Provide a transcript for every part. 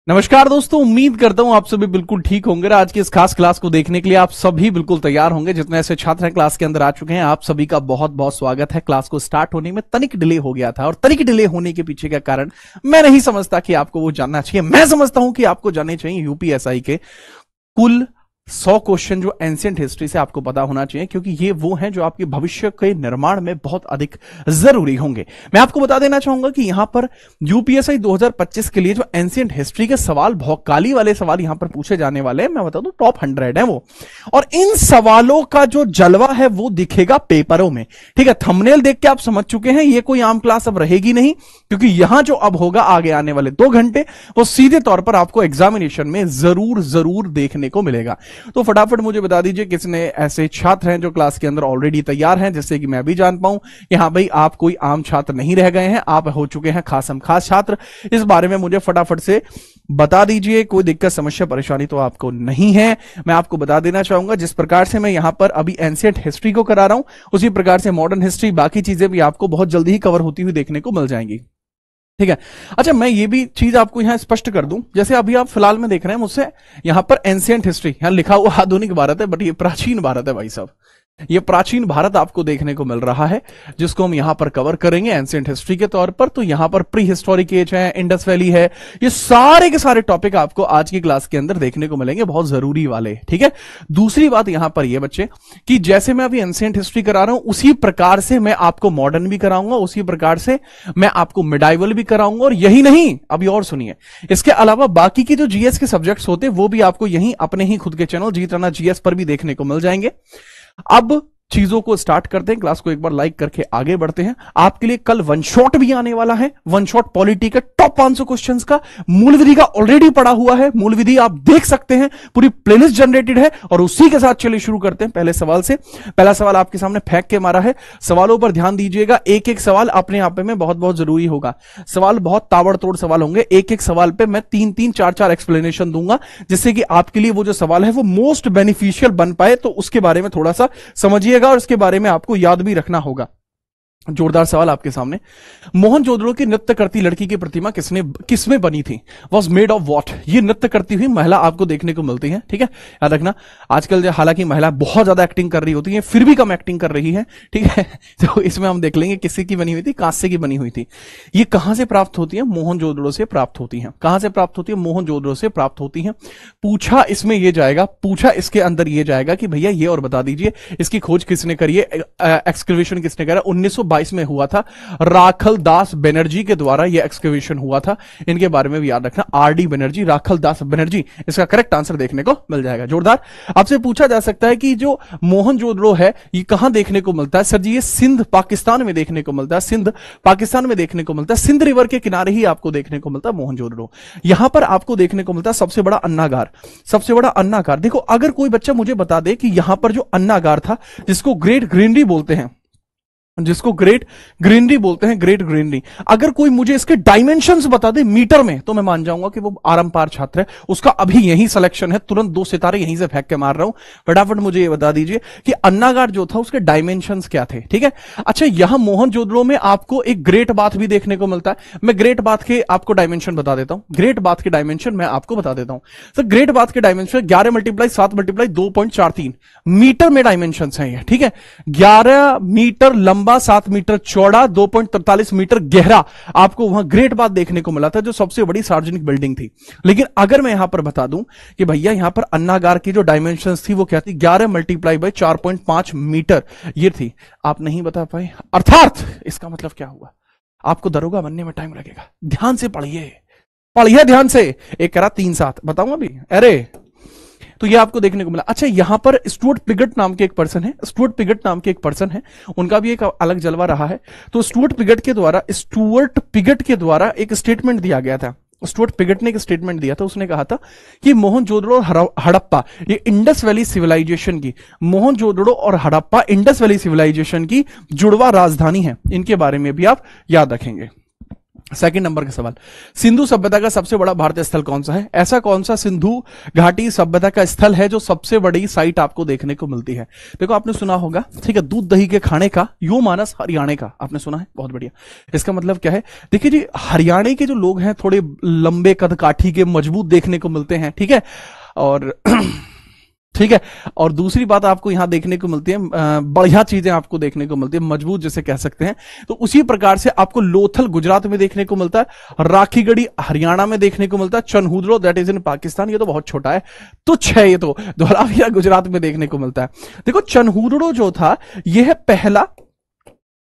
नमस्कार दोस्तों, उम्मीद करता हूं आप सभी बिल्कुल ठीक होंगे। आज की इस खास क्लास को देखने के लिए आप सभी बिल्कुल तैयार होंगे। जितने ऐसे छात्र हैं क्लास के अंदर आ चुके हैं, आप सभी का बहुत बहुत स्वागत है। क्लास को स्टार्ट होने में तनिक डिले हो गया था और तनिक डिले होने के पीछे का कारण मैं नहीं समझता कि आपको वो जानना चाहिए। मैं समझता हूं कि आपको जानने चाहिए यूपीएसआई के कुल 100 क्वेश्चन जो एंशिएंट हिस्ट्री से आपको पता होना चाहिए, क्योंकि ये वो हैं जो आपके भविष्य के निर्माण में बहुत अधिक जरूरी होंगे। मैं आपको बता देना चाहूंगा कि यहां पर यूपीएसआई 2025 के लिए जो एंशिएंट हिस्ट्री के सवाल, भौकाली वाले सवाल यहां पर पूछे जाने वाले हैं, मैं बता दूं टॉप 100 है वो। और इन सवालों का जो जलवा है वो दिखेगा पेपरों में। ठीक है, थंबनेल देख के आप समझ चुके हैं ये कोई आम क्लास अब रहेगी नहीं, क्योंकि यहां जो अब होगा आगे आने वाले 2 घंटे वो सीधे तौर पर आपको एग्जामिनेशन में जरूर देखने को मिलेगा। तो फटाफट मुझे बता दीजिए किसने ऐसे छात्र हैं जो क्लास के अंदर ऑलरेडी तैयार हैं, जिससे कि मैं भी जान पाऊं कि हाँ भाई आप कोई आम छात्र नहीं रह गए हैं, आप हो चुके हैं खासम खास छात्र। इस बारे में मुझे फटाफट से बता दीजिए। कोई दिक्कत, समस्या, परेशानी तो आपको नहीं है। मैं आपको बता देना चाहूंगा जिस प्रकार से मैं यहां पर अभी एंशिएंट हिस्ट्री को करा रहा हूं, उसी प्रकार से मॉडर्न हिस्ट्री, बाकी चीजें भी आपको बहुत जल्दी ही कवर होती हुई देखने को मिल जाएंगी। ठीक है, अच्छा मैं ये भी चीज आपको यहां स्पष्ट कर दूं, जैसे अभी आप फिलहाल में देख रहे हैं मुझसे यहां पर एंशिएंट हिस्ट्री, यहां लिखा हुआ आधुनिक भारत है, बट ये प्राचीन भारत है भाई साहब। ये प्राचीन भारत आपको देखने को मिल रहा है, जिसको हम यहां पर कवर करेंगे एंशिएंट हिस्ट्री के तौर पर। तो यहां पर प्री हिस्टोरिक एज है, इंडस वैली है, ये सारे के सारे टॉपिक आपको आज की क्लास के अंदर देखने को मिलेंगे, बहुत जरूरी वाले। ठीक है, दूसरी बात यहां पर ये बच्चे कि जैसे मैं अभी एंशिएंट हिस्ट्री करा रहा हूं, उसी प्रकार से मैं आपको मॉडर्न भी कराऊंगा, उसी प्रकार से मैं आपको मिडाइवल भी कराऊंगा। और यही नहीं, अभी और सुनिए, इसके अलावा बाकी के जो जीएस के सब्जेक्ट्स होते हैं वो भी आपको यहीं अपने ही खुद के चैनल जीत राणा जीएस पर भी देखने को मिल जाएंगे। अब चीजों को स्टार्ट करते हैं, क्लास को एक बार लाइक करके आगे बढ़ते हैं। आपके लिए कल वन शॉट भी आने वाला है, वन शॉट पॉलिटी के टॉप 500 क्वेश्चंस का मूल विधि का ऑलरेडी पड़ा हुआ है। मूल विधि आप देख सकते हैं, पूरी प्लेलिस्ट जनरेटेड है। और उसी के साथ चलिए शुरू करते हैं पहले सवाल से। पहला सवाल आपके सामने फेंक के मारा है, सवालों पर ध्यान दीजिएगा। एक एक सवाल अपने आप में बहुत बहुत जरूरी होगा। सवाल बहुत ताबड़तोड़ सवाल होंगे, एक एक सवाल पे मैं 3-3, 4-4 एक्सप्लेनेशन दूंगा, जिससे कि आपके लिए वो जो सवाल है वो मोस्ट बेनिफिशियल बन पाए। तो उसके बारे में थोड़ा सा समझिए और इसके बारे में आपको याद भी रखना होगा। जोरदार सवाल आपके सामने, मोहनजोदड़ो की नृत्य करती लड़की की प्रतिमा किसमें बनी थी? Was made of what? ये नृत्य करती हुई महिला आपको देखने को मिलती है। ठीक है, याद रखना। आजकल हालांकि महिला बहुत ज्यादा एक्टिंग कर रही होती है, फिर भी कम एक्टिंग कर रही है। ठीक है, तो इसमें हम देख लेंगे किससे की बनी हुई थी, कांस्य की बनी हुई थी। ये कहां से प्राप्त होती है? मोहनजोदड़ो से प्राप्त होती है। कहां से प्राप्त होती है? मोहनजोदड़ो से प्राप्त होती है। पूछा इसमें ये जाएगा, पूछा इसके अंदर ये जाएगा कि भैया ये और बता दीजिए इसकी खोज किसने करी है, एक्सकवेशन किसने करा? 1922 में हुआ था, राखल दास बनर्जी के द्वारा यह एक्सकवेशन हुआ था। इनके बारे में भी याद रखना, आरडी बनर्जी, राखल दास बनर्जी, इसका करेक्ट आंसर देखने को मिल जाएगा। जोरदार। आपसे पूछा जा सकता है कि जो मोहनजोदड़ो है ये कहां देखने को मिलता है? सर जी ये सिंध पाकिस्तान में देखने को मिलता है, सिंध पाकिस्तान में देखने को मिलता है, सिंध रिवर के किनारे ही आपको देखने को मिलता है मोहनजोदड़ो। यहां पर आपको देखने को मिलता है सबसे बड़ा अन्नागार, सबसे बड़ा अन्नागार। देखो अगर कोई बच्चा मुझे बता दे कि यहां पर जो अन्नागार था, जिसको ग्रेट ग्रीनरी बोलते हैं, जिसको ग्रेट ग्रीनरी बोलते हैं, ग्रेट ग्रीनरी, अगर कोई मुझे इसके डायमेंशंस बता दे मीटर में, तो मैं मान जाऊंगा कि वो आरंपार छात्र है। उसका अभी यही सिलेक्शन है, तुरंत 2 सितारे यहीं से फेंक के मार रहा हूं। फटाफट मुझे ये बता दीजिए कि अन्नागार जो था उसके डायमेंशंस क्या थे। ठीक है, अच्छा यहां मोहनजोदड़ो में आपको एक ग्रेट बाथ भी देखने को मिलता है। मैं ग्रेट बाथ के आपको डायमेंशन बता देता हूं, ग्रेट बाथ के डायमेंशन मैं आपको बता देता हूं। तो ग्रेट बाथ के डायमेंशन 11 × 7 × 2.43 मीटर में डायमेंशन है ये। ठीक है, 11 मीटर लंबा, 7 मीटर चौड़ा, 2.43 मीटर गहरा आपको वहां ग्रेट बाथ देखने को मिला था, जो सबसे बड़ी सार्वजनिक बिल्डिंग थी। लेकिन अगर मैं यहां पर बता दूं कि भैया यहां पर अन्नागार की जो डायमेंशंस थी वो क्या थी, 11 × 4.5 मीटर ये थी, आप नहीं बता पाए। अर्थात इसका मतलब क्या हुआ? आपको दरोगा बनने में टाइम लगेगा। ध्यान से पढ़िए, पढ़िए ध्यान से। एक करा 3-7 बताऊंगा अभी, अरे तो ये आपको देखने को मिला। अच्छा यहां पर स्टुअर्ट पिगट नाम के एक पर्सन है, स्टुअर्ट पिगट नाम के एक पर्सन है, उनका भी एक अलग जलवा रहा है। तो स्टुअर्ट पिगट के द्वारा एक स्टेटमेंट दिया गया था। स्टुअर्ट पिगट ने एक स्टेटमेंट दिया था, उसने कहा था कि मोहनजोदड़ो और हड़प्पा ये इंडस वैली सिविलाइजेशन की, मोहनजोदड़ो और हड़प्पा इंडस वैली सिविलाइजेशन की जुड़वा राजधानी है। इनके बारे में भी आप याद रखेंगे। सेकंड नंबर का सवाल, सिंधु सभ्यता का सबसे बड़ा भारतीय स्थल कौन सा है? ऐसा कौन सा सिंधु घाटी सभ्यता का स्थल है जो सबसे बड़ी साइट आपको देखने को मिलती है? देखो आपने सुना होगा, ठीक है, दूध दही के खाने का यो मानस हरियाणा का, आपने सुना है, बहुत बढ़िया। इसका मतलब क्या है? देखिए जी, हरियाणा के जो लोग हैं थोड़े लंबे कद काठी के, मजबूत देखने को मिलते हैं, ठीक है, और ठीक है, और दूसरी बात आपको यहां देखने को मिलती है, बढ़िया चीजें आपको देखने को मिलती है, मजबूत जिसे कह सकते हैं। तो उसी प्रकार से आपको लोथल गुजरात में देखने को मिलता है, राखीगढ़ी हरियाणा में देखने को मिलता है, Chanhudaro that is in Pakistan, ये तो बहुत छोटा है, तुच्छ है, ये तो धौलावीरा गुजरात में देखने को मिलता है। देखो चनहुद्रो जो था, यह है पहला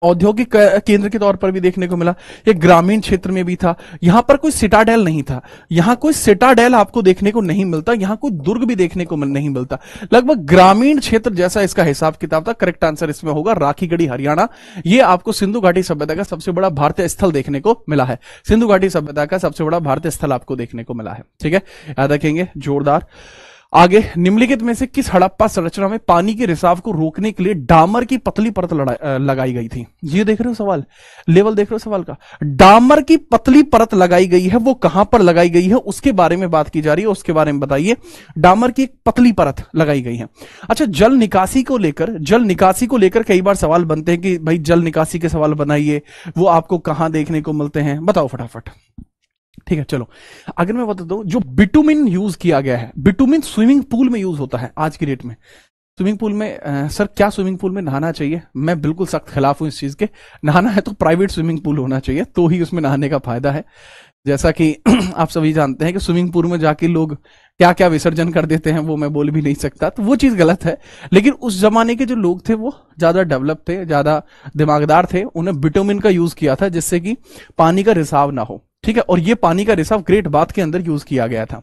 औद्योगिक केंद्र के तौर पर भी देखने को मिला, ये ग्रामीण क्षेत्र में भी था, यहां पर कोई सिटाडेल नहीं था, यहां कोई सिटाडेल आपको देखने को नहीं मिलता, यहां कोई दुर्ग भी देखने को नहीं मिलता, लगभग ग्रामीण क्षेत्र जैसा इसका हिसाब किताब था। करेक्ट आंसर इसमें होगा राखीगढ़ी हरियाणा। ये आपको सिंधु घाटी सभ्यता का सबसे बड़ा भारतीय स्थल देखने को मिला है, सिंधु घाटी सभ्यता का सबसे बड़ा भारतीय स्थल आपको देखने को मिला है, ठीक है, याद रखेंगे, जोरदार। आगे, निम्नलिखित में से किस हड़प्पा संरचना में पानी के रिसाव को रोकने के लिए डामर की पतली परत लगाई गई थी? ये देख रहे हो सवाल, लेवल देख रहे हो सवाल का, डामर की पतली परत लगाई गई है, वो कहां पर लगाई गई है उसके बारे में बात की जा रही है, उसके बारे में बताइए। डामर की एक पतली परत लगाई गई है। अच्छा, जल निकासी को लेकर कई बार सवाल बनते हैं कि भाई जल निकासी के सवाल बनाइए, वो आपको कहां देखने को मिलते हैं, बताओ फटाफट। ठीक है, चलो अगर मैं बता दूं, जो बिटुमिन यूज किया गया है, बिटुमिन स्विमिंग पूल में यूज होता है आज की डेट में। स्विमिंग पूल में सर क्या स्विमिंग पूल में नहाना चाहिए? मैं बिल्कुल सख्त खिलाफ हूं इस चीज के। नहाना है तो प्राइवेट स्विमिंग पूल होना चाहिए, तो ही उसमें नहाने का फायदा है। जैसा कि आप सभी जानते हैं कि स्विमिंग पूल में जाके लोग क्या क्या विसर्जन कर देते हैं, वो मैं बोल भी नहीं सकता, तो वो चीज गलत है। लेकिन उस जमाने के जो लोग थे वो ज्यादा डेवलप थे, ज्यादा दिमागदार थे, उन्हें बिटुमिन का यूज किया था जिससे कि पानी का रिसाव ना हो, ठीक है, और ये पानी का रिसाव ग्रेट बाथ के अंदर यूज किया गया था,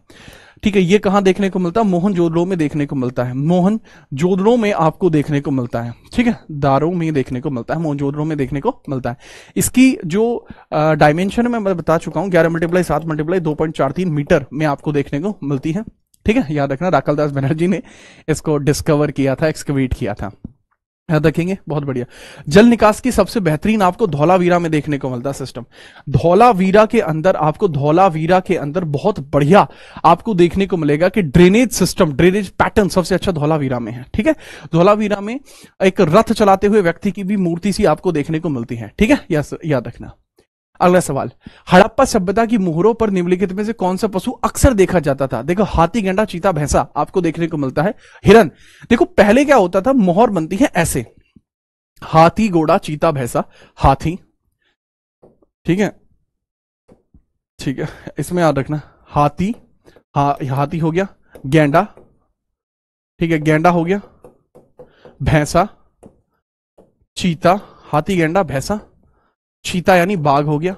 ठीक है। ये कहां देखने को मिलता है? मोहनजोदड़ो में देखने को मिलता है, मोहनजोदड़ो में आपको देखने को मिलता है, ठीक है, दारों में देखने को मिलता है, मोहनजोदड़ो में देखने को मिलता है। इसकी जो डायमेंशन मैं बता चुका हूं, 11×7×2.43 मीटर में आपको देखने को मिलती है, ठीक है, याद रखना, राकलदास बनर्जी ने इसको डिस्कवर किया था, एक्सकवेट किया था, याद रखेंगे, बहुत बढ़िया। जल निकास की सबसे बेहतरीन आपको धौलावीरा में देखने को मिलता है सिस्टम। धौलावीरा के अंदर बहुत बढ़िया आपको देखने को मिलेगा कि ड्रेनेज सिस्टम, ड्रेनेज पैटर्न सबसे अच्छा धौलावीरा में है, ठीक है। धौलावीरा में एक रथ चलाते हुए व्यक्ति की भी मूर्ति सी आपको देखने को मिलती है, ठीक है, याद रखना। अगला सवाल, हड़प्पा सभ्यता की मोहरों पर निम्नलिखित में से कौन सा पशु अक्सर देखा जाता था? देखो हाथी, गैंडा, चीता, भैंसा आपको देखने को मिलता है, हिरन। देखो पहले क्या होता था, मोहर बनती है ऐसे, हाथी, घोड़ा, चीता, भैंसा, हाथी, ठीक है, ठीक है, इसमें याद रखना, हाथी, हाथी हो गया, गैंडा, ठीक है, गैंडा हो गया, भैंसा, चीता, हाथी, गैंडा, भैंसा, चीता यानी बाघ हो गया,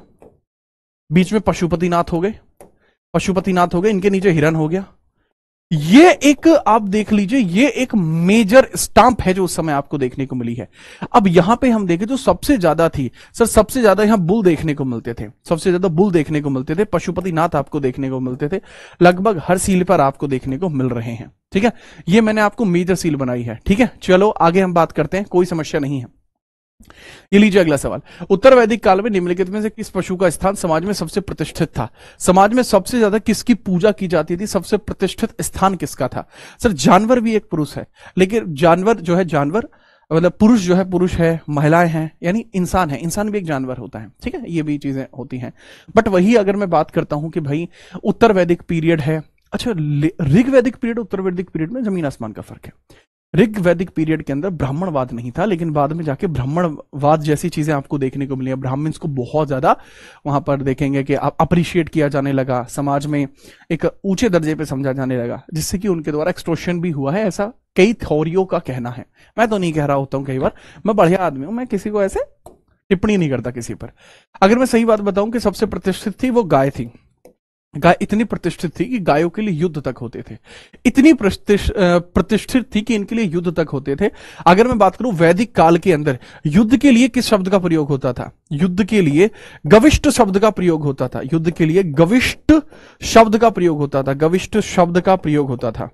बीच में पशुपतिनाथ हो गए, इनके नीचे हिरन हो गया। ये एक आप देख लीजिए, ये एक मेजर स्टाम्प है जो उस समय आपको देखने को मिली है। अब यहां पे हम देखें जो सबसे ज्यादा थी, सर सबसे ज्यादा यहां बुल देखने को मिलते थे, पशुपतिनाथ आपको देखने को मिलते थे, लगभग हर सील पर आपको देखने को मिल रहे हैं, ठीक है। ये मैंने आपको मेजर सील बनाई है, ठीक है। चलो आगे हम बात करते हैं, कोई समस्या नहीं है। ये लीजिए अगला सवाल, उत्तर वैदिक काल में निम्नलिखित में से किस पशु का स्थान समाज में सबसे प्रतिष्ठित था? समाज में सबसे ज्यादा किसकी पूजा की जाती थी, सबसे प्रतिष्ठित स्थान किसका था? सर जानवर भी एक पुरुष है, लेकिन जानवर जो है, जानवर मतलब पुरुष जो है पुरुष है, महिलाएं हैं, यानी इंसान है, इंसान भी एक जानवर होता है, ठीक है, ये भी चीजें होती हैं। बट वही अगर मैं बात करता हूं कि भाई उत्तर वैदिक पीरियड है, अच्छा ऋग वैदिक पीरियड उत्तर वैदिक पीरियड में जमीन आसमान का फर्क है। ऋग वैदिक पीरियड के अंदर ब्राह्मणवाद नहीं था, लेकिन बाद में जाके ब्राह्मणवाद जैसी चीजें आपको देखने को मिली है। ब्राह्मण्स को बहुत ज्यादा वहां पर देखेंगे कि अप्रिशिएट किया जाने लगा, समाज में एक ऊंचे दर्जे पे समझा जाने लगा, जिससे कि उनके द्वारा एक्सटोर्शन भी हुआ है, ऐसा कई थ्योरियों का कहना है। मैं तो नहीं कह रहा होता हूं, कई बार मैं बढ़िया आदमी हूं, मैं किसी को ऐसे टिप्पणी नहीं करता किसी पर। अगर मैं सही बात बताऊं कि सबसे प्रतिष्ठित थी वो गाय थी। गाय इतनी प्रतिष्ठित थी कि गायों के लिए युद्ध तक होते थे, इतनी प्रतिष्ठित थी कि इनके लिए युद्ध तक होते थे। अगर मैं बात करूं वैदिक काल के अंदर युद्ध के लिए किस शब्द का प्रयोग होता था? युद्ध के लिए गविष्ट शब्द का प्रयोग होता था, युद्ध के लिए गविष्ट शब्द का प्रयोग होता था, गविष्ट शब्द का प्रयोग होता था।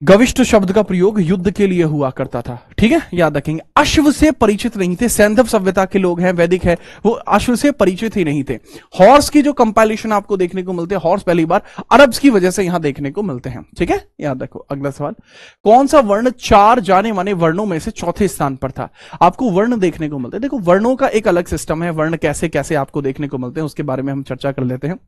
गविष्ठ शब्द का प्रयोग युद्ध के लिए हुआ करता था, ठीक है, याद रखेंगे। अश्व से परिचित नहीं थे, सैंधव सभ्यता के लोग हैं, वैदिक है, वो अश्व से परिचित ही नहीं थे। हॉर्स की जो कंपाइलेशन आपको देखने को मिलते हैं, हॉर्स पहली बार अरब्स की वजह से यहां देखने को मिलते हैं, ठीक है, याद रखो। अगला सवाल, कौन सा वर्ण चार जाने माने वर्णों में से चौथे स्थान पर था? आपको वर्ण देखने को मिलते हैं, देखो वर्णों का एक अलग सिस्टम है, वर्ण कैसे कैसे आपको देखने को मिलते हैं उसके बारे में हम चर्चा कर लेते हैं,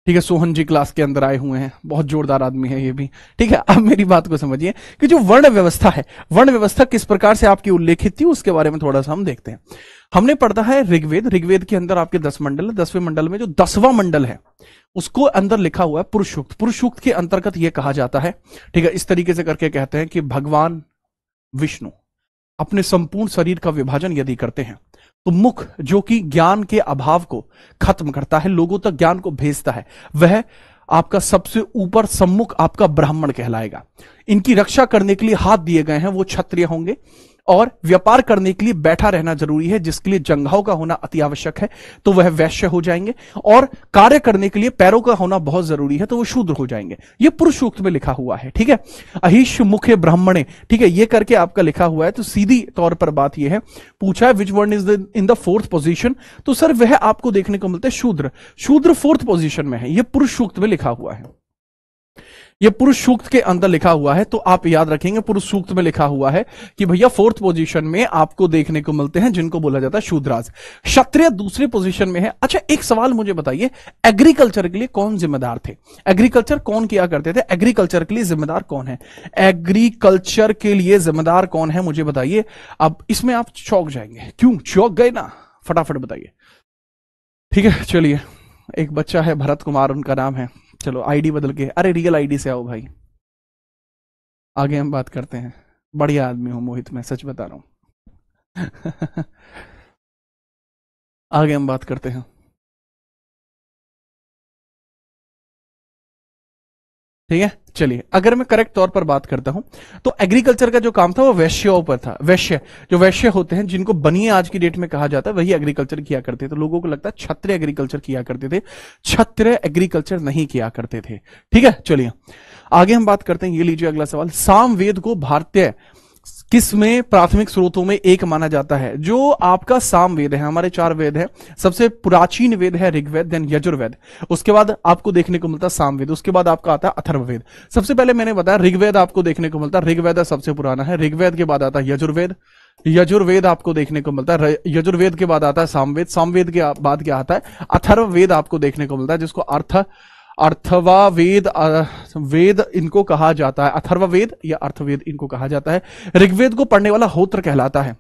ठीक है। सोहन जी क्लास के अंदर आए हुए हैं, बहुत जोरदार आदमी है ये भी, ठीक है। अब मेरी बात को समझिए कि जो वर्ण व्यवस्था है, वर्ण व्यवस्था किस प्रकार से आपकी उल्लेखित थी उसके बारे में थोड़ा सा हम देखते हैं। हमने पढ़ा है ऋग्वेद, ऋग्वेद के अंदर आपके 10 मंडल है, 10वें मंडल में जो 10वां मंडल है उसको अंदर लिखा हुआ है पुरुष सूक्त। पुरुष सूक्त के अंतर्गत यह कहा जाता है, ठीक है, इस तरीके से करके कहते हैं कि भगवान विष्णु अपने संपूर्ण शरीर का विभाजन यदि करते हैं तो मुख जो कि ज्ञान के अभाव को खत्म करता है, लोगों तक ज्ञान को भेजता है, वह आपका सबसे ऊपर सम्मुख आपका ब्राह्मण कहलाएगा। इनकी रक्षा करने के लिए हाथ दिए गए हैं वो क्षत्रिय होंगे, और व्यापार करने के लिए बैठा रहना जरूरी है जिसके लिए जंघाओं का होना अति आवश्यक है तो वह वैश्य हो जाएंगे, और कार्य करने के लिए पैरों का होना बहुत जरूरी है तो वो शूद्र हो जाएंगे। ये पुरुष सूक्त में लिखा हुआ है, ठीक है। अहिष मुखे ब्राह्मणे, ठीक है, ये करके आपका लिखा हुआ है। तो सीधी तौर पर बात यह है, पूछा है which one is in the fourth position, तो सर वह आपको देखने को मिलता है शूद्र। शूद्र फोर्थ पोजीशन में है, यह पुरुष सूक्त में लिखा हुआ है, ये पुरुष सूक्त के अंदर लिखा हुआ है। तो आप याद रखेंगे पुरुष सूक्त में लिखा हुआ है कि भैया फोर्थ पोजीशन में आपको देखने को मिलते हैं जिनको बोला जाता है शूद्राज। क्षत्रिय दूसरे पोजीशन में है। अच्छा एक सवाल मुझे बताइए, एग्रीकल्चर के लिए कौन जिम्मेदार थे? एग्रीकल्चर कौन किया करते थे? एग्रीकल्चर के लिए जिम्मेदार कौन है? एग्रीकल्चर के लिए जिम्मेदार कौन है मुझे बताइए। अब इसमें आप चौंक जाएंगे, क्यों चौंक गए ना, फटाफट बताइए, ठीक है। चलिए, एक बच्चा है भरत कुमार उनका नाम है, चलो आईडी बदल के, अरे रियल आईडी से आओ भाई, आगे हम बात करते हैं। बढ़िया आदमी हूं मोहित, मैं सच बता रहा हूं आगे हम बात करते हैं, ठीक है। चलिए, अगर मैं करेक्ट तौर पर बात करता हूं तो एग्रीकल्चर का जो काम था वो वैश्यों पर था। वैश्य, जो वैश्य होते हैं जिनको बनिए आज की डेट में कहा जाता है, वही एग्रीकल्चर किया करते थे। तो लोगों को लगता है क्षत्रिय एग्रीकल्चर किया करते थे, क्षत्रिय एग्रीकल्चर नहीं किया करते थे, ठीक है। चलिए आगे हम बात करते हैं। ये लीजिए अगला सवाल, सामवेद को भारतीय किस में प्राथमिक स्रोतों में एक माना जाता है? जो आपका सामवेद है, हमारे 4 वेद है, सबसे प्राचीन वेद है ऋग्वेद, देन यजुर्वेद, उसके बाद आपको देखने को मिलता है सामवेद, उसके बाद आपका आता है अथर्ववेद। सबसे पहले मैंने बताया ऋग्वेद आपको देखने को मिलता है, ऋग्वेद सबसे पुराना है, ऋग्वेद के बाद आता है यजुर्वेद, यजुर्वेद आपको देखने को मिलता है, यजुर्वेद के बाद आता है सामवेद, सामवेद के बाद क्या आता है अथर्ववेद आपको देखने को मिलता है, जिसको अर्थवावेद वेद इनको कहा जाता है, अथर्ववेद या अर्थवेद इनको कहा जाता है। ऋग्वेद को पढ़ने वाला होत्र कहलाता है,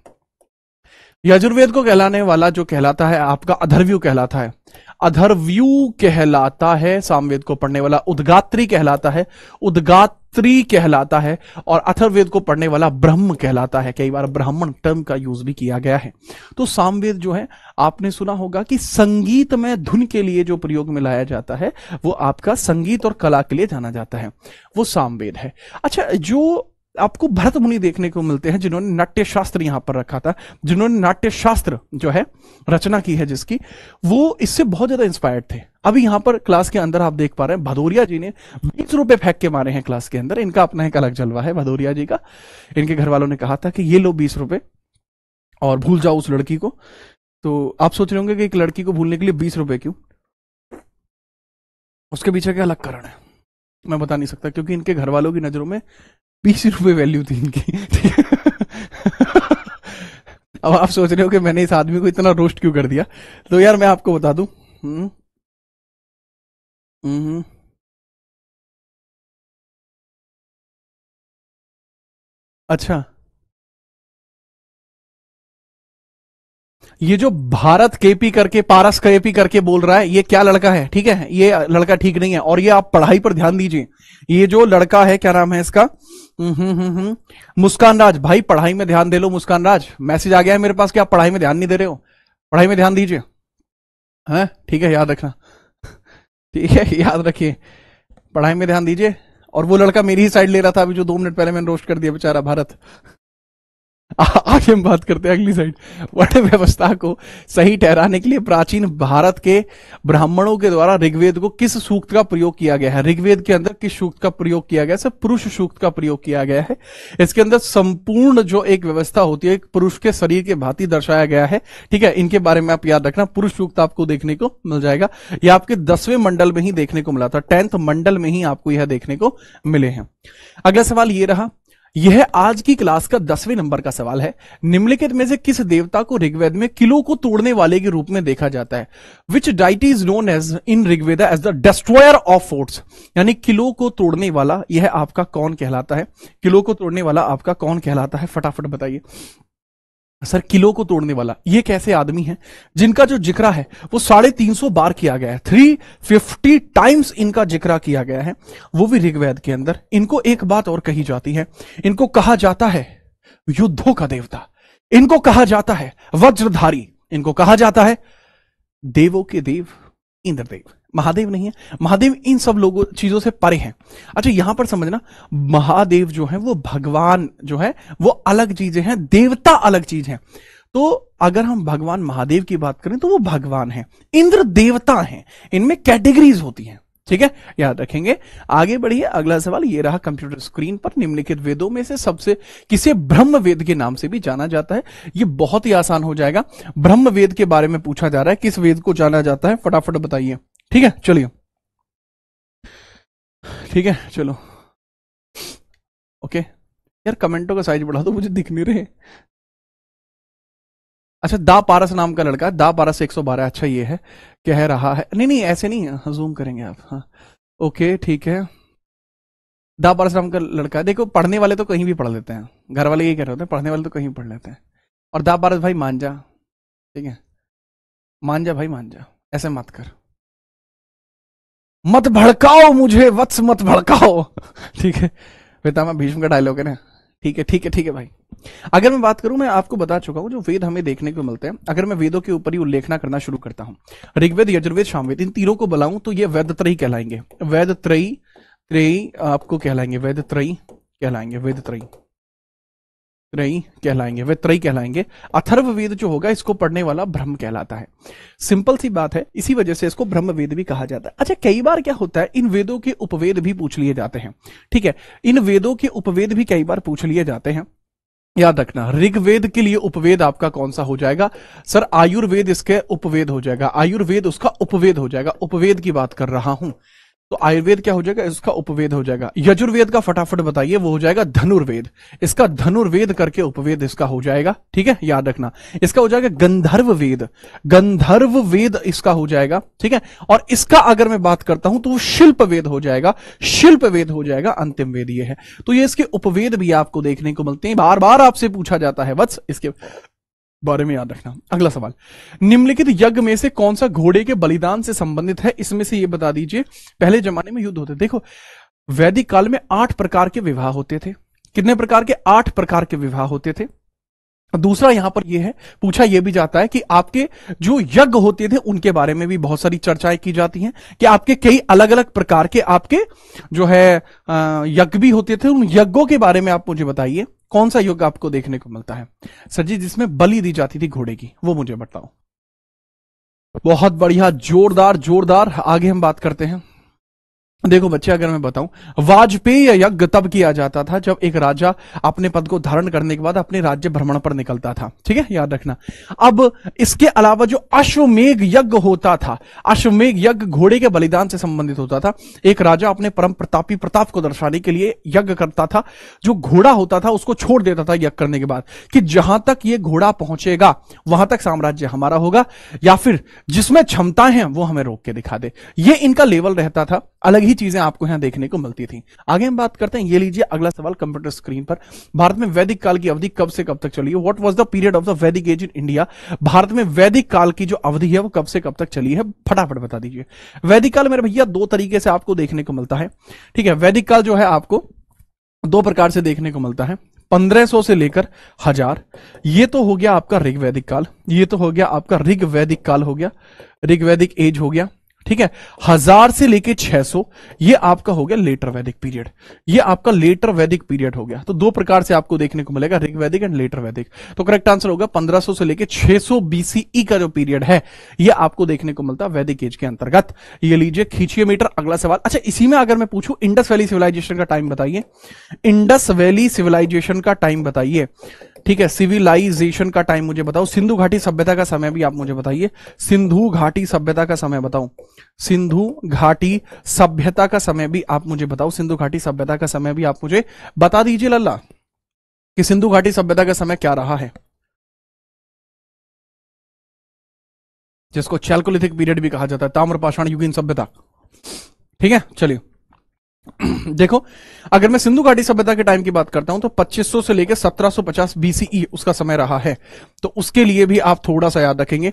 यजुर्वेद को कहलाने वाला जो कहलाता है आपका अधर्व्यू कहलाता है, अधर्व्यू कहलाता है। सामवेद को पढ़ने वाला उद्गात्री कहलाता है, उद्गात्री कहलाता है, और अथर्ववेद को पढ़ने वाला ब्रह्म कहलाता है। कई बार ब्राह्मण टर्म का यूज भी किया गया है। तो सामवेद जो है, आपने सुना होगा कि संगीत में धुन के लिए जो प्रयोग में लाया जाता है वो आपका संगीत और कला के लिए जाना जाता है, वो सामवेद है। अच्छा, जो आपको भरत मुनि देखने को मिलते हैं जिन्होंने नाट्य शास्त्र यहां पर रखा था, जिन्होंने नाट्य शास्त्र जो है रचना की है जिसकी, वो इससे बहुत ज्यादा इंस्पायर्ड थे। अभी यहां पर क्लास के अंदर आप देख पा रहे हैं भदौरिया जी ने 20 रुपए फेंक के मारे हैं क्लास के अंदर। इनका अपना एक अलग जलवा है भदौरिया जी का। इनके घर वालों ने कहा था कि ये लो 20 रुपए और भूल जाओ उस लड़की को। तो आप सोच रहे होंगे कि एक लड़की को भूलने के लिए 20 रुपए क्यों? उसके पीछे क्या अलग कारण है मैं बता नहीं सकता, क्योंकि इनके घर वालों की नजरों में 20 रुपए वैल्यू थी इनकी। अब आप सोच रहे हो कि मैंने इस आदमी को इतना रोस्ट क्यों कर दिया। तो यार मैं आपको बता दूं, अच्छा, ये जो भारत केपी करके पारस केपी करके बोल रहा है, ये क्या लड़का है? ठीक है, ये लड़का ठीक नहीं है। और ये आप पढ़ाई पर ध्यान दीजिए। ये जो लड़का है, क्या नाम है इसका? मुस्कान राज। भाई पढ़ाई में ध्यान दे लो मुस्कान राज। मैसेज आ गया है मेरे पास कि आप पढ़ाई में ध्यान नहीं दे रहे हो। पढ़ाई में ध्यान दीजिए, है ठीक है, याद रखना, ठीक है, याद रखिए, पढ़ाई में ध्यान दीजिए। और वो लड़का मेरी ही साइड ले रहा था अभी, जो 2 मिनट पहले मैंने रोस्ट कर दिया बेचारा भारत। आगे हम बात करते हैं अगली साइड। वर्ण व्यवस्था को सही ठहराने के लिए प्राचीन भारत के ब्राह्मणों के द्वारा ऋग्वेद को किस सूक्त का प्रयोग किया गया है? ऋग्वेद के अंदर किस सूक्त का प्रयोग किया गया है? सब पुरुष सूक्त का प्रयोग किया गया है। इसके अंदर संपूर्ण जो एक व्यवस्था होती है, एक पुरुष के शरीर के भांति दर्शाया गया है। ठीक है, इनके बारे में आप याद रखना। पुरुष सूक्त आपको देखने को मिल जाएगा। यह आपके 10वें मंडल में ही देखने को मिला था, 10th मंडल में ही आपको यह देखने को मिले हैं। अगला सवाल ये रहा, यह आज की क्लास का 10वें नंबर का सवाल है। निम्नलिखित में से किस देवता को ऋग्वेद में किलों को तोड़ने वाले के रूप में देखा जाता है? Which deity is known as in Rigveda as the destroyer of forts, यानी किलों को तोड़ने वाला यह आपका कौन कहलाता है? किलों को तोड़ने वाला आपका कौन कहलाता है? फटाफट बताइए सर। किलो को तोड़ने वाला ये कैसे आदमी है जिनका जो जिक्र है वो 350 बार किया गया है, 350 टाइम्स इनका जिक्र किया गया है, वो भी ऋग्वेद के अंदर। इनको एक बात और कही जाती है, इनको कहा जाता है युद्धों का देवता, इनको कहा जाता है वज्रधारी, इनको कहा जाता है देवों के देव इंद्रदेव। महादेव नहीं है, महादेव इन सब लोगों चीजों से परे हैं। अच्छा यहां पर समझना, महादेव जो है वो भगवान जो है वो अलग चीजें हैं, देवता अलग चीज है। तो अगर हम भगवान महादेव की बात करें तो वो भगवान है, इंद्र देवता हैं, इनमें कैटेगरीज होती हैं। ठीक है, याद रखेंगे। आगे बढ़िए, अगला सवाल ये रहा कंप्यूटर स्क्रीन पर। निम्नलिखित वेदों में से सबसे किसे ब्रह्म वेद के नाम से भी जाना जाता है? ये बहुत ही आसान हो जाएगा। ब्रह्म वेद के बारे में पूछा जा रहा है, किस वेद को जाना जाता है? फटाफट बताइए। ठीक है, चलिए। ठीक है, चलो। ओके यार, कमेंटों का साइज बढ़ा दो, मुझे दिख नहीं रहे। अच्छा, दा पारस नाम का लड़का, दा पारस 112। अच्छा ये है, कह रहा है, नहीं नहीं ऐसे नहीं, जूम करेंगे आप। हाँ ओके ठीक है। दा पारस नाम का लड़का, देखो पढ़ने वाले तो कहीं भी पढ़ लेते हैं, घर वाले ये कह रहे होते हैं, पढ़ने वाले तो कहीं भी पढ़ लेते हैं। और दा पारस भाई मान जा, ठीक है, मान जा भाई मान जा, ऐसे मत कर, मत भड़काओ मुझे वत्स, मत भड़काओ। ठीक है, पितामह भीष्म का डायलॉग है ना। ठीक है ठीक है ठीक है भाई। अगर मैं बात करूं, मैं आपको बता चुका हूं जो वेद हमें देखने को मिलते हैं। अगर मैं वेदों के ऊपर ही उल्लेखना करना शुरू करता हूं, ऋग्वेद, यजुर्वेद, सामवेद, इन तीनों को बुलाऊं तो ये वेद त्रयी कहलाएंगे। वेद त्रयी, त्रयी आपको कहलाएंगे, वेद त्रयी कहलाएंगे, वेद त्रयी, त्रयी कहलाएंगे, वे त्रयी कहलाएंगे। अथर्व वेद जो होगा इसको पढ़ने वाला ब्रह्म कहलाता है। सिंपल सी बात है, इसी वजह से इसको ब्रह्म वेद भी कहा जाता है। अच्छा कई बार क्या होता है, इन वेदों के उपवेद भी पूछ लिए जाते हैं। ठीक है, इन वेदों के उपवेद भी कई बार पूछ लिए जाते हैं। याद रखना, ऋग्वेद के लिए उपवेद आपका कौन सा हो जाएगा? सर आयुर्वेद इसके उपवेद हो जाएगा, आयुर्वेद उसका उपवेद हो जाएगा। उपवेद की बात कर रहा हूं तो आयुर्वेद क्या हो जाएगा? इसका उपवेद हो जाएगा। यजुर्वेद का फटाफट बताइए, वो हो जाएगा धनुर्वेद, इसका धनुर्वेद करके उपवेद इसका हो जाएगा। ठीक है, याद रखना, इसका हो जाएगा गंधर्व वेद, गंधर्व वेद इसका हो जाएगा। ठीक है, और इसका अगर मैं बात करता हूं तो वो शिल्प वेद हो जाएगा, शिल्प वेद हो जाएगा, अंतिम वेद ये है। तो ये इसके उपवेद भी आपको देखने को मिलते हैं, बार बार आपसे पूछा जाता है वत्स, इसके बारे में याद रखना। अगला सवाल, निम्नलिखित यज्ञ में से कौन सा घोड़े के बलिदान से संबंधित है? इसमें से ये बता दीजिए। पहले जमाने में युद्ध होते, देखो वैदिक काल में 8 प्रकार के विवाह होते थे। कितने प्रकार के? 8 प्रकार के विवाह होते थे। दूसरा यहां पर यह है, पूछा यह भी जाता है कि आपके जो यज्ञ होते थे उनके बारे में भी बहुत सारी चर्चाएं की जाती हैं कि आपके कई अलग अलग प्रकार के आपके जो है यज्ञ भी होते थे। उन यज्ञों के बारे में आप मुझे बताइए, कौन सा यज्ञ आपको देखने को मिलता है? सर जी जिसमें बलि दी जाती थी घोड़े की, वो मुझे बताओ। बहुत बढ़िया, जोरदार जोरदार। आगे हम बात करते हैं। देखो बच्चे, अगर मैं बताऊं, वाजपेयी यज्ञ तब किया जाता था जब एक राजा अपने पद को धारण करने के बाद अपने राज्य भ्रमण पर निकलता था। ठीक है, याद रखना। अब इसके अलावा जो अश्वमेघ यज्ञ होता था, अश्वमेघ यज्ञ घोड़े के बलिदान से संबंधित होता था। एक राजा अपने परम प्रतापी प्रताप को दर्शाने के लिए यज्ञ करता था। जो घोड़ा होता था उसको छोड़ देता था यज्ञ करने के बाद कि जहां तक ये घोड़ा पहुंचेगा वहां तक साम्राज्य हमारा होगा, या फिर जिसमें क्षमताएं हैं वो हमें रोक के दिखा दे। ये इनका लेवल रहता था, अलग ही चीजें आपको यहां देखने को मिलती थी। आगे हम बात करते हैं, ये लीजिए अगला सवाल कंप्यूटर स्क्रीन पर। भारत में वैदिक काल की अवधि कब से कब तक चली है? What was the period of the वैदिक एज इन इंडिया? भारत में वैदिक काल की जो अवधि है वो कब से कब तक चली है? फटाफट बता दीजिए। वैदिक काल मेरे भैया 2 तरीके से आपको देखने को मिलता है। ठीक है, वैदिक काल जो है आपको 2 प्रकार से देखने को मिलता है, 1500 से लेकर 1000। ये तो हो गया आपका ऋग्वैदिक काल, ये तो हो गया आपका ऋग्वैदिक काल, हो गया ऋग्वैदिक एज हो गया। ठीक है, 1000 से लेके 600, ये आपका हो गया लेटर वैदिक पीरियड, ये आपका लेटर वैदिक पीरियड हो गया। तो दो प्रकार से आपको देखने को मिलेगा, ऋग वैदिक एंड लेटर वैदिक। तो करेक्ट आंसर होगा 1500 से लेके 600 बीसीई का जो पीरियड है ये आपको देखने को मिलता है वैदिक एज के अंतर्गत। ये लीजिए, खींचिए मीटर। अगला सवाल, अच्छा इसी में अगर मैं पूछूं इंडस वैली सिविलाइजेशन का टाइम बताइए, इंडस वैली सिविलाइजेशन का टाइम बताइए, ठीक है, सिविलाइजेशन का टाइम मुझे बताओ। सिंधु घाटी सभ्यता का समय भी आप मुझे बताइए, सिंधु घाटी सभ्यता का समय बताओ, सिंधु घाटी सभ्यता का समय भी आप मुझे बताओ, सिंधु घाटी सभ्यता का समय भी आप मुझे बता दीजिए लल्ला कि सिंधु घाटी सभ्यता का समय क्या रहा है, जिसको चैल्कोलिथिक पीरियड भी कहा जाता है, ताम्रपाषाण युगीन सभ्यता। ठीक है, चलिए देखो, अगर मैं सिंधु घाटी सभ्यता के टाइम की बात करता हूं तो 2500 से लेकर 1750 बीसीई उसका समय रहा है, तो उसके लिए भी आप थोड़ा सा याद रखेंगे।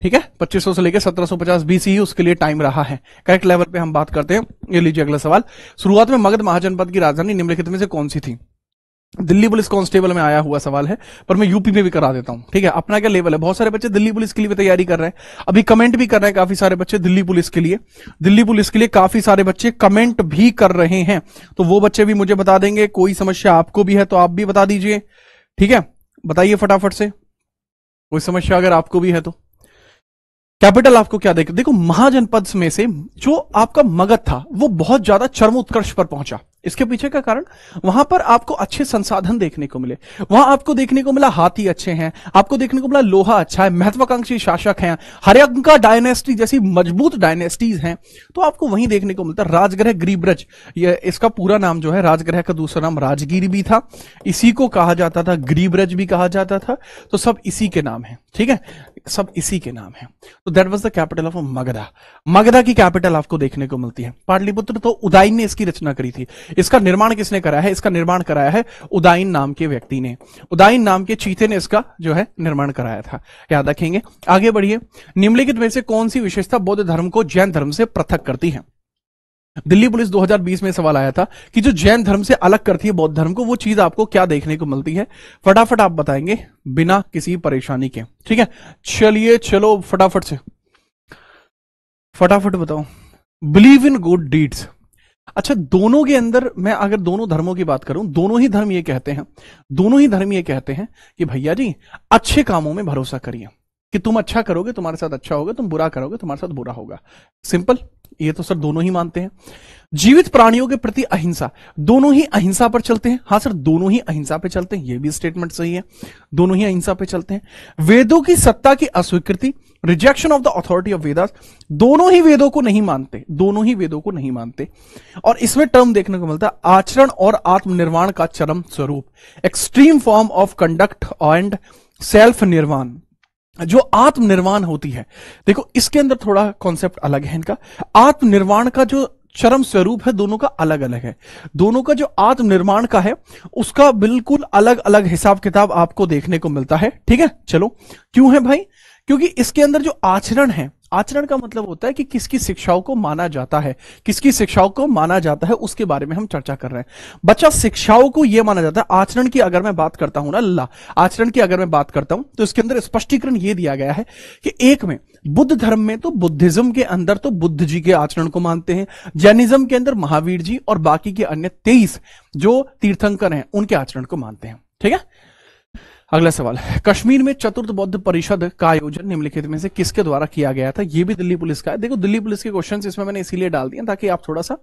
ठीक है, 2500 से लेकर 1750 बीसीई उसके लिए टाइम रहा है। करेक्ट लेवल पे हम बात करते हैं। ये लीजिए अगला सवाल, शुरुआत में मगध महाजनपद की राजधानी निम्नलिखित में से कौन सी थी? दिल्ली पुलिस कांस्टेबल में आया हुआ सवाल है, पर मैं यूपी में भी करा देता हूं। ठीक है, अपना क्या लेवल है, बहुत सारे बच्चे दिल्ली पुलिस के लिए भी तैयारी कर रहे हैं, अभी कमेंट भी कर रहे हैं काफी सारे बच्चे दिल्ली पुलिस के लिए, दिल्ली पुलिस के लिए काफी सारे बच्चे कमेंट भी कर रहे हैं, तो वो बच्चे भी मुझे बता देंगे। कोई समस्या आपको भी है तो आप भी बता दीजिए। ठीक है, बताइए फटाफट से, कोई समस्या अगर आपको भी है तो। कैपिटल आपको क्या देखो, महाजनपद में से जो आपका मगध था वो बहुत ज्यादा चरमोत्कर्ष पर पहुंचा। इसके पीछे का कारण, वहां पर आपको अच्छे संसाधन देखने को मिले, वहां आपको देखने को मिला हाथी अच्छे हैं, आपको देखने को मिला लोहा अच्छा है, महत्वाकांक्षी शासक हैं, हर्यंका डायनेस्टी जैसी मजबूत डायनेस्टीज हैं, तो आपको वहीं देखने को मिलता। राजगृह गिरिब्रज, ये इसका पूरा नाम जो है, राजगृह का दूसरा नाम राजगीर भी था, इसी को कहा जाता था, गिरिब्रज भी कहा जाता था, तो सब इसी के नाम है। ठीक है, सब इसी के नाम है। तो that was the capital of Magadha. Magadha की कैपिटल आपको देखने को मिलती है पाटलिपुत्र। तो उदयन ने इसकी रचना करी थी। इसका निर्माण किसने कराया है? इसका निर्माण कराया है उदयन नाम के व्यक्ति ने, उदयन नाम के चीते ने इसका जो है निर्माण कराया था, याद रखेंगे। आगे बढ़िए, निम्नलिखित में से कौन सी विशेषता बौद्ध धर्म को जैन धर्म से पृथक करती है? दिल्ली पुलिस 2020 में सवाल आया था कि जो जैन धर्म से अलग करती है बौद्ध धर्म को, वो चीज आपको क्या देखने को मिलती है? फटाफट आप बताएंगे बिना किसी परेशानी के। ठीक है, चलिए चलो फटाफट से, फटाफट बताओ। Believe in good deeds. अच्छा, दोनों के अंदर मैं अगर दोनों धर्मों की बात करूं, दोनों ही धर्म ये कहते हैं, दोनों ही धर्म ये कहते हैं कि भैया जी अच्छे कामों में भरोसा करिए, कि तुम अच्छा करोगे तुम्हारे साथ अच्छा होगा, तुम बुरा करोगे तुम्हारे साथ बुरा होगा। सिंपल, ये तो सर दोनों ही मानते हैं। जीवित प्राणियों के प्रति अहिंसा, दोनों ही अहिंसा पर चलते हैं। हाँ सर, दोनों ही अहिंसा पे चलते हैं, ये भी स्टेटमेंट सही है, दोनों ही अहिंसा पे चलते हैं। वेदों की सत्ता की अस्वीकृति, rejection of the authority of Vedas, दोनों ही वेदों को नहीं मानते, दोनों ही वेदों को नहीं मानते। और इसमें टर्म देखने को मिलता है आचरण और आत्मनिर्वाण का चरम स्वरूप, extreme form of conduct and self निर्वाण। जो आत्मनिर्वाण होती है, देखो इसके अंदर थोड़ा कॉन्सेप्ट अलग है इनका। आत्मनिर्वाण का जो चरम स्वरूप है दोनों का अलग अलग है, दोनों का जो आत्मनिर्माण का है उसका बिल्कुल अलग अलग हिसाब किताब आपको देखने को मिलता है। ठीक है, चलो क्यों है भाई? क्योंकि इसके अंदर जो आचरण है, आचरण का मतलब होता है कि किसकी शिक्षाओं को माना जाता है, किसकी शिक्षाओं को माना जाता है, उसके बारे में हम चर्चा कर रहे हैं। बच्चा, शिक्षाओं को यह माना जाता है। आचरण की अगर मैं बात करता हूं ना अल्लाह, आचरण की अगर मैं बात करता हूं तो इसके अंदर स्पष्टीकरण यह दिया गया है कि एक में बुद्ध धर्म में तो बुद्धिज्म के अंदर तो बुद्ध जी के आचरण को मानते हैं, जैनिज्म के अंदर महावीर जी और बाकी के अन्य 23 जो तीर्थंकर हैं उनके आचरण को मानते हैं। ठीक है, अगला सवाल, कश्मीर में चतुर्थ बौद्ध परिषद का आयोजन निम्नलिखित में से किसके द्वारा किया गया था? यह भी दिल्ली पुलिस का है। देखो दिल्ली पुलिस के क्वेश्चंस इसमें मैंने इसीलिए डाल दिए ताकि आप थोड़ा सा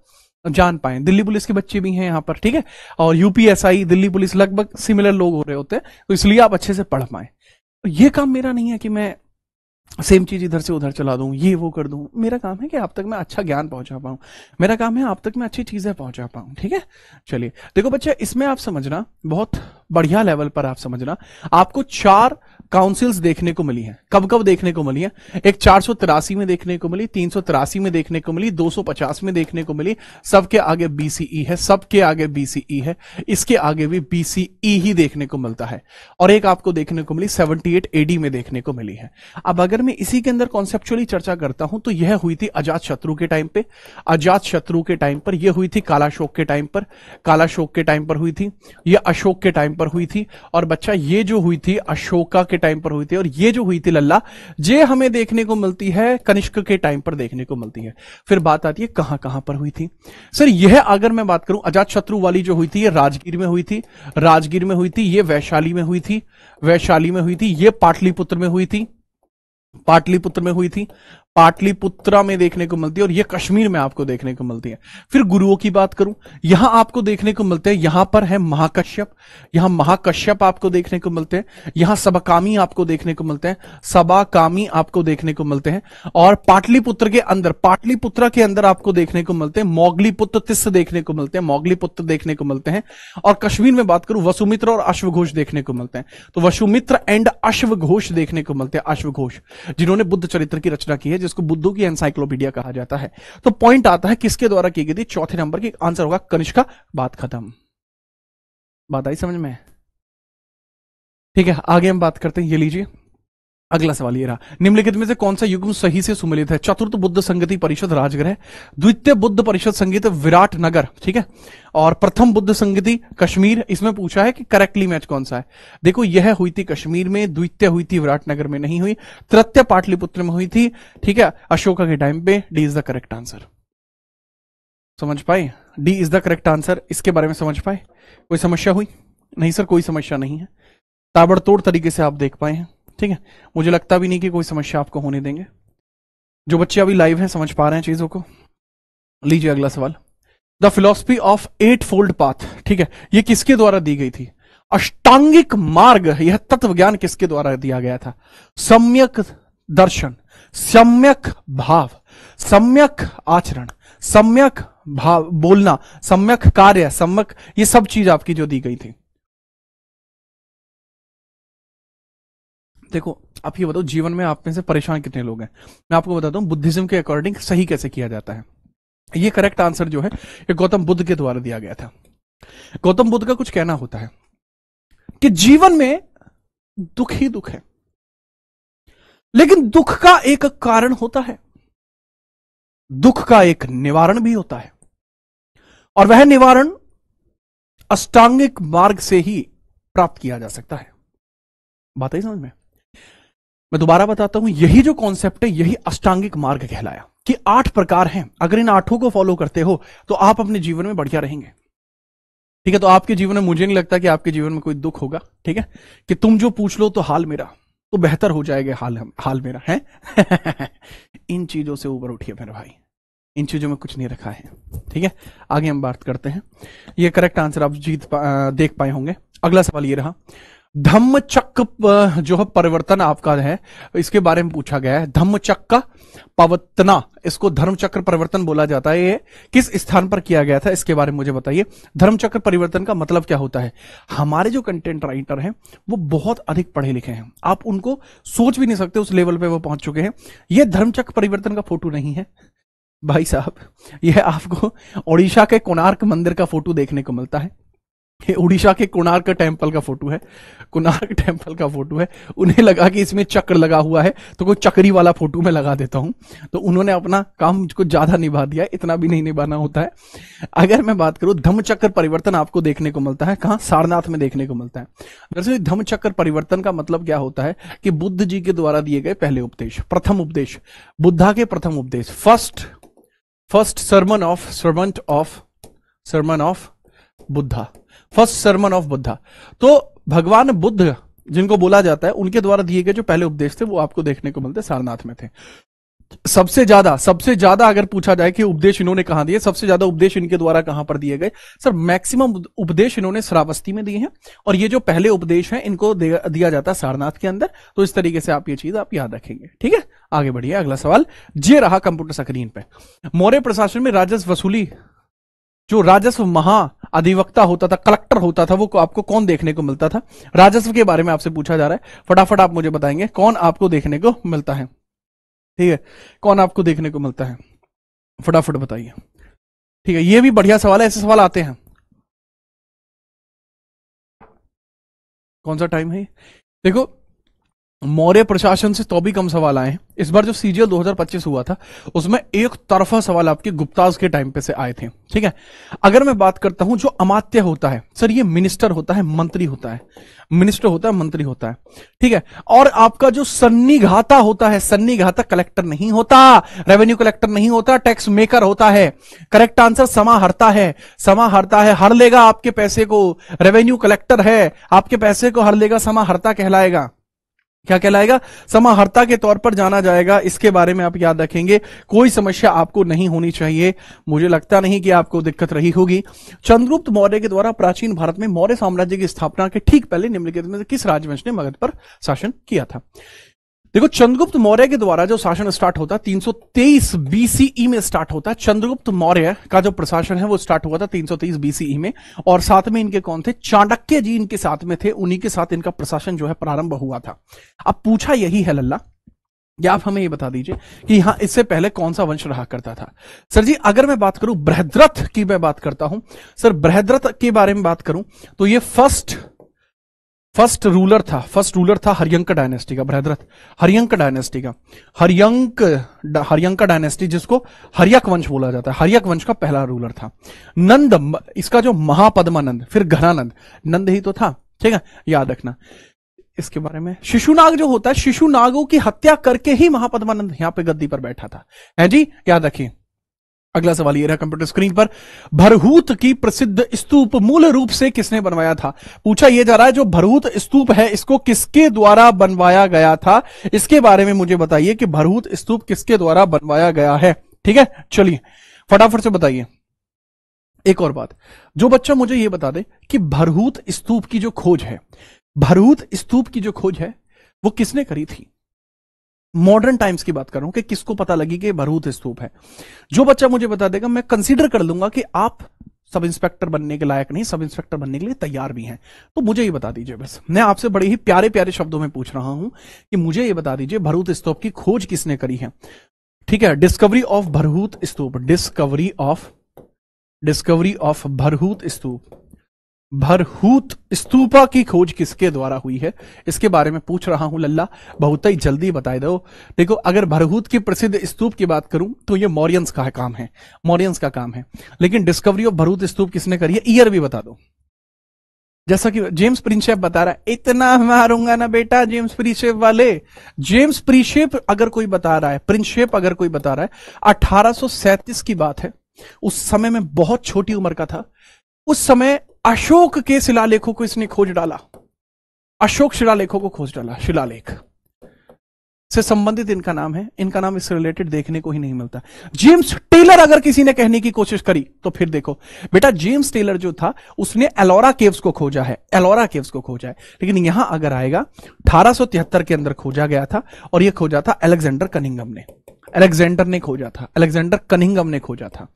जान पाए। दिल्ली पुलिस के बच्चे भी हैं यहाँ पर, ठीक है, और यूपीएसआई, दिल्ली पुलिस लगभग सिमिलर लोग हो रहे होते हैं, तो इसलिए आप अच्छे से पढ़ पाए। ये काम मेरा नहीं है कि मैं सेम चीज इधर से उधर चला दूं, ये वो कर दूं। मेरा काम है कि आप तक मैं अच्छा ज्ञान पहुंचा पाऊं, मेरा काम है आप तक मैं अच्छी चीजें पहुंचा पाऊं। ठीक है, चलिए देखो बच्चा, इसमें आप समझना, बहुत बढ़िया लेवल पर आप समझना, आपको 4 काउंसिल्स देखने को मिली हैं। कब कब देखने को मिली है? एक 483 में देखने को मिली, 383 में देखने को मिली, 250 में देखने को मिली। सबके आगे बीसीई है, सबके आगे बीसीई है, इसके आगे भी बीसीई ही देखने को मिलता है। और एक आपको देखने को मिली 78 एडी में देखने को मिली है। अब अगर मैं इसी के अंदर कॉन्सेप्चुअली चर्चा करता हूं तो यह हुई थी अजात शत्रु के टाइम पे, अजात शत्रु के टाइम पर, यह हुई थी कालाशोक के टाइम पर, कालाशोक के टाइम पर हुई थी, यह अशोक के टाइम पर हुई थी। और बच्चा, ये जो हुई थी अशोका के टाइम पर हुई थी, और ये जो हुई थी लल्ला, ये हमें देखने को मिलती है कनिष्क के टाइम पर देखने को मिलती है। फिर बात आती है कहां कहां पर हुई थी। सर यह अगर मैं बात करूं अजात शत्रु वाली जो हुई थी, ये राजगीर में हुई थी, राजगीर में हुई थी, ये वैशाली में हुई थी, वैशाली में हुई थी, ये पाटलिपुत्र में हुई थी, पाटलिपुत्र में हुई थी, पाटलिपुत्रा में देखने को मिलती है, और ये कश्मीर में आपको देखने को मिलती है। फिर गुरुओं की बात करूं, यहां आपको देखने को मिलते हैं, यहां पर है महाकश्यप, यहां महाकश्यप आपको देखने को मिलते हैं, यहां सबकामी आपको देखने को मिलते हैं, सबाकामी आपको देखने को मिलते हैं, और पाटलिपुत्र के अंदर, पाटलिपुत्रा के अंदर आपको देखने को मिलते हैं मोगलीपुत्र तिस्स देखने को मिलते हैं, मोगलीपुत्र देखने को मिलते हैं। और कश्मीर में बात करूं, वसुमित्र और अश्वघोष देखने को मिलते हैं। तो वसुमित्र एंड अश्वघोष देखने को मिलते हैं, अश्वघोष जिन्होंने बुद्ध चरित्र की रचना की है, जिसको बुद्धों की एनसाइक्लोपीडिया कहा जाता है। तो पॉइंट आता है किसके द्वारा की गई थी, चौथे नंबर की आंसर होगा कनिष्का। बात खत्म। बात आई समझ में? ठीक है, आगे हम बात करते हैं। ये लीजिए अगला सवाल ये रहा, निम्नलिखित में से कौन सा युग्म सही से सुमेलित है? चतुर्थ बुद्ध संगति परिषद राजगृह, द्वितीय बुद्ध परिषद संगीत विराट नगर, ठीक है, और प्रथम बुद्ध संगति कश्मीर। इसमें पूछा है कि करेक्टली मैच कौन सा है। देखो यह हुई थी कश्मीर में, द्वितीय हुई थी विराटनगर में नहीं हुई, तृतीय पाटलिपुत्र में हुई थी, ठीक है, अशोका के टाइम पे। D is the correct answer. समझ पाए? D is the correct answer. इसके बारे में समझ पाए? कोई समस्या हुई? नहीं सर कोई समस्या नहीं है, ताबड़तोड़ तरीके से आप देख पाए हैं, ठीक है। मुझे लगता भी नहीं कि कोई समस्या आपको होने देंगे। जो बच्चे अभी लाइव हैं समझ पा रहे हैं चीजों को। लीजिए अगला सवाल, the philosophy of eightfold path, ठीक है, ये किसके द्वारा दी गई थी? अष्टांगिक मार्ग, यह तत्व ज्ञान किसके द्वारा दिया गया था? सम्यक दर्शन, सम्यक भाव, सम्यक आचरण, सम्यक भाव बोलना, सम्यक कार्य, सम्यक, ये सब चीज आपकी जो दी गई थी। देखो आप ये बताओ जीवन में आप में से परेशान कितने लोग हैं? मैं आपको बताता हूं बुद्धिज्म के अकॉर्डिंग सही कैसे किया जाता है। ये करेक्ट आंसर जो है ये गौतम बुद्ध के द्वारा दिया गया था। गौतम बुद्ध का कुछ कहना होता है कि जीवन में दुख ही दुख है, लेकिन दुख का एक कारण होता है, दुख का एक निवारण भी होता है, और वह निवारण अष्टांगिक मार्ग से ही प्राप्त किया जा सकता है। बात आई समझ में? मैं दोबारा बताता हूं, यही जो कॉन्सेप्ट है यही अष्टांगिक मार्ग कहलाया, कि 8 प्रकार हैं, अगर इन 8 को फॉलो करते हो तो आप अपने जीवन में बढ़िया रहेंगे, ठीक है। तो आपके जीवन में मुझे नहीं लगता कि आपके जीवन में कोई दुख होगा, ठीक है, कि तुम जो पूछ लो तो हाल मेरा, तो बेहतर हो जाएगा हाल मेरा है। इन चीजों से ऊपर उठिए मेरे भाई, इन चीजों में कुछ नहीं रखा है, ठीक है। आगे हम बात करते हैं। ये करेक्ट आंसर आप देख पाए होंगे। अगला सवाल ये रहा, धम्मचक्र जो है परिवर्तन आपका है, इसके बारे में पूछा गया है। धम्मचक्र पवतना, इसको धर्मचक्र परिवर्तन बोला जाता है, ये किस स्थान पर किया गया था, इसके बारे में मुझे बताइए। धर्मचक्र परिवर्तन का मतलब क्या होता है? हमारे जो कंटेंट राइटर हैं वो बहुत अधिक पढ़े लिखे हैं, आप उनको सोच भी नहीं सकते उस लेवल पे वो पहुंच चुके हैं। ये धर्मचक्र परिवर्तन का फोटो नहीं है भाई साहब, यह आपको ओडिशा के कोणार्क मंदिर का फोटो देखने को मिलता है। ये उड़ीसा के कोणार्क टेम्पल का फोटो है, कोणार्क टेम्पल का फोटो है। उन्हें लगा कि इसमें चक्र लगा हुआ है तो कोई चक्री वाला फोटो मैं लगा देता हूं, तो उन्होंने अपना काम कुछ ज्यादा निभा दिया, इतना भी नहीं निभाना होता है। अगर मैं बात करूं, धम्मचक्र परिवर्तन आपको देखने को मिलता है कहां? सारनाथ में देखने को मिलता है। दरअसल धम्मचक्र परिवर्तन का मतलब क्या होता है कि बुद्ध जी के द्वारा दिए गए पहले उपदेश, प्रथम उपदेश, बुद्धा के प्रथम उपदेश, first sermon of Buddha, first sermon of Buddha. तो भगवान बुद्ध जिनको बोला जाता है उनके द्वारा दिए गए जो पहले उपदेश थे वो आपको देखने को मिलते सारनाथ में थे। सबसे ज्यादा अगर पूछा जाए कि उपदेश इन्होंने कहां दिए, सबसे ज्यादा उपदेश इनके द्वारा कहां पर दिए गए? सर मैक्सिमम उपदेश इन्होंने श्रावस्ती में दिए हैं, और ये जो पहले उपदेश हैं इनको दिया जाता है सारनाथ के अंदर। तो इस तरीके से आप ये चीज आप याद रखेंगे, ठीक है। आगे बढ़िए, अगला सवाल ये रहा कंप्यूटर स्क्रीन पे। मौर्य प्रशासन में राजस्व वसूली, जो राजस्व महा अधिवक्ता होता था, कलेक्टर होता था, वो आपको कौन देखने को मिलता था? राजस्व के बारे में आपसे पूछा जा रहा है, फटाफट आप मुझे बताएंगे कौन आपको देखने को मिलता है, ठीक है, कौन आपको देखने को मिलता है, फटाफट बताइए, ठीक है। ये भी बढ़िया सवाल है, ऐसे सवाल आते हैं। कौन सा टाइम है? देखो मौर्य प्रशासन से तो भी कम सवाल आए हैं। इस बार जो सीजीएल 2025 हुआ था उसमें एक तरफा सवाल आपके गुप्ताज के टाइम पे से आए थे। ठीक है, अगर मैं बात करता हूं जो अमात्य होता है सर, ये मिनिस्टर होता है, मंत्री होता है, मिनिस्टर होता है, मंत्री होता है। ठीक है, और आपका जो सन्निघाता होता है, सन्निघाता कलेक्टर नहीं होता, रेवेन्यू कलेक्टर नहीं होता, टैक्स मेकर होता है। करेक्ट आंसर समाहर्ता है, समाहर्ता है, हर लेगा आपके पैसे को। रेवेन्यू कलेक्टर है, आपके पैसे को हर लेगा, समाहर्ता कहलाएगा। क्या कहलाएगा? समाहर्ता के तौर पर जाना जाएगा। इसके बारे में आप याद रखेंगे, कोई समस्या आपको नहीं होनी चाहिए। मुझे लगता नहीं कि आपको दिक्कत रही होगी। चंद्रगुप्त मौर्य के द्वारा प्राचीन भारत में मौर्य साम्राज्य की स्थापना के ठीक पहले निम्नलिखित में से किस राजवंश ने मगध पर शासन किया था? देखो, चंद्रगुप्त मौर्य के द्वारा जो शासन स्टार्ट होता है 323 बीसीई में स्टार्ट होता है। चंद्रगुप्त मौर्य का जो प्रशासन है वो स्टार्ट हुआ था 330 बीसीई में, और साथ में इनके कौन थे? चाणक्य जी इनके साथ में थे, उन्हीं के साथ इनका प्रशासन जो है प्रारंभ हुआ था। अब पूछा यही है लल्ला, या आप हमें ये बता दीजिए कि यहां इससे पहले कौन सा वंश रहा करता था? सर जी, अगर मैं बात करूं बृहद्रथ की, मैं बात करता हूं सर, बृहद्रथ के बारे में बात करूं तो ये फर्स्ट रूलर था हरियंक डायनेस्टी का, बृहद्रथ हरियंक डायनेस्टी का, हरियंक डायनेस्टी जिसको हरियक वंश बोला जाता है, हरियक वंश का पहला रूलर था। नंद, इसका जो महापद्मानंद, फिर घनानंद, नंद ही तो था। ठीक है, याद रखना इसके बारे में। शिशुनाग जो होता है, शिशुनागों की हत्या करके ही महापद्मानंद यहां पे गद्दी पर बैठा था, है जी, याद रखिए। अगला सवाल ये रहा कंप्यूटर स्क्रीन पर, भरहूत की प्रसिद्ध स्तूप मूल रूप से किसने बनवाया था? पूछा यह जा रहा है जो भरहूत स्तूप है इसको किसके द्वारा बनवाया गया था, इसके बारे में मुझे बताइए कि भरहूत स्तूप किसके द्वारा बनवाया गया है। ठीक है, चलिए फटाफट से बताइए। एक और बात, जो बच्चा मुझे यह बता दे कि भरहूत स्तूप की जो खोज है, भरहूत स्तूप की जो खोज है वो किसने करी थी? मॉडर्न टाइम्स की बात कर रहा हूं कि किसको पता लगी कि भरहूत स्तूप है। जो बच्चा मुझे बता देगा मैं कंसीडर कर लूंगा कि आप सब इंस्पेक्टर बनने के लायक नहीं, सब इंस्पेक्टर बनने के लिए तैयार भी हैं। तो मुझे ये बता दीजिए, बस मैं आपसे बड़े ही प्यारे प्यारे शब्दों में पूछ रहा हूं कि मुझे ये बता दीजिए भरहूत स्तूप की खोज किसने करी है? ठीक है, discovery of Bharhut stupa, discovery of Bharhut stupa, Bharhut स्तूपा की खोज किसके द्वारा हुई है, इसके बारे में पूछ रहा हूं लल्ला, बहुत ही जल्दी बता दो। देखो, अगर भरहूत की प्रसिद्ध स्तूप की बात करूं तो ये मौर्यंस का काम है, मौर्यंस का काम है। लेकिन डिस्कवरी ऑफ भरहूत स्तूप किसने करी है, ईयर भी बता दो। जैसा कि जेम्स प्रिंसेप बता रहा है, इतना मारूंगा ना बेटा जेम्स प्रिंसेप वाले। जेम्स प्रिंसेप अगर कोई बता रहा है, प्रिंसेप अगर कोई बता रहा है, 1837 की बात है। उस समय में बहुत छोटी उम्र का था। उस समय अशोक के शिलालेखों को इसने खोज डाला, अशोक शिलालेखों को खोज डाला, शिलालेख से संबंधित इनका नाम है। इनका नाम इससे रिलेटेड देखने को ही नहीं मिलता। जेम्स टेलर अगर किसी ने कहने की कोशिश करी तो फिर देखो बेटा, जेम्स टेलर जो था उसने एलोरा केव्स को खोजा है, एलोरा केव्स को खोजा है। लेकिन यहां अगर आएगा 1873 के अंदर खोजा गया था, और यह खोजा था अलेक्जेंडर कनिंघम ने, अलेक्जेंडर ने खोजा था, अलेक्जेंडर कनिंघम ने खोजा था,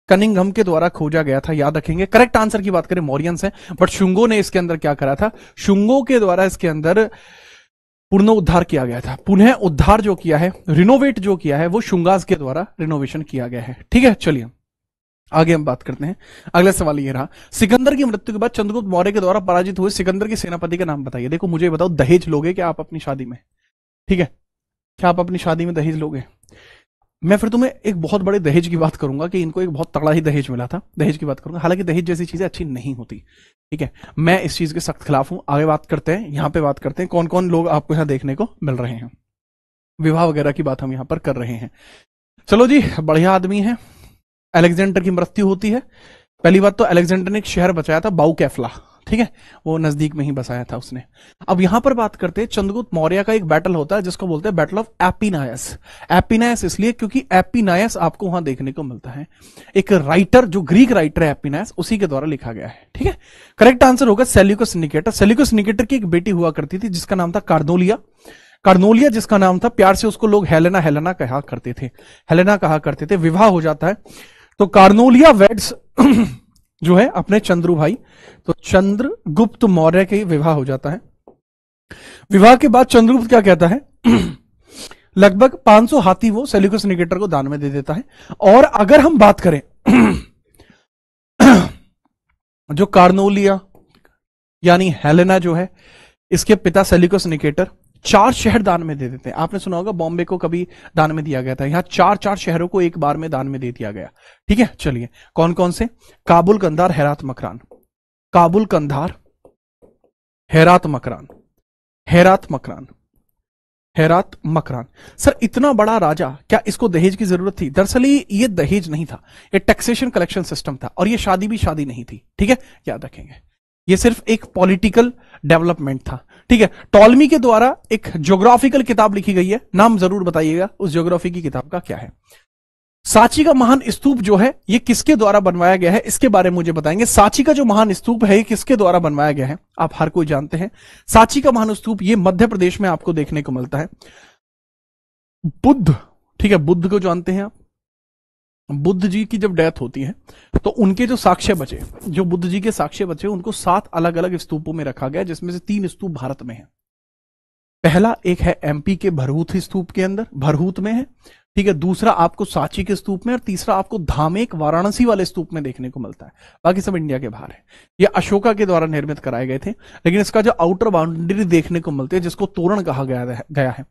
कनिंघम के द्वारा खोजा गया था, याद रखेंगे। करेक्ट आंसर की बात करें मौर्यंस है, बट शुंगों ने इसके अंदर क्या करा था, शुंगों के द्वारा इसके अंदर पुनरुद्धार किया गया था। पुनः उद्धार जो किया है, रिनोवेट जो किया है, वो शुंगास के द्वारा रिनोवेशन किया गया है। ठीक है, चलिए आगे हम बात करते हैं। अगला सवाल ये रहा, सिकंदर की मृत्यु के बाद चंद्रगुप्त मौर्य के द्वारा पराजित हुए सिकंदर के सेनापति का नाम बताइए। देखो, मुझे बताओ, दहेज लोगे क्या आप अपनी शादी में? ठीक है, क्या आप अपनी शादी में दहेज लोगे? मैं फिर तुम्हें एक बहुत बड़े दहेज की बात करूंगा कि इनको एक बहुत तगड़ा ही दहेज मिला था, दहेज की बात करूंगा। हालांकि दहेज जैसी चीजें अच्छी नहीं होती, ठीक है, मैं इस चीज के सख्त खिलाफ हूं। आगे बात करते हैं, यहां पे बात करते हैं कौन कौन लोग आपको यहां देखने को मिल रहे हैं। विवाह वगैरह की बात हम यहां पर कर रहे हैं। चलो जी, बढ़िया आदमी है। अलेक्जेंडर की मृत्यु होती है। पहली बात तो अलेक्जेंडर ने एक शहर बचाया था, बाउकेफला, ठीक है, वो नजदीक में ही बसाया था उसने। अब यहां पर बात करते हैं चंद्रगुप्त मौर्य का एक बैटल होता है जिसको बोलते हैं बैटल ऑफ एपिनायस। एपिनायस इसलिए क्योंकि एपिनायस आपको वहां देखने को मिलता है, एक राइटर जो ग्रीक राइटर है एपिनायस, उसी के द्वारा लिखा गया है। ठीक है, करेक्ट आंसर होगा सेल्यूकस निकेटर। सेल्यूकस निकेटर की एक बेटी हुआ करती थी जिसका नाम था कार्नोलिया। कार्नोलिया जिसका नाम था, प्यार से उसको लोग हेलेना हेलेना कहा करते थे, हेलेना कहा करते थे। विवाह हो जाता है तो कार्नोलिया वेड्स जो है अपने चंद्रू भाई, तो चंद्रगुप्त मौर्य के विवाह हो जाता है। विवाह के बाद चंद्रगुप्त क्या कहता है लगभग 500 हाथी वो सेल्यूकस निकेटर को दान में दे देता है। और अगर हम बात करें जो कार्नोलिया यानी हेलेना जो है, इसके पिता सेल्यूकस निकेटर 4 शहर दान में दे देते हैं। आपने सुना होगा बॉम्बे को कभी दान में दिया गया था, यहां 4 शहरों को एक बार में दान में दे दिया गया। ठीक है, चलिए कौन कौन से? काबुल, कंधार, हेरात, मकरान। काबुल, कंधार, हेरात, मकरान। हेरात, मकरान, हेरात, मकरान। सर इतना बड़ा राजा, क्या इसको दहेज की जरूरत थी? दरअसल ये दहेज नहीं था, ये टैक्सेशन कलेक्शन सिस्टम था, और ये शादी भी शादी नहीं थी। ठीक है, याद रखेंगे, ये सिर्फ एक पॉलिटिकल डेवलपमेंट था। ठीक है, टॉलमी के द्वारा एक ज्योग्राफिकल किताब लिखी गई है, नाम जरूर बताइएगा उस ज्योग्राफी की किताब का क्या है। सांची का महान स्तूप जो है ये किसके द्वारा बनवाया गया है, इसके बारे में मुझे बताएंगे। सांची का जो महान स्तूप है ये किसके द्वारा बनवाया गया है? आप हर कोई जानते हैं सांची का महान स्तूप ये मध्य प्रदेश में आपको देखने को मिलता है। बुद्ध, ठीक है, बुद्ध को जानते हैं आप। बुद्ध जी की जब डेथ होती है तो उनके जो साक्ष्य बचे, जो बुद्ध जी के साक्ष्य बचे, उनको 7 अलग अलग स्तूपों में रखा गया, जिसमें से 3 स्तूप भारत में है। पहला एक है एमपी के भरहूत स्तूप के अंदर, भरहूत में है। ठीक है, दूसरा आपको सांची के स्तूप में, और तीसरा आपको धामेक वाराणसी वाले स्तूप में देखने को मिलता है। बाकी सब इंडिया के बाहर है। ये अशोका के द्वारा निर्मित कराए गए थे, लेकिन इसका जो आउटर बाउंड्री देखने को मिलती है, जिसको तोरण कहा गया है,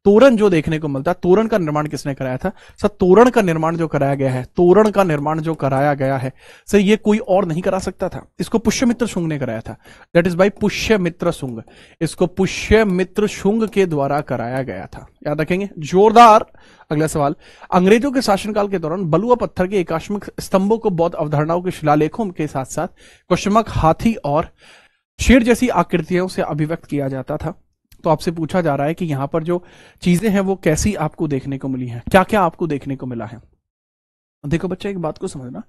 तोरण जो देखने को मिलता है, तोरण का निर्माण किसने कराया था? सर तोरण का निर्माण जो कराया गया है, तोरण का निर्माण जो कराया गया है सर, ये कोई और नहीं करा सकता था, इसको पुष्यमित्र शुंग ने कराया था। That is by Pushyamitra Shunga, इसको पुष्यमित्र शुंग के द्वारा कराया गया था। याद रखेंगे, जोरदार। अगला सवाल, अंग्रेजों के शासनकाल के दौरान बलुआ पत्थर के एकाश्मिक स्तंभों को बौद्ध अवधारणाओं के शिलालेखों के साथ साथ क्वेश्चन हाथी और शेर जैसी आकृतियों से अभिव्यक्त किया जाता था। तो आपसे पूछा जा रहा है कि यहां पर जो चीजें हैं वो कैसी आपको देखने को मिली हैं, क्या क्या आपको देखने को मिला है। देखो बच्चा, एक बात को समझना,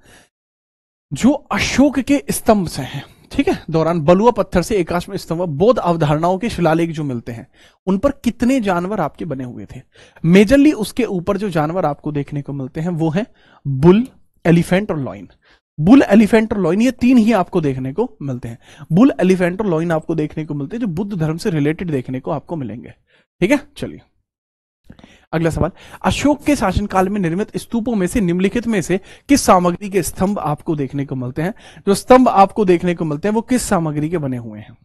जो अशोक के स्तंभ से हैं, ठीक है, दौरान बलुआ पत्थर से एकाश्म स्तंभ बौद्ध अवधारणाओं के शिलालेख जो मिलते हैं, उन पर कितने जानवर आपके बने हुए थे? मेजरली उसके ऊपर जो जानवर आपको देखने को मिलते हैं वो है बुल, एलिफेंट और लॉइन। बुल, एलिफेंट और लॉइन, ये 3 ही आपको देखने को मिलते हैं। बुल, एलिफेंट और लॉइन आपको देखने को मिलते हैं, जो बुद्ध धर्म से रिलेटेड देखने को आपको मिलेंगे। ठीक है, चलिए अगला सवाल, अशोक के शासनकाल में निर्मित स्तूपों में से निम्नलिखित में से किस सामग्री के स्तंभ आपको देखने को मिलते हैं? जो स्तंभ आपको देखने को मिलते हैं वो किस सामग्री के बने हुए हैं?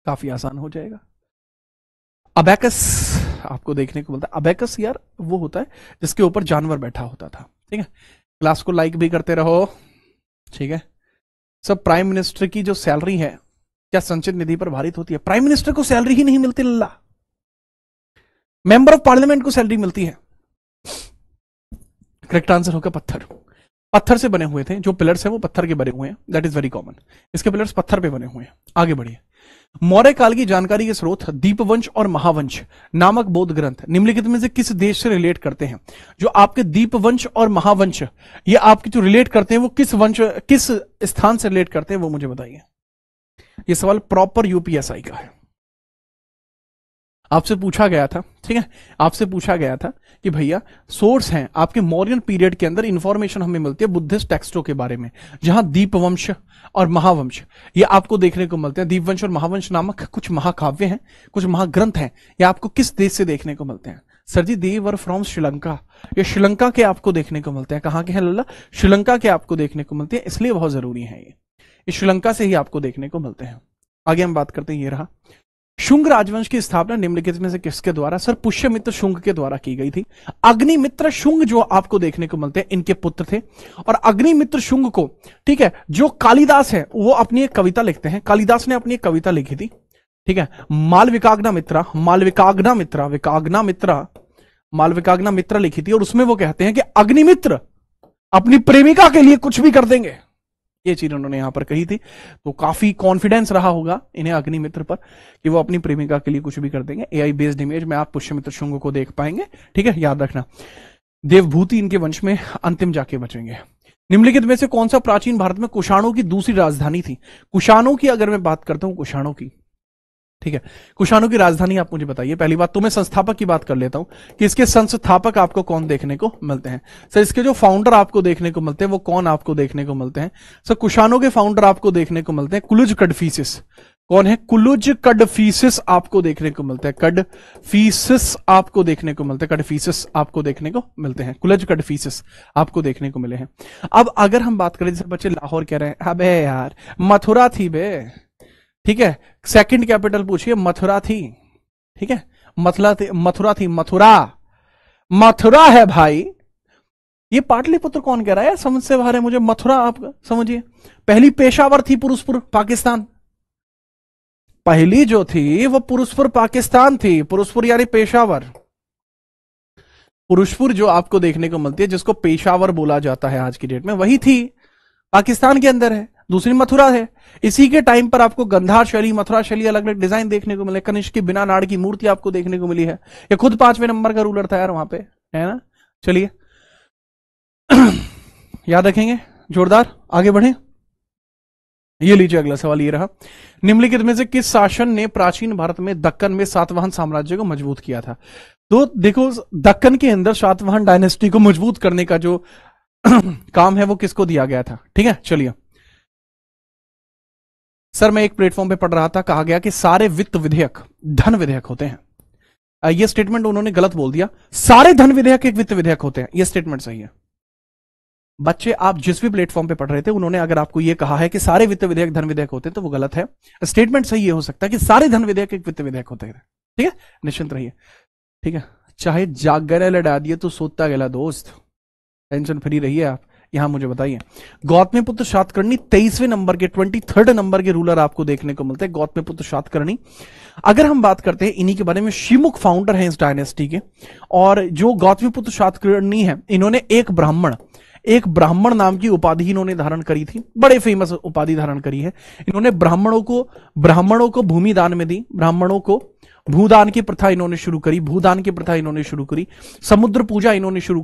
काफी आसान हो जाएगा। अबैकस आपको देखने को मिलता है। अबैकस यार वो होता है जिसके ऊपर जानवर बैठा होता था। ठीक है, क्लास को लाइक भी करते रहो। ठीक है, सब प्राइम मिनिस्टर की जो सैलरी है क्या संचित निधि पर भारित होती है? प्राइम मिनिस्टर को सैलरी ही नहीं मिलती लल्ला, मेंबर ऑफ पार्लियामेंट को सैलरी मिलती है। करेक्ट आंसर होगा पत्थर। पत्थर से बने हुए थे, जो पिलर्स हैं वो पत्थर के बने हुए हैं, दैट इज वेरी कॉमन। इसके पिलर्स पत्थर पे बने हुए हैं। आगे बढ़िए, मौर्य काल की जानकारी के स्रोत दीपवंश और महावंश नामक बौद्ध ग्रंथ निम्नलिखित में से किस देश से रिलेट करते हैं? जो आपके दीपवंश और महावंश ये आपके जो रिलेट करते हैं वो किस वंश, किस स्थान से रिलेट करते हैं वो मुझे बताइए। ये सवाल प्रॉपर यूपीएसआई का है। आपसे पूछा गया था, ठीक है, आपसे पूछा गया था कि भैया सोर्स हैं आपके मौर्यन पीरियड के अंदर इंफॉर्मेशन हमें मिलती है बुद्धिस्ट टेक्स्टों के बारे में, जहां दीपवंश और महावंश ये आपको देखने को मिलते हैं। दीपवंश और महावंश नामक कुछ महाकाव्य हैं, कुछ महाग्रंथ हैं, ये आपको किस देश से देखने को मिलते हैं? Sir ji they were from Sri Lanka. ये श्रीलंका के आपको देखने को मिलते हैं। कहां के हैं लल्ला? श्रीलंका के आपको देखने को मिलते हैं, इसलिए बहुत जरूरी है ये श्रीलंका से ही आपको देखने को मिलते हैं। आगे हम बात करते हैं, ये रहा शुंग राजवंश की स्थापना निम्नलिखित में से किसके द्वारा? सर पुष्यमित्र शुंग के द्वारा की गई थी। अग्निमित्र शुंग जो आपको देखने को मिलते हैं इनके पुत्र थे, और अग्निमित्र शुंग को, ठीक है, जो कालिदास है वो अपनी एक कविता लिखते हैं। कालिदास ने अपनी एक कविता लिखी थी, ठीक है, मालविकाग्ना मित्रा, मालविकाग्ना मित्रा, विकाग्ना मित्रा, मालविकाग्ना मित्रा लिखी थी, और उसमें वो कहते हैं कि अग्निमित्र अपनी प्रेमिका के लिए कुछ भी कर देंगे। ये चीज उन्होंने यहां पर कही थी, तो काफी कॉन्फिडेंस रहा होगा इन्हें अग्निमित्र पर कि वो अपनी प्रेमिका के लिए कुछ भी कर देंगे। एआई बेस्ड इमेज में आप पुष्यमित्र शुंग को देख पाएंगे। ठीक है, याद रखना, देवभूति इनके वंश में अंतिम जाके बचेंगे। निम्नलिखित में से कौन सा प्राचीन भारत में कुषाणों की दूसरी राजधानी थी? कुषाणों की अगर मैं बात करता हूं, कुषाणों की, ठीक है, कुषाणों की राजधानी आप मुझे बताइए। पहली बात तो मैं संस्थापक की बात कर लेता हूं कि इसके संस्थापक आपको कौन देखने को मिलते हैं। सर इसके जो फाउंडर आपको देखने को मिलते हैं वो कौन आपको देखने को मिलते हैं? सर कुषाणों के फाउंडर आपको देखने को मिलते हैं कुलुज कडफिसिस। कौन है? कुलुज कडफिसिस आपको देखने को मिलते हैं। कडफिसिस आपको देखने को मिलते हैं, कडफिसिस आपको देखने को मिलते हैं, कुलज कडफिसिस आपको देखने को मिले हैं। अब अगर हम बात करें, जैसे बच्चे लाहौर कह रहे हैं, अबे यार मथुरा थी बे, ठीक है, सेकंड कैपिटल पूछिए, मथुरा थी। ठीक है, मथुरा मथुरा है भाई। ये पाटलिपुत्र कौन कह रहा है, समझ से बाहर है मुझे। मथुरा आप समझिए। पहली पेशावर थी पुरुषपुर पाकिस्तान, पहली जो थी वो पुरुषपुर पाकिस्तान थी। पुरुषपुर यानी पेशावर। पुरुषपुर जो आपको देखने को मिलती है, जिसको पेशावर बोला जाता है आज की डेट में, वही थी, पाकिस्तान के अंदर है। दूसरी मथुरा है। इसी के टाइम पर आपको गंधार शैली, मथुरा शैली, अलग अलग डिजाइन देखने को मिले। कनिष्क की बिना नाड़ की मूर्ति आपको देखने को मिली है। ये खुद 5वें नंबर का रूलर था यार वहां पे, है ना। चलिए याद रखेंगे, जोरदार आगे बढ़े। ये लीजिए अगला सवाल ये रहा, निम्नलिखित में से किस शासन ने प्राचीन भारत में दक्कन में सातवाहन साम्राज्य को मजबूत किया था। तो देखो, दक्कन के अंदर सातवाहन डायनेस्टी को मजबूत करने का जो काम है वो किसको दिया गया था। ठीक है, चलिए। सर मैं एक प्लेटफॉर्म पे पढ़ रहा था, कहा गया कि सारे वित्त विधेयक धन विधेयक होते हैं। यह स्टेटमेंट उन्होंने गलत बोल दिया। सारे धन विधेयक एक वित्त विधेयक होते हैं, यह स्टेटमेंट सही है। बच्चे आप जिस भी प्लेटफॉर्म पे पढ़ रहे थे, उन्होंने अगर आपको यह कहा है कि सारे वित्त विधेयक धन विधेयक होते हैं, तो वो गलत है। स्टेटमेंट सही ये हो सकता है कि सारे धन विधेयक एक वित्त विधेयक होते हैं। ठीक है, निश्चिंत रहिए। ठीक है, चाहे जाग गए लड़ा दिए तो सोता गया दोस्त, टेंशन फ्री रहिए आप। यहां मुझे बताइए, गौतमीपुत्र सातकर्णी 23वें नंबर के 23rd नंबर के रूलर आपको देखने को मिलते हैं, गौतमीपुत्र सातकर्णी। अगर हम बात करते हैं इन्हीं के बारे में, शिमुख फाउंडर हैं इस डायनेस्टी के। और जो गौतमीपुत्र सातकर्णी है, इन्होंने एक ब्राह्मण नाम की उपाधि इन्होंने धारण करी थी, बड़े फेमस उपाधि धारण करी है इन्होंने। ब्राह्मणों को भूमि दान में दी, ब्राह्मणों को भूदान की प्रथा इन्होंने शुरू करी, समुद्र पूजा इन्होंने शुरू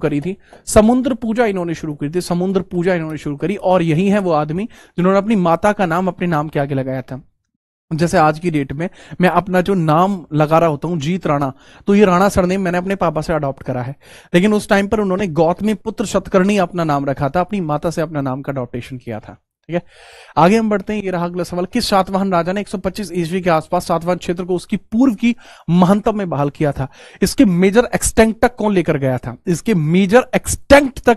करी, और यही है वो आदमी जिन्होंने अपनी माता का नाम अपने नाम के आगे लगाया था। जैसे आज की डेट में मैं अपना जो नाम लगा रहा होता हूं, जीत राणा, तो ये राणा सरनेम मैंने अपने पापा से अडॉप्ट करा है, लेकिन उस टाइम पर उन्होंने गौतमीपुत्र सातकर्णी अपना नाम रखा था, अपनी माता से अपना नाम का अडॉप्टेशन किया था। ठीक है, आगे हम बढ़ते हैं। ये रहा अगला सवाल, किस सातवाहन राजा ने 125 ईस्वी के आसपास सातवाहन क्षेत्र को उसकी पूर्व की महंता में बहाल किया था। इसके मेजर एक्सटेंट तक कौन लेकर गया था,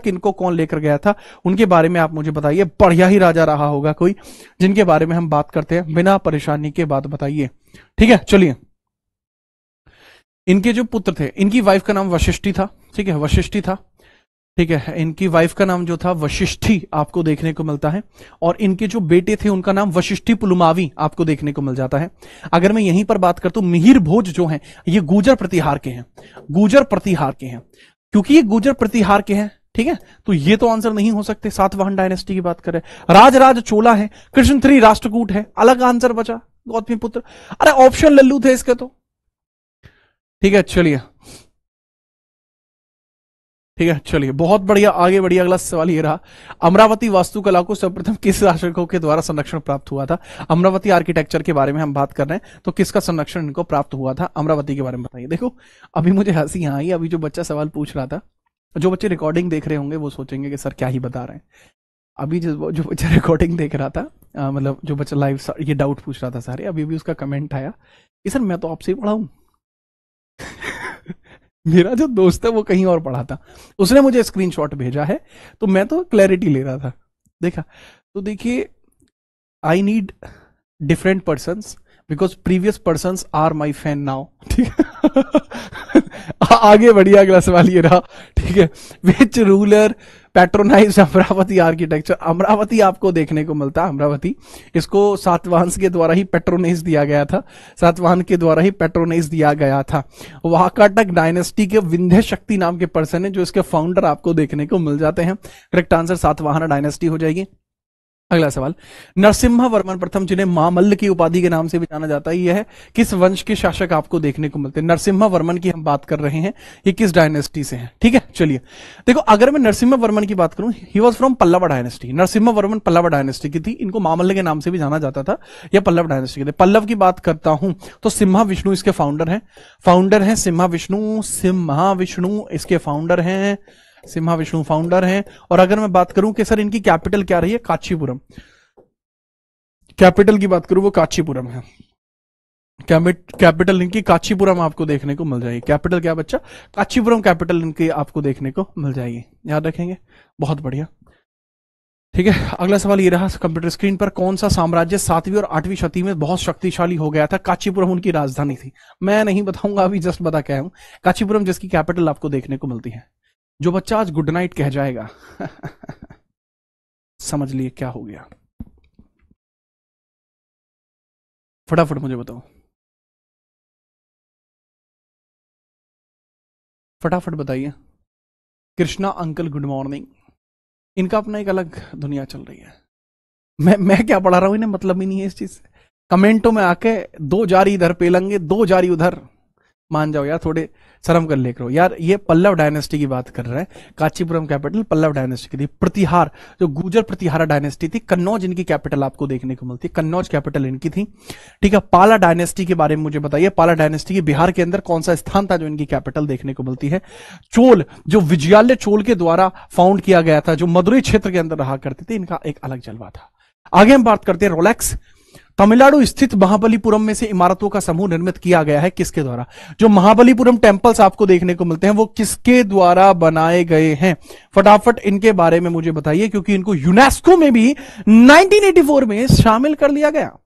इनको कौन लेकर गया था, उनके बारे में आप मुझे बताइए। बढ़िया ही राजा रहा होगा कोई जिनके बारे में हम बात करते हैं, बिना परेशानी के बात बताइए। ठीक है, चलिए। इनके जो पुत्र थे, इनकी वाइफ का नाम वशिष्ठी था। ठीक है, वशिष्ठी था। ठीक है, इनकी वाइफ का नाम जो था वशिष्ठी आपको देखने को मिलता है, और इनके जो बेटे थे उनका नाम वशिष्ठी पुलमावी आपको देखने को मिल जाता है। अगर मैं यहीं पर बात करता हूं, मिहिर भोज जो हैं ये गुर्जर प्रतिहार के हैं, क्योंकि ये गुर्जर प्रतिहार के हैं। ठीक है, तो ये तो आंसर नहीं हो सकते। सातवाहन डायनेस्टी की बात करें, राजराज चोला है, कृष्ण 3 राष्ट्रकूट है, अलग आंसर बचा गौतमीपुत्र। अरे ऑप्शन लल्लू थे इसके तो। ठीक है, चलिए, बहुत बढ़िया, आगे बढ़िए। अगला सवाल ये रहा, अमरावती वास्तुकला को सर्वप्रथम किस शासकों के द्वारा संरक्षण प्राप्त हुआ था। अमरावती आर्किटेक्चर के बारे में हम बात कर रहे हैं, तो किसका संरक्षण इनको प्राप्त हुआ था, अमरावती के बारे में बताइए। देखो, अभी मुझे हंसी यहां आई, अभी जो बच्चा सवाल पूछ रहा था, जो बच्चे रिकॉर्डिंग देख रहे होंगे वो सोचेंगे कि सर क्या ही बता रहे हैं। अभी जो बच्चा रिकॉर्डिंग देख रहा था, मतलब जो बच्चा लाइव ये डाउट पूछ रहा था सारे, अभी भी उसका कमेंट आया कि सर मैं तो आपसे ही पढ़ा हूं। मेरा जो दोस्त है वो कहीं और पढ़ा था, उसने मुझे स्क्रीनशॉट भेजा है, तो मैं तो क्लैरिटी ले रहा था। देखा, तो देखिए, I need different persons because previous persons are my fan now. ठीक है, आगे बढ़िया। अगला सवाल ये रहा, ठीक है, which ruler patronise Amravati architecture. Amravati आपको देखने को मिलता है, अमरावती, इसको सातवाहन के द्वारा ही पैट्रोनाइज दिया गया था। वाकाटक डायनेस्टी के विंध्य शक्ति नाम के पर्सन है जो इसके फाउंडर आपको देखने को मिल जाते हैं। करेक्ट आंसर सातवाहन डायनेस्टी हो जाएगी। अगला सवाल, नरसिम्हा वर्मन प्रथम, जिन्हें मामल्ल की उपाधि के नाम से भी जाना जाता है, यह है किस वंश के शासक आपको देखने को मिलते हैं। नरसिम्हा वर्मन की हम बात कर रहे हैं, ये किस डायनेस्टी से है। ठीक है, चलिए देखो, अगर मैं नरसिम्हा वर्मन की बात करूं, he was from Pallava dynasty. Narasimha Varman Pallava dynasty की थी, इनको मामल्ल के नाम से भी जाना जाता था, या पल्लव डायनेस्टी के थे। पल्लव की बात करता हूं तो सिम्हा विष्णु इसके फाउंडर हैं सिम्हा विष्णु इसके फाउंडर हैं, सिम्हा विष्णु फाउंडर हैं। और अगर मैं बात करूं कि सर इनकी कैपिटल क्या रही है, कांचीपुरम, कैपिटल की बात करूं वो कांचीपुरम है। कैपिटल इनकी कांचीपुरम आपको देखने को मिल जाएगी। कैपिटल क्या बच्चा, कांचीपुरम कैपिटल इनकी आपको देखने को मिल जाएगी, याद रखेंगे। बहुत बढ़िया। ठीक है, अगला सवाल ये रहा कंप्यूटर स्क्रीन पर, कौन सा साम्राज्य 7वीं और 8वीं शती में बहुत शक्तिशाली हो गया था? कांचीपुरम उनकी राजधानी थी। मैं नहीं बताऊंगा, अभी जस्ट बता के आया हूं। कांचीपुरम जिसकी कैपिटल आपको देखने को मिलती है। जो बच्चा आज गुड नाइट कह जाएगा समझ लिए क्या हो गया। फटाफट मुझे बताओ, फटाफट बताइए। Krishna uncle good morning. इनका अपना एक अलग दुनिया चल रही है। मैं क्या पढ़ा रहा हूं, इन्हें मतलब ही नहीं है इस चीज से। कमेंटों में आके 2 जारी इधर पेलेंगे, 2 जारी उधर। मान जाओ यार, थोड़े शर्म कर ले करो यार। ये पल्लव डायनेस्टी की बात कर रहे हैं। कांचीपुरम कैपिटल पल्लव डायनेस्टी की थी। प्रतिहार, जो गुर्जर प्रतिहारा डायनेस्टी थी, कन्नौज इनकी कैपिटल आपको देखने को मिलती है। कन्नौज कैपिटल इनकी थी। ठीक है, पाला डायनेस्टी के बारे में मुझे बताइए। पाला डायनेस्टी के बिहार के अंदर कौन सा स्थान था जो इनकी कैपिटल देखने को मिलती है? चोल, जो विजयालय चोल के द्वारा फाउंड किया गया था, जो मदुरई क्षेत्र के अंदर रहा करते थे, इनका एक अलग जलवा था। आगे हम बात करते हैं रोलेक्स। तमिलनाडु स्थित महाबलीपुरम में से इमारतों का समूह निर्मित किया गया है, किसके द्वारा? जो महाबलीपुरम टेम्पल्स आपको देखने को मिलते हैं वो किसके द्वारा बनाए गए हैं? फटाफट इनके बारे में मुझे बताइए, क्योंकि इनको यूनेस्को में भी 1984 में शामिल कर लिया गया।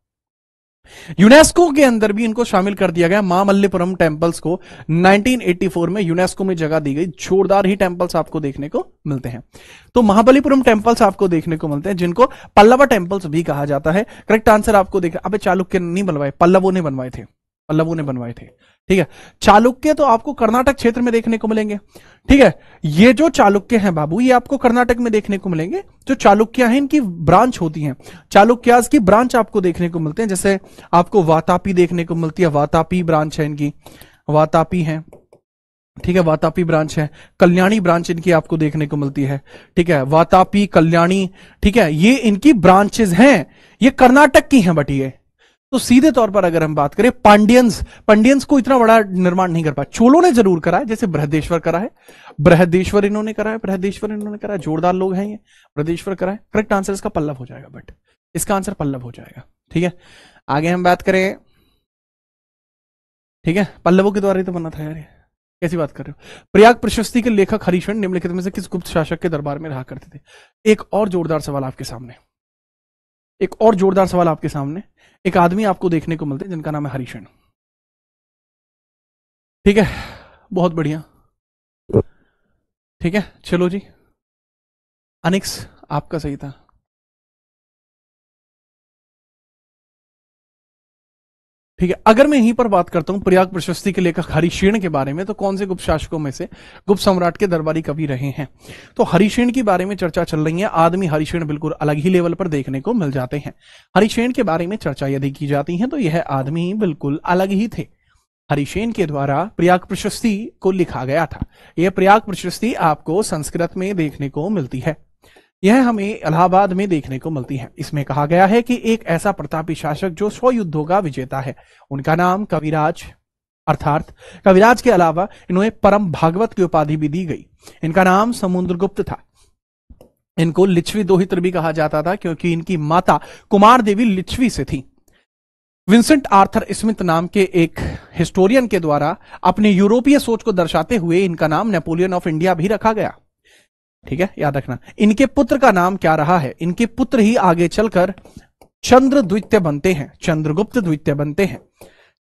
यूनेस्को के अंदर भी इनको शामिल कर दिया गया। महाबलीपुरम टेम्पल्स को 1984 में यूनेस्को में जगह दी गई। जोरदार ही टेम्पल्स आपको देखने को मिलते हैं। तो महाबलीपुरम टेम्पल्स आपको देखने को मिलते हैं, जिनको पल्लवा टेम्पल्स भी कहा जाता है। करेक्ट आंसर आपको देख, अबे चालुक्य नहीं बनवाए, पल्लवों ने बनवाए थे। पल्लवों ने बनवाए थे। ठीक है, चालुक्य तो आपको कर्नाटक क्षेत्र में देखने को मिलेंगे। ठीक है, ये जो चालुक्य हैं बाबू, ये आपको कर्नाटक में देखने को मिलेंगे। जो चालुक्य हैं इनकी ब्रांच होती हैं, चालुक्यास की ब्रांच आपको देखने को मिलते हैं। जैसे आपको वातापी देखने को मिलती है, वातापी ब्रांच है इनकी, वातापी है। ठीक है, वातापी ब्रांच है। कल्याणी ब्रांच इनकी आपको देखने को मिलती है। ठीक है, वातापी, कल्याणी, ठीक है, ये इनकी ब्रांचेस हैं। ये कर्नाटक की हैं। बट ये तो सीधे तौर पर अगर हम बात करें, पांडियंस को इतना बड़ा निर्माण नहीं कर पाया। चोलों ने जरूर करा है, जैसे बृहदेश्वर करा है, बृहदेश्वर इन्होंने करा है, बृहदेश्वर इन्होंने करा है। जोरदार लोग हैं ये, बृहदेश्वर करा है। करेक्ट आंसर इसका पल्लव हो जाएगा, बट इसका आंसर पल्लव हो जाएगा। ठीक है, आगे हम बात करें। ठीक है, पल्लवों के द्वारा ही तो बना था यार, कैसी बात कर रहे हो? प्रयाग प्रशस्ति के लेखक हरिशरण निम्नलिखित में से किस गुप्त शासक के दरबार में रहा करते थे? एक और जोरदार सवाल आपके सामने, एक और जोरदार सवाल आपके सामने। एक आदमी आपको देखने को मिलते हैं जिनका नाम है हरिशरण। ठीक है, बहुत बढ़िया। ठीक है, चलो जी, अनिक्स आपका सही था। ठीक है, अगर मैं यहीं पर बात करता हूं प्रयाग प्रशस्ति के लेखक हरिशेन के बारे में, तो कौन से गुप्त शासकों में से गुप्त सम्राट के दरबारी कवि रहे हैं? तो हरिशेन के बारे में चर्चा चल रही है। आदमी हरिशेन बिल्कुल अलग ही लेवल पर देखने को मिल जाते हैं। हरिशेन के बारे में चर्चा यदि की जाती है तो यह आदमी बिल्कुल अलग ही थे। हरिशेन के द्वारा प्रयाग प्रशस्ति को लिखा गया था। यह प्रयाग प्रशस्ति आपको संस्कृत में देखने को मिलती है। यह हमें इलाहाबाद में देखने को मिलती है। इसमें कहा गया है कि एक ऐसा प्रतापी शासक जो 100 युद्धों का विजेता है, उनका नाम कविराज, अर्थात कविराज के अलावा इन्हें परम भागवत की उपाधि भी दी गई। इनका नाम समुद्रगुप्त था। इनको लिच्छवी दोहित्र भी कहा जाता था, क्योंकि इनकी माता कुमार देवी लिच्छवी से थी। विंसेंट आर्थर स्मिथ नाम के एक हिस्टोरियन के द्वारा अपने यूरोपीय सोच को दर्शाते हुए इनका नाम नेपोलियन ऑफ इंडिया भी रखा गया। ठीक है, याद रखना। इनके पुत्र का नाम क्या रहा है? इनके पुत्र ही आगे चलकर चंद्र द्वितीय बनते हैं, चंद्रगुप्त द्वितीय बनते हैं।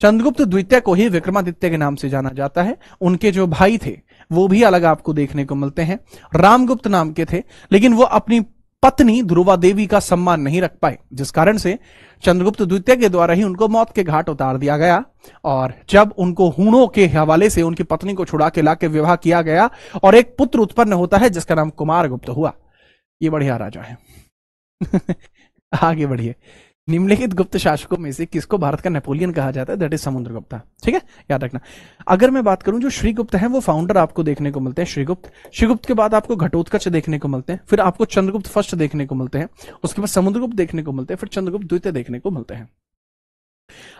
चंद्रगुप्त द्वितीय को ही विक्रमादित्य के नाम से जाना जाता है। उनके जो भाई थे वो भी अलग आपको देखने को मिलते हैं। रामगुप्त नाम के थे, लेकिन वो अपनी पत्नी ध्रुवा देवी का सम्मान नहीं रख पाए, जिस कारण से चंद्रगुप्त द्वितीय के द्वारा ही उनको मौत के घाट उतार दिया गया। और जब उनको हूणों के हवाले से उनकी पत्नी को छुड़ा के लाके विवाह किया गया और एक पुत्र उत्पन्न होता है जिसका नाम कुमारगुप्त हुआ। ये बढ़िया राजा है। आगे बढ़िए। निम्नलिखित गुप्त शासकों में से किसको भारत का नेपोलियन कहा जाता है? That is Samudragupta. ठीक है, याद रखना। अगर मैं बात करूं, जो श्रीगुप्त है वो फाउंडर आपको देखने को मिलते हैं, श्रीगुप्त के बाद आपको घटोत्कच देखने को मिलते हैं, फिर आपको चंद्रगुप्त फर्स्ट देखने को मिलते हैं, उसके बाद समुद्रगुप्त देखने को मिलते हैं, फिर चंद्रगुप्त द्वितीय देखने को मिलते हैं।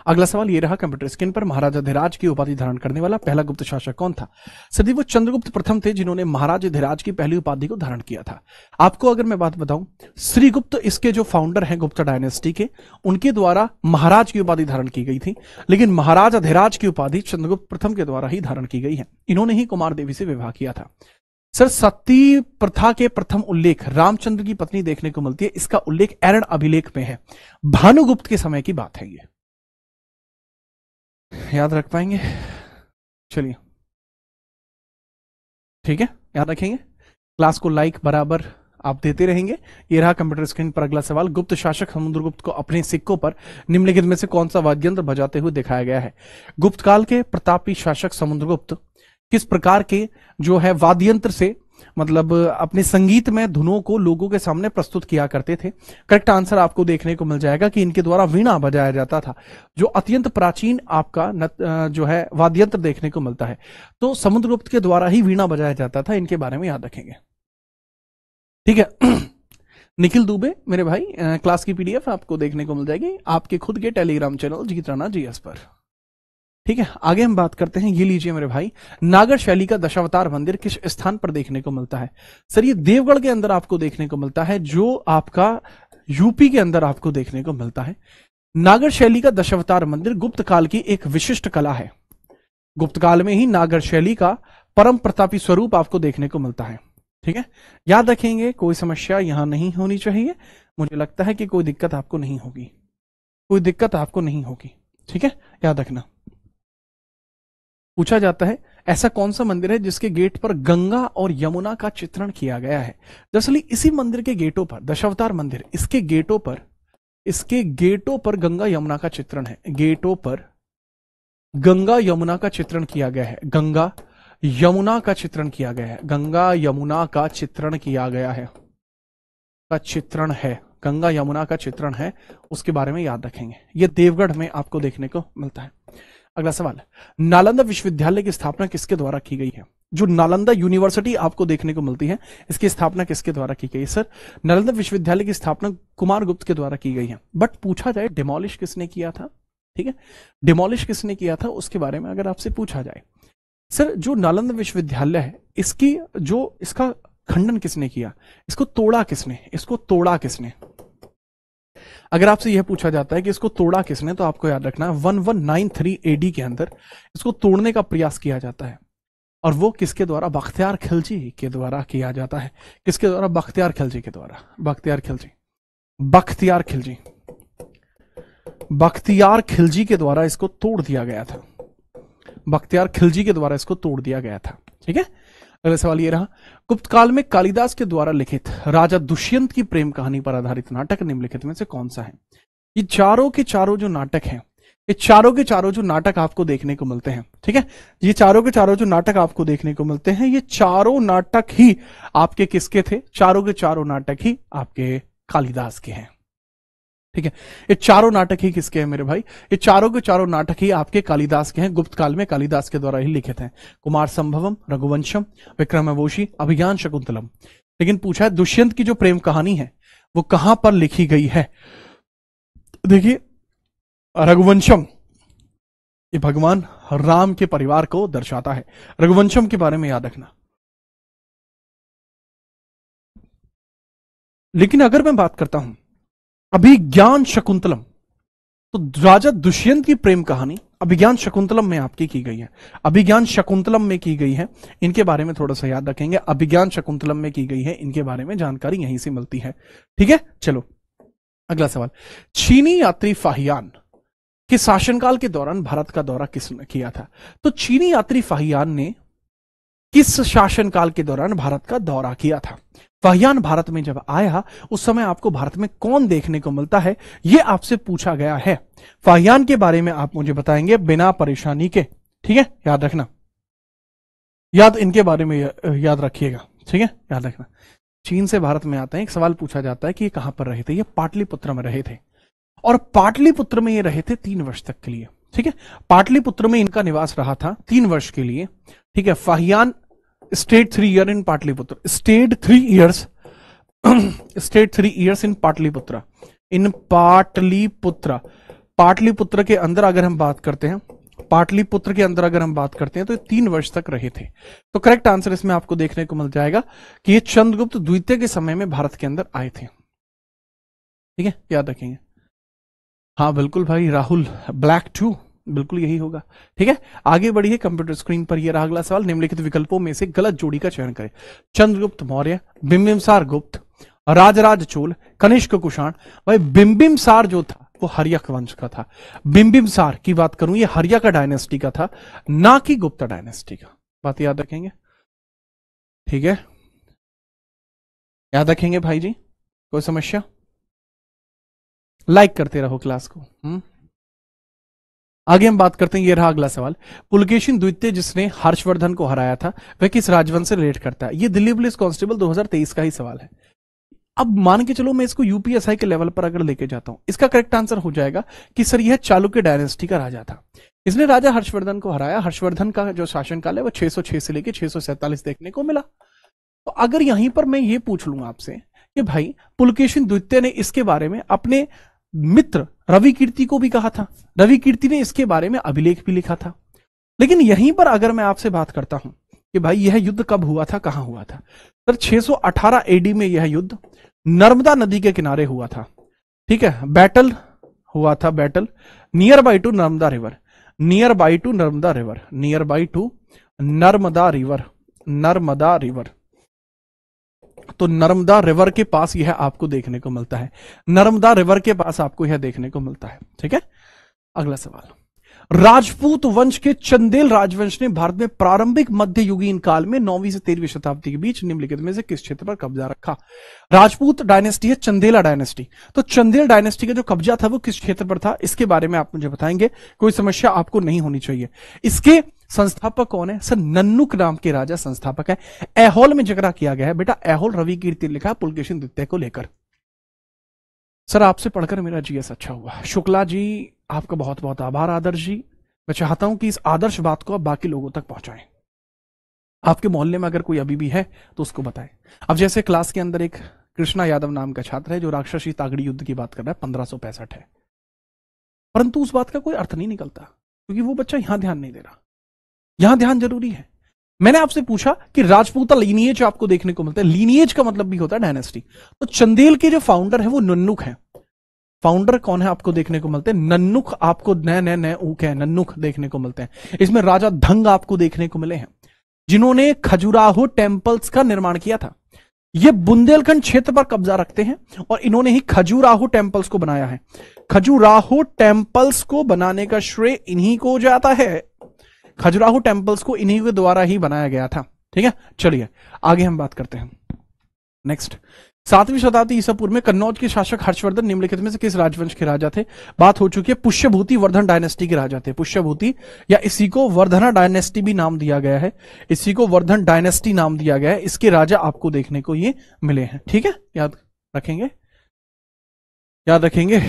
अगला सवाल ये रहा कंप्यूटर स्क्रीन पर, महाराजाधिराज की उपाधि धारण करने वाला पहला गुप्त शासक कौन था? सदी वो चंद्रगुप्त प्रथम थे जिन्होंने महाराजाधिराज की पहली उपाधि को धारण किया था। आपको अगर मैं बात बताऊं, श्रीगुप्त इसके जो फाउंडर हैं गुप्त डायनेस्टी के, उनके द्वारा महाराज की उपाधि धारण की गई थी, लेकिन महाराजाधिराज की उपाधि चंद्रगुप्त प्रथम के द्वारा ही धारण की गई है। इन्होंने ही कुमार देवी से विवाह किया था। सर सती प्रथा के प्रथम उल्लेख रामचंद्र की पत्नी देखने को मिलती है, इसका उल्लेख ऐरण अभिलेख में है, भानुगुप्त के समय की बात है ये, याद रख पाएंगे? चलिए ठीक है, याद रखेंगे। क्लास को लाइक बराबर आप देते रहेंगे। ये रहा कंप्यूटर स्क्रीन पर अगला सवाल। गुप्त शासक समुद्रगुप्त को अपने सिक्कों पर निम्नलिखित में से कौन सा वाद्य यंत्र बजाते हुए दिखाया गया है? गुप्त काल के प्रतापी शासक समुद्रगुप्त किस प्रकार के जो है वाद्य यंत्र से मतलब अपने संगीत में धुनों को लोगों के सामने प्रस्तुत किया करते थे? करेक्ट आंसर आपको देखने को मिल जाएगा कि इनके द्वारा वीणा बजाया जाता था, जो अत्यंत प्राचीन आपका जो है वाद्य यंत्र देखने को मिलता है। तो समुद्रगुप्त के द्वारा ही वीणा बजाया जाता था, इनके बारे में याद रखेंगे। ठीक है निखिल दुबे मेरे भाई, क्लास की पीडीएफ आपको देखने को मिल जाएगी आपके खुद के टेलीग्राम चैनल जीत राणा जीएस पर। ठीक है, आगे हम बात करते हैं। ये लीजिए मेरे भाई, नागर शैली का दशावतार मंदिर किस स्थान पर देखने को मिलता है? सर ये देवगढ़ के अंदर आपको देखने को मिलता है, जो आपका यूपी के अंदर आपको देखने को मिलता है। नागर शैली का दशावतार मंदिर गुप्त काल की एक विशिष्ट कला है। गुप्त काल में ही नागर शैली का परम प्रतापी स्वरूप आपको देखने को मिलता है। ठीक है, याद रखेंगे, कोई समस्या यहां नहीं होनी चाहिए। मुझे लगता है कि कोई दिक्कत आपको नहीं होगी, कोई दिक्कत आपको नहीं होगी। ठीक है, याद रखना। पूछा जाता है ऐसा कौन सा मंदिर है जिसके गेट पर गंगा और यमुना का चित्रण किया गया है? दरअसल इसी मंदिर के गेटों पर, दशावतार मंदिर, इसके गेटों पर गंगा यमुना का चित्रण है। गेटों पर गंगा यमुना का चित्रण किया गया है। गंगा यमुना का चित्रण किया गया है। गंगा यमुना का चित्रण किया गया है, का चित्रण है, गंगा यमुना का चित्रण है, उसके बारे में याद रखेंगे। यह देवगढ़ में आपको देखने को मिलता है। अगला सवाल, नालंदा विश्वविद्यालय की स्थापना किसके द्वारा की गई है? जो नालंदा यूनिवर्सिटी आपको देखने को मिलती है, इसकी स्थापना किसके द्वारा की गई? सर नालंदा विश्वविद्यालय की स्थापना कुमारगुप्त के द्वारा की गई है। बट पूछा जाए डिमोलिश किसने किया था? ठीक है, डिमोलिश किसने किया था उसके बारे में अगर आपसे पूछा जाए, सर जो नालंदा विश्वविद्यालय है इसका खंडन किसने किया? इसको तोड़ा किसने? अगर आपसे यह पूछा जाता है कि इसको तोड़ा किसने, तो आपको याद रखना है 1193 एडी के अंदर इसको तोड़ने का प्रयास किया जाता है, और वो किसके द्वारा? बख्तियार खिलजी के द्वारा किया जाता है। किसके द्वारा? बख्तियार खिलजी के द्वारा। बख्तियार खिलजी के द्वारा इसको तोड़ दिया गया था। बख्तियार खिलजी के द्वारा इसको तोड़ दिया गया था। ठीक है, अगला सवाल ये रहा, गुप्त काल में कालिदास के द्वारा लिखित राजा दुष्यंत की प्रेम कहानी पर आधारित नाटक निम्नलिखित में से कौन सा है? ये चारों के चारों जो नाटक हैं, ये चारों के चारों जो नाटक आपको देखने को मिलते हैं, ठीक है, ये चारों के चारों जो नाटक आपको देखने को मिलते हैं, ये चारों नाटक ही आपके किसके थे? चारों के चारों नाटक ही आपके कालिदास के हैं। ठीक है, ये चारों नाटक ही किसके हैं मेरे भाई? ये चारों के चारों नाटक ही आपके कालिदास के हैं, गुप्त काल में कालिदास के द्वारा ही लिखित हैं। कुमार संभवम, रघुवंशम, विक्रमावेशी, अभिज्ञान शकुंतलम। लेकिन पूछा है दुष्यंत की जो प्रेम कहानी है वो कहां पर लिखी गई है? देखिए रघुवंशम ये भगवान राम के परिवार को दर्शाता है। रघुवंशम के बारे में याद रखना। लेकिन अगर मैं बात करता हूं अभिज्ञान शकुंतलम, तो राजा दुष्यंत की प्रेम कहानी अभिज्ञान शकुंतलम में आपकी की गई है। अभिज्ञान शकुंतलम में की गई है, इनके बारे में थोड़ा सा याद रखेंगे। अभिज्ञान शकुंतलम में की गई है, इनके बारे में जानकारी यहीं से मिलती है। ठीक है, चलो अगला सवाल, चीनी यात्री फाहियान के शासनकाल के दौरान भारत का दौरा किसने किया था? तो चीनी यात्री फाहियान ने किस शासनकाल के दौरान भारत का दौरा किया था? फाहियान भारत में जब आया उस समय आपको भारत में कौन देखने को मिलता है, यह आपसे पूछा गया है। फाहियान के बारे में आप मुझे बताएंगे बिना परेशानी के। ठीक है, याद रखना, याद इनके बारे में याद रखिएगा। ठीक है, याद रखना। चीन से भारत में आते हैं, एक सवाल पूछा जाता है कि ये कहां पर रहे थे? ये पाटलिपुत्र में रहे थे, और पाटलिपुत्र में ये रहे थे 3 वर्ष तक के लिए। ठीक है, पाटलिपुत्र में इनका निवास रहा था 3 वर्ष के लिए। ठीक है, Fahien stayed 3 years in Pataliputra, stayed 3 years in Pataliputra, इन पाटलिपुत्र। पाटलिपुत्र के अंदर अगर हम बात करते हैं, पाटलिपुत्र के अंदर अगर हम बात करते हैं तो 3 वर्ष तक रहे थे। तो करेक्ट आंसर इसमें आपको देखने को मिल जाएगा कि ये चंद्रगुप्त द्वितीय के समय में भारत के अंदर आए थे। ठीक है, याद रखेंगे। हाँ बिल्कुल भाई राहुल, ब्लैक 2 बिल्कुल यही होगा। ठीक है, आगे बढ़िए कंप्यूटर स्क्रीन पर। यह रहा अगला सवाल, निम्नलिखित विकल्पों में से गलत जोड़ी का चयन करें। चंद्रगुप्त मौर्य, बिंबिसार गुप्त, राजराज चोल, कनिष्क कुषाण। भाई बिंबिसार जो था वो हर्यक वंश का था। बिंबिसार की बात करूं, ये हर्यक डायनेस्टी का था, ना कि गुप्ता डायनेस्टी का। बात याद रखेंगे, ठीक है, याद रखेंगे भाई जी। कोई समस्या? लाइक करते रहो क्लास को। आगे हम बात करते हैं, ये रहा अगला सवाल। पुलकेशिन द्वितीय जिसने हर्षवर्धन को हराया था वह किस राजवंश से रिलेट करता है? ये दिल्ली पुलिस कांस्टेबल 2023 का ही सवाल है। अब मान के चलो मैं इसको यूपीएसआई के लेवल पर अगर लेके जाता हूं, इसका करेक्ट आंसर हो जाएगा कि सर यह चालुक्य डायनेस्टी का राजा था। इसने राजा हर्षवर्धन को हराया। हर्षवर्धन का जो शासनकाल है वो 606 से लेकर 647 देखने को मिला। तो अगर यहीं पर मैं ये पूछ लूंगा आपसे कि भाई पुलकेशिन द्वितीय ने इसके बारे में अपने मित्र रवि कीर्ति को भी कहा था, रवि कीर्ति ने इसके बारे में अभिलेख भी लिखा था, लेकिन यहीं पर अगर मैं आपसे बात करता हूं कि भाई यह युद्ध कब हुआ था, कहां हुआ था, सर 618 एडी में यह युद्ध नर्मदा नदी के किनारे हुआ था। ठीक है, बैटल हुआ था, battle near by two Narmada river, near by two Narmada river, near by two Narmada river, Narmada river. तो नर्मदा रिवर के पास यह आपको देखने को मिलता है, नर्मदा रिवर के पास आपको यह देखने को मिलता है। ठीक है, अगला सवाल। राजपूत वंश के चंदेल राजवंश ने भारत में प्रारंभिक मध्ययुगीन काल में 9वीं से 13वीं शताब्दी के बीच निम्नलिखित में से किस क्षेत्र पर कब्जा रखा? राजपूत डायनेस्टी है चंदेला डायनेस्टी। तो चंदेल डायनेस्टी का जो कब्जा था वो किस क्षेत्र पर था, इसके बारे में आप मुझे बताएंगे। कोई समस्या आपको नहीं होनी चाहिए। इसके संस्थापक कौन है? सर नन्नुक नाम के राजा संस्थापक है। ऐहोल में जिक्र किया गया है बेटा, ऐहोल रवि कीर्ति लिखा पुलकेशिन द्वितीय को लेकर। सर आपसे पढ़कर मेरा जीएस अच्छा हुआ। शुक्ला जी आपका बहुत बहुत आभार। आदर्श जी, मैं चाहता हूं कि इस आदर्श बात को आप बाकी लोगों तक पहुंचाएं। आपके मोहल्ले में अगर कोई अभी भी है तो उसको बताएं। अब जैसे क्लास के अंदर एक कृष्णा यादव नाम का छात्र है जो राक्षसी तागड़ी युद्ध की बात कर रहा है, 1565 है, परंतु उस बात का कोई अर्थ नहीं निकलता क्योंकि वो बच्चा यहां ध्यान नहीं दे रहा। यहां ध्यान जरूरी है। मैंने आपसे पूछा कि राजपूता लीनिएज आपको देखने को मिलता है। लीनिएज का मतलब भी होता है डायनेस्टी। तो चंदेल के जो फाउंडर है वो नन्नुक है। फाउंडर कौन है आपको देखने को मिलते हैं? नन्नुक आपको नए ऊक है, नन्नुक देखने को मिलते हैं। इसमें राजा धंग आपको देखने को मिले हैं जिन्होंने खजुराहो टेम्पल्स का निर्माण किया था। ये बुंदेलखंड क्षेत्र पर कब्जा रखते हैं और इन्होंने ही खजुराहो टेम्पल्स को बनाया है। खजुराहो टेम्पल्स को बनाने का श्रेय इन्हीं को जाता है। खजुराहो टेम्पल्स को इन्हीं के द्वारा ही बनाया गया था। ठीक है, चलिए आगे हम बात करते हैं। नेक्स्ट, 7वीं शताब्दी ईसा पूर्व में कन्नौज के शासक हर्षवर्धन निम्नलिखित में से किस राजवंश के राजा थे? बात हो चुकी है, पुष्यभूति वर्धन डायनेस्टी के राजा थे। पुष्यभूति या इसी को वर्धना डायनेस्टी भी नाम दिया गया है, इसी को वर्धन डायनेस्टी नाम दिया गया है। इसके राजा आपको देखने को ये मिले हैं। ठीक है, याद रखेंगे, याद रखेंगे,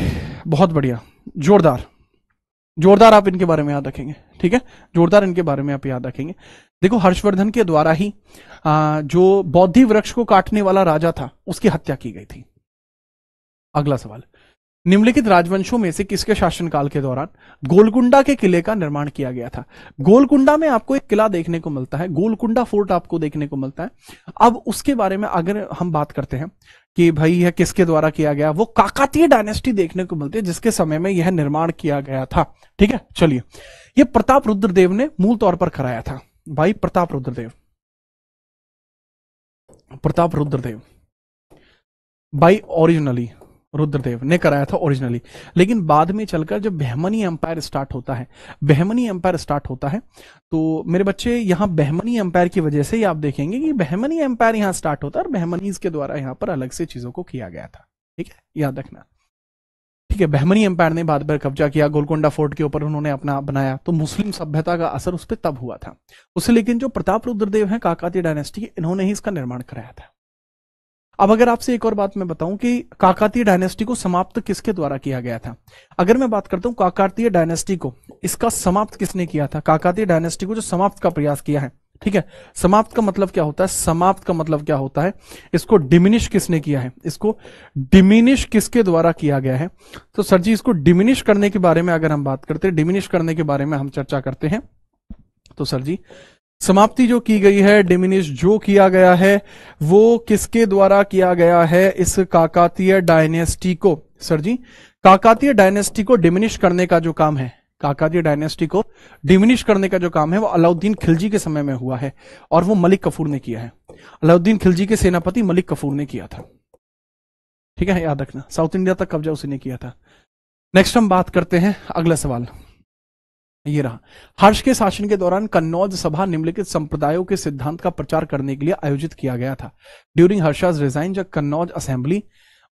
बहुत बढ़िया, जोरदार जोरदार आप इनके बारे में याद रखेंगे। ठीक है, जोरदार इनके बारे में आप याद रखेंगे। देखो हर्षवर्धन के द्वारा ही जो बौद्धि वृक्ष को काटने वाला राजा था उसकी हत्या की गई थी। अगला सवाल, निम्नलिखित राजवंशों में से किसके शासनकाल के दौरान गोलकुंडा के किले का निर्माण किया गया था? गोलकुंडा में आपको एक किला देखने को मिलता है, गोलकुंडा फोर्ट आपको देखने को मिलता है। अब उसके बारे में अगर हम बात करते हैं कि भाई यह किसके द्वारा किया गया, वो काकातीय डायनेस्टी देखने को मिलती है जिसके समय में यह निर्माण किया गया था। ठीक है, चलिए, यह प्रताप रुद्रदेव ने मूल तौर पर कराया था। भाई प्रताप रुद्रदेव, प्रताप रुद्रदेव भाई ओरिजिनली रुद्रदेव ने कराया था ओरिजिनली, लेकिन बाद में चलकर जब बहमनी एम्पायर स्टार्ट होता है, बहमनी एम्पायर स्टार्ट होता है तो मेरे बच्चे यहां बहमनी एम्पायर की वजह से ही आप देखेंगे कि बहमनी एम्पायर यहां स्टार्ट होता है और बहमनीज के द्वारा यहां पर अलग से चीजों को किया गया था। ठीक है, याद रखना। ठीक है, बहमनी एम्पायर ने बाद में कब्जा किया, गोलकुंडा फोर्ट के ऊपर उन्होंने अपना बनाया, तो मुस्लिम सभ्यता का असर उस पर तब हुआ था उससे। लेकिन जो प्रताप रुद्रदेव है काकातीय डायनेस्टी के, इन्होंने ही इसका निर्माण कराया था। अब अगर आपसे एक और बात मैं बताऊं कि काकातीय डायनेस्टी को समाप्त किसके द्वारा किया गया था? अगर मैं बात करता हूं काकातीय डायनेस्टी को, इसका समाप्त किसने किया था? काकातीय डायनेस्टी को जो समाप्त का प्रयास किया है। ठीक है, समाप्त का मतलब क्या होता है? समाप्त का मतलब क्या होता है? इसको डिमिनिश किसने किया है? इसको डिमिनिश किसके द्वारा किया गया है? तो सर जी इसको डिमिनिश करने के बारे में अगर हम बात करते हैं, डिमिनिश करने के बारे में हम चर्चा करते हैं, तो सर जी समाप्ति जो की गई है, डिमिनिश जो किया गया है, वो किसके द्वारा किया गया है? इस काकातीय डायनेस्टी को। सर जी काकातीय डायनेस्टी को डिमिनिश करने का जो काम है, काकाजी डायनेस्टी को डिमिनिश करने का जो काम है वो अलाउद्दीन खिलजी के समय में हुआ है और वो मलिक कफूर ने किया है। अलाउद्दीन खिलजी के सेनापति मलिक कफूर ने किया था। ठीक है, याद रखना, साउथ इंडिया तक कब्जा उसी ने किया था। नेक्स्ट हम बात करते हैं, अगला सवाल ये रहा। हर्ष के शासन के दौरान कन्नौज सभा निम्नलिखित संप्रदायों के सिद्धांत का प्रचार करने के लिए आयोजित किया गया था। During Harsha's reign the Kannauj assembly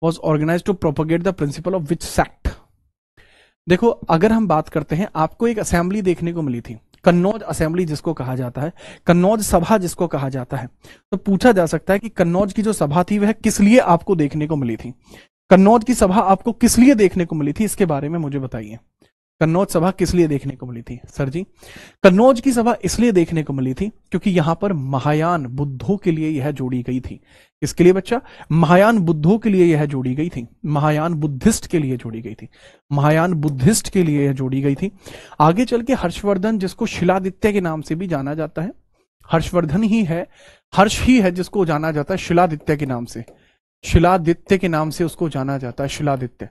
was organise to propagate the principle of which sect. देखो, अगर हम बात करते हैं, आपको एक असेंबली देखने को मिली थी, कन्नौज असेंबली जिसको कहा जाता है, कन्नौज सभा जिसको कहा जाता है। तो पूछा जा सकता है कि कन्नौज की जो सभा थी वह किस लिए आपको देखने को मिली थी। कन्नौज की सभा आपको किस लिए देखने को मिली थी, इसके बारे में मुझे बताइए। कन्नौज सभा किस लिए देखने को मिली थी? सर जी, कन्नौज की सभा इसलिए देखने को मिली थी क्योंकि यहां पर महायान बुद्धों के लिए यह जोड़ी गई थी। इसके लिए बच्चा, महायान बुद्धों के लिए यह जोड़ी गई थी, महायान बुद्धिस्ट के लिए जोड़ी गई थी, महायान बुद्धिस्ट के लिए यह जोड़ी गई थी। आगे चल के हर्षवर्धन, जिसको शिलादित्य के नाम से भी जाना जाता है, हर्षवर्धन ही है, हर्ष ही है जिसको जाना जाता है शिलादित्य के नाम से, शिलादित्य के नाम से उसको जाना जाता है, शिलादित्य।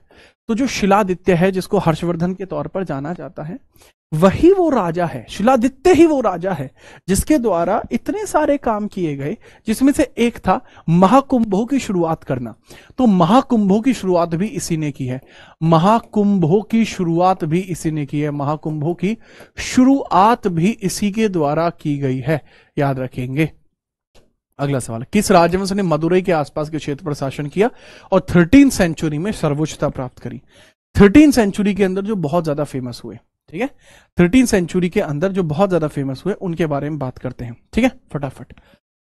तो जो शिलादित्य है जिसको हर्षवर्धन के तौर पर जाना जाता है, वही वो राजा है, शिलादित्य ही वो राजा है जिसके द्वारा इतने सारे काम किए गए, जिसमें से एक था महाकुंभों की शुरुआत करना। तो महाकुंभों की शुरुआत भी इसी ने की है, महाकुंभों की शुरुआत भी इसी ने की है, महाकुंभों की शुरुआत भी इसी के द्वारा की गई है, याद रखेंगे। अगला सवाल, किस राजवंश ने मदुरई के आसपास के क्षेत्र पर शासन किया और 13वीं सेंचुरी में सर्वोच्चता प्राप्त करी? 13वीं सेंचुरी के अंदर जो बहुत ज्यादा फेमस हुए, ठीक है, 13वीं सेंचुरी के अंदर जो बहुत ज्यादा फेमस हुए उनके बारे में बात करते हैं। ठीक है, फटाफट।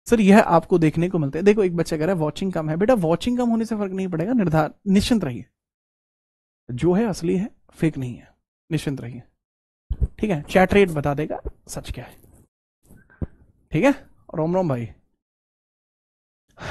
सर यह आपको देखने को मिलता है। देखो, एक बच्चा कह रहा है वॉचिंग कम है। बेटा, वॉचिंग कम होने से फर्क नहीं पड़ेगा, निर्धार निश्चिंत रहिए, जो है असली है, फेक नहीं है, निश्चिंत रहिए। ठीक है, चैट रेट बता देगा सच क्या है। ठीक है, रोम रोम भाई।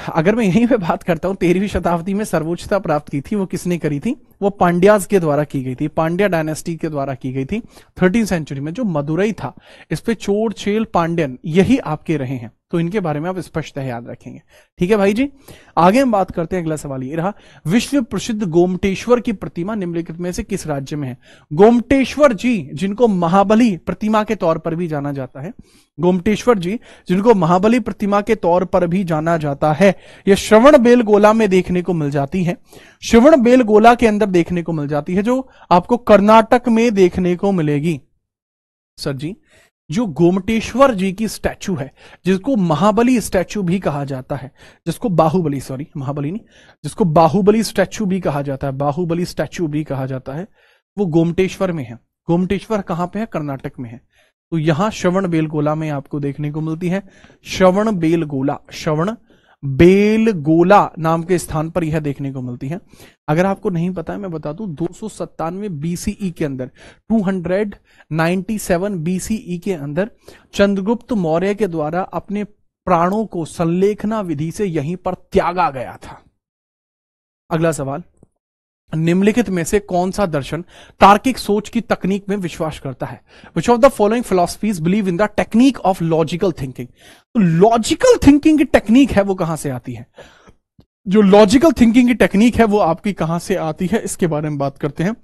अगर मैं यहीं पे बात करता हूं, 13वीं शताब्दी में सर्वोच्चता प्राप्त की थी, वो किसने करी थी? वो पांड्याज के द्वारा की गई थी, पांड्या डायनेस्टी के द्वारा की गई थी 13वीं सेंचुरी में। जो मदुरई था, इस पे चोर चेल पांड्यन यही आपके रहे हैं, तो इनके बारे में आप स्पष्ट याद रखेंगे। ठीक है भाई जी, आगे हम बात करते हैं। अगला सवाल ये रहा, विश्व प्रसिद्ध गोमटेश्वर की प्रतिमा निम्नलिखित में से किस राज्य में है? गोमटेश्वर जी, जिनको महाबली प्रतिमा के तौर पर भी जाना जाता है, गोमटेश्वर जी जिनको महाबली प्रतिमा के तौर पर भी जाना जाता है, यह श्रवण बेलगोला में देखने को मिल जाती है, श्रवण बेलगोला के अंदर देखने को मिल जाती है, जो आपको कर्नाटक में देखने को मिलेगी। सर जी, जो गोमटेश्वर जी की स्टैचू है, जिसको महाबली स्टैचू भी कहा जाता है, जिसको बाहुबली, सॉरी महाबली नहीं, जिसको बाहुबली स्टैचू भी कहा जाता है, बाहुबली स्टैचू भी कहा जाता है, वो गोमटेश्वर में है। गोमटेश्वर कहां पे है? कर्नाटक में है। तो यहां श्रवण बेलगोला में आपको देखने को मिलती है, श्रवण बेलगोला, श्रवण बेलगोला नाम के स्थान पर यह देखने को मिलती है। अगर आपको नहीं पता है मैं बता दूं, 297 बीसीई के अंदर, 297 बीसीई के अंदर चंद्रगुप्त मौर्य के द्वारा अपने प्राणों को संलेखना विधि से यहीं पर त्यागा गया था। अगला सवाल, निम्नलिखित में से कौन सा दर्शन तार्किक सोच की तकनीक में विश्वास करता है? Which of the following philosophies believe in the technique of logical thinking? तो लॉजिकल थिंकिंग की टेक्निक है वो कहां से आती है? जो लॉजिकल थिंकिंग की टेक्निक है वो आपकी कहां से आती है, इसके बारे में बात करते हैं।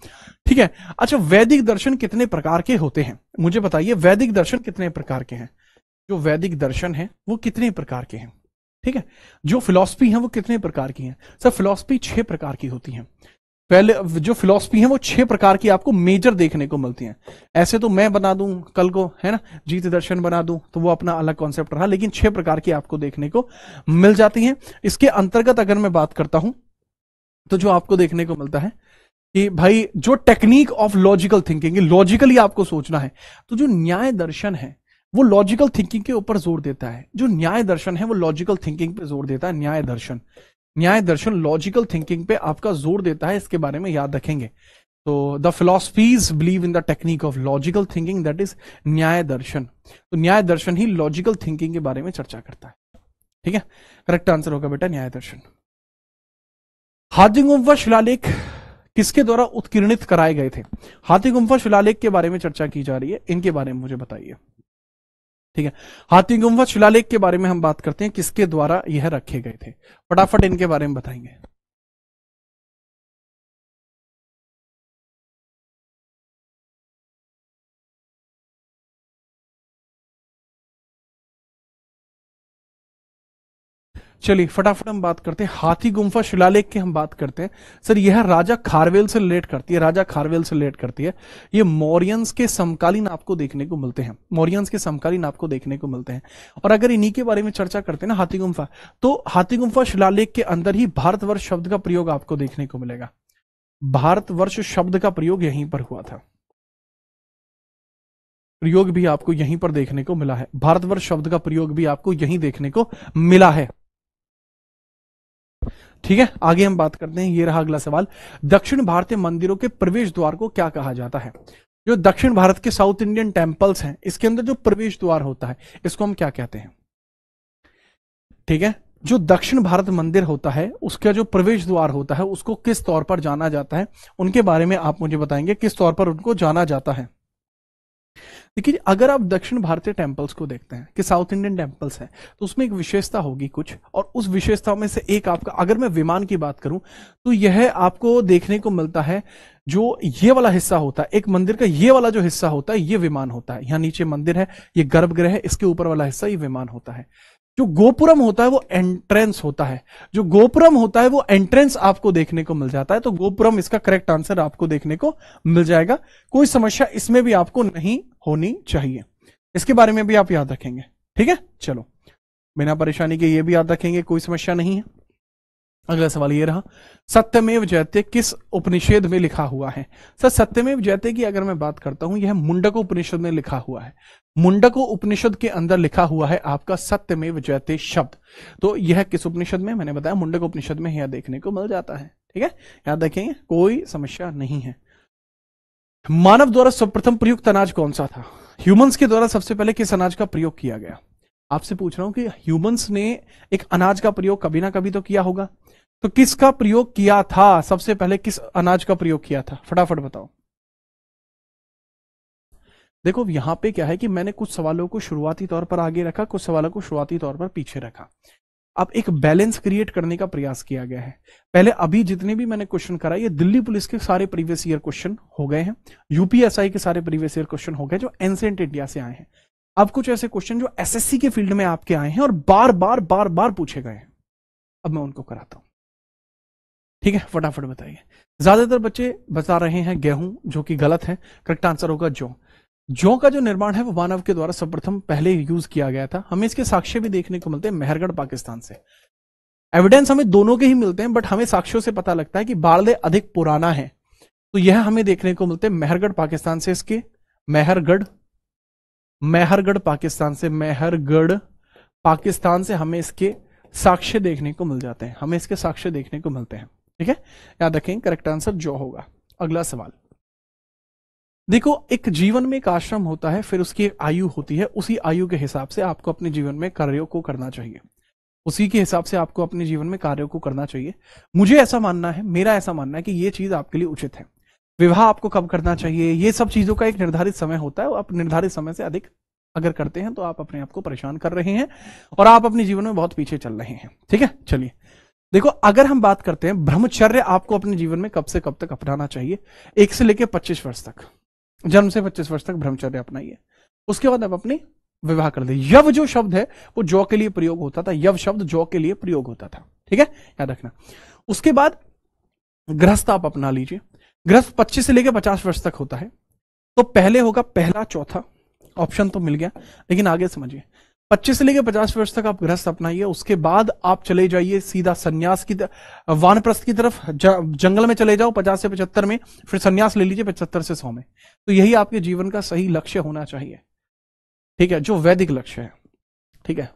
ठीक है, अच्छा, वैदिक दर्शन कितने प्रकार के होते हैं? मुझे बताइए, वैदिक दर्शन कितने प्रकार के हैं? जो वैदिक दर्शन है वो कितने प्रकार के हैं? ठीक है, जो फिलॉसफी है वो कितने प्रकार की है? सर, फिलॉसफी 6 प्रकार की होती है। पहले जो फिलॉसफी है वो 6 प्रकार की आपको मेजर देखने को मिलती हैं। ऐसे तो मैं बना दूं कल को, है ना, जीत दर्शन बना दूं, तो वो अपना अलग कॉन्सेप्ट रहा, लेकिन 6 प्रकार की आपको देखने को मिल जाती हैं। इसके अंतर्गत अगर मैं बात करता हूं, तो जो आपको देखने को मिलता है कि भाई जो technique of logical thinking, logically आपको सोचना है, तो जो न्याय दर्शन है वो लॉजिकल थिंकिंग के ऊपर जोर देता है। जो न्याय दर्शन है वो लॉजिकल थिंकिंग पे जोर देता है। न्याय दर्शन, न्याय दर्शन लॉजिकल थिंकिंग पे आपका जोर देता है, इसके बारे में याद रखेंगे। तो the philosophies believe in the technique of logical thinking, that is न्याय दर्शन। तो न्याय दर्शन ही लॉजिकल थिंकिंग के बारे में चर्चा करता है। ठीक है, करेक्ट आंसर होगा बेटा न्याय दर्शन। हाथी गुम्फा शिलालेख किसके द्वारा उत्कीर्णित कराए गए थे? हाथी गुम्फा शिलालेख के बारे में चर्चा की जा रही है, इनके बारे में मुझे बताइए। ठीक है, हाथी गुम्फा शिलालेख के बारे में हम बात करते हैं, किसके द्वारा यह रखे गए थे? फटाफट इनके बारे में बताएंगे। चलिए फटाफट हम बात करते हैं हाथी गुम्फा शिलालेख की हम बात करते हैं। सर यह राजा खारवेल से रिलेट करती है, राजा खारवेल से रिलेट करती है। ये मौर्यंस के समकालीन आपको देखने को मिलते हैं, मौर्यंस के समकालीन आपको देखने को मिलते हैं। और अगर इन्हीं के बारे में चर्चा करते हैं ना हाथी गुम्फा, तो हाथी गुम्फा शिलालेख के अंदर ही भारतवर्ष शब्द का प्रयोग आपको देखने को मिलेगा। भारतवर्ष शब्द का प्रयोग यहीं पर हुआ था, प्रयोग भी आपको यहीं पर देखने को मिला है। भारतवर्ष शब्द का प्रयोग भी आपको यहीं देखने को मिला है। ठीक है, आगे हम बात करते हैं। ये रहा अगला सवाल, दक्षिण भारतीय मंदिरों के प्रवेश द्वार को क्या कहा जाता है? जो दक्षिण भारत के साउथ इंडियन टेम्पल्स हैं, इसके अंदर जो प्रवेश द्वार होता है इसको हम क्या कहते हैं? ठीक है, जो दक्षिण भारत मंदिर होता है उसका जो प्रवेश द्वार होता है उसको किस तौर पर जाना जाता है, उनके बारे में आप मुझे बताएंगे किस तौर पर उनको जाना जाता है। देखिए अगर आप दक्षिण भारतीय टेम्पल्स को देखते हैं कि साउथ इंडियन टेम्पल्स है, तो उसमें एक विशेषता होगी कुछ, और उस विशेषताओं में से एक आपका, अगर मैं विमान की बात करूं तो यह आपको देखने को मिलता है, जो ये वाला हिस्सा होता है एक मंदिर का, ये वाला जो हिस्सा होता है ये विमान होता है। यहां नीचे मंदिर है, ये गर्भगृह है, इसके ऊपर वाला हिस्सा ये विमान होता है। जो गोपुरम होता है वो एंट्रेंस होता है, जो गोपुरम होता है वो एंट्रेंस आपको देखने को मिल जाता है। तो गोपुरम इसका करेक्ट आंसर आपको देखने को मिल जाएगा। कोई समस्या इसमें भी आपको नहीं होनी चाहिए, इसके बारे में भी आप याद रखेंगे। ठीक है, चलो बिना परेशानी के ये भी याद रखेंगे, कोई समस्या नहीं है। अगला सवाल ये रहा, सत्यमेव जयते किस उपनिषद में लिखा हुआ है? सर सत्यमेव जयते की अगर मैं बात करता हूं, यह मुंडक उपनिषद में लिखा हुआ है। मुंडक उपनिषद के अंदर लिखा हुआ है आपका सत्यमेव जयते शब्द। तो यह किस उपनिषद में? मैंने बताया मुंडक उपनिषद में यह देखने को मिल जाता है। ठीक है, याद रखेंगे, कोई समस्या नहीं है। मानव द्वारा सर्वप्रथम प्रयुक्त अनाज कौन सा था? ह्यूमंस के द्वारा सबसे पहले किस अनाज का प्रयोग किया गया? आपसे पूछ रहा हूं कि ह्यूमंस ने एक अनाज का प्रयोग कभी ना कभी तो किया होगा, तो किसका प्रयोग किया था? सबसे पहले किस अनाज का प्रयोग किया था? फटाफट बताओ। देखो यहां पे क्या है कि मैंने कुछ सवालों को शुरुआती तौर पर आगे रखा, कुछ सवालों को शुरुआती तौर पर पीछे रखा। अब एक बैलेंस क्रिएट करने का प्रयास किया गया है। पहले अभी जितने भी मैंने क्वेश्चन कराए, ये दिल्ली पुलिस के सारे प्रीवियस ईयर क्वेश्चन हो गए हैं, यूपीएसआई के सारे प्रीवियस ईयर क्वेश्चन हो गए जो एंशिएंट इंडिया से आए हैं। अब कुछ ऐसे क्वेश्चन जो एसएससी के फील्ड में आपके आए हैं और बार बार बार बार पूछे गए हैं, अब मैं उनको कराता हूं। ठीक है, फटाफट बताइए। ज्यादातर बच्चे बता रहे हैं गेहूं, जो कि गलत है। करेक्ट आंसर होगा जौ। जौ का जो निर्माण है वो मानव के द्वारा सर्वप्रथम पहले यूज किया गया था। हमें इसके साक्ष्य भी देखने को मिलते हैं मेहरगढ़ पाकिस्तान से। एविडेंस हमें दोनों के ही मिलते हैं, बट हमें साक्ष्यों से पता लगता है कि बाड़े अधिक पुराना है, तो यह हमें देखने को मिलते हैं मेहरगढ़ पाकिस्तान से। इसके मेहरगढ़ पाकिस्तान से, मेहरगढ़ पाकिस्तान से हमें इसके साक्ष्य देखने को मिल जाते हैं, हमें इसके साक्ष्य देखने को मिलते हैं। ठीक है, याद रखें, करेक्ट आंसर जो होगा। अगला सवाल देखो, एक जीवन में एक आश्रम होता है, फिर उसकी एक आयु होती है। उसी आयु के हिसाब से आपको अपने जीवन में कार्यों को करना चाहिए, उसी के हिसाब से आपको अपने जीवन में कार्यों को करना चाहिए। मुझे ऐसा मानना है, मेरा ऐसा मानना है कि ये चीज आपके लिए उचित है। विवाह आपको कब करना चाहिए, ये सब चीजों का एक निर्धारित समय होता है। आप निर्धारित समय से अधिक अगर करते हैं तो आप अपने आप को परेशान कर रहे हैं और आप अपने जीवन में बहुत पीछे चल रहे हैं। ठीक है, चलिए देखो, अगर हम बात करते हैं ब्रह्मचर्य आपको अपने जीवन में कब से कब तक अपनाना चाहिए? 1 से लेकर 25 वर्ष तक, जन्म से 25 वर्ष तक ब्रह्मचर्य अपनाइए। उसके बाद आप अपने विवाह कर दे। यव जो शब्द है वो जौ के लिए प्रयोग होता था, यव शब्द जौ के लिए प्रयोग होता था। ठीक है, याद रखना। उसके बाद गृहस्थ आप अपना लीजिए। गृहस्थ 25 से लेकर 50 वर्ष तक होता है। तो पहले होगा पहला चौथा, ऑप्शन तो मिल गया, लेकिन आगे समझिए। 25 से लेकर 50 वर्ष तक आप गृहस्थ अपनाइए। उसके बाद आप चले जाइए सीधा सन्यास की वानप्रस्थ की तरफ, जंगल में चले जाओ 50 से 75 में, फिर सन्यास ले लीजिए 75 से 100 में। तो यही आपके जीवन का सही लक्ष्य होना चाहिए। ठीक है, जो वैदिक लक्ष्य है। ठीक है,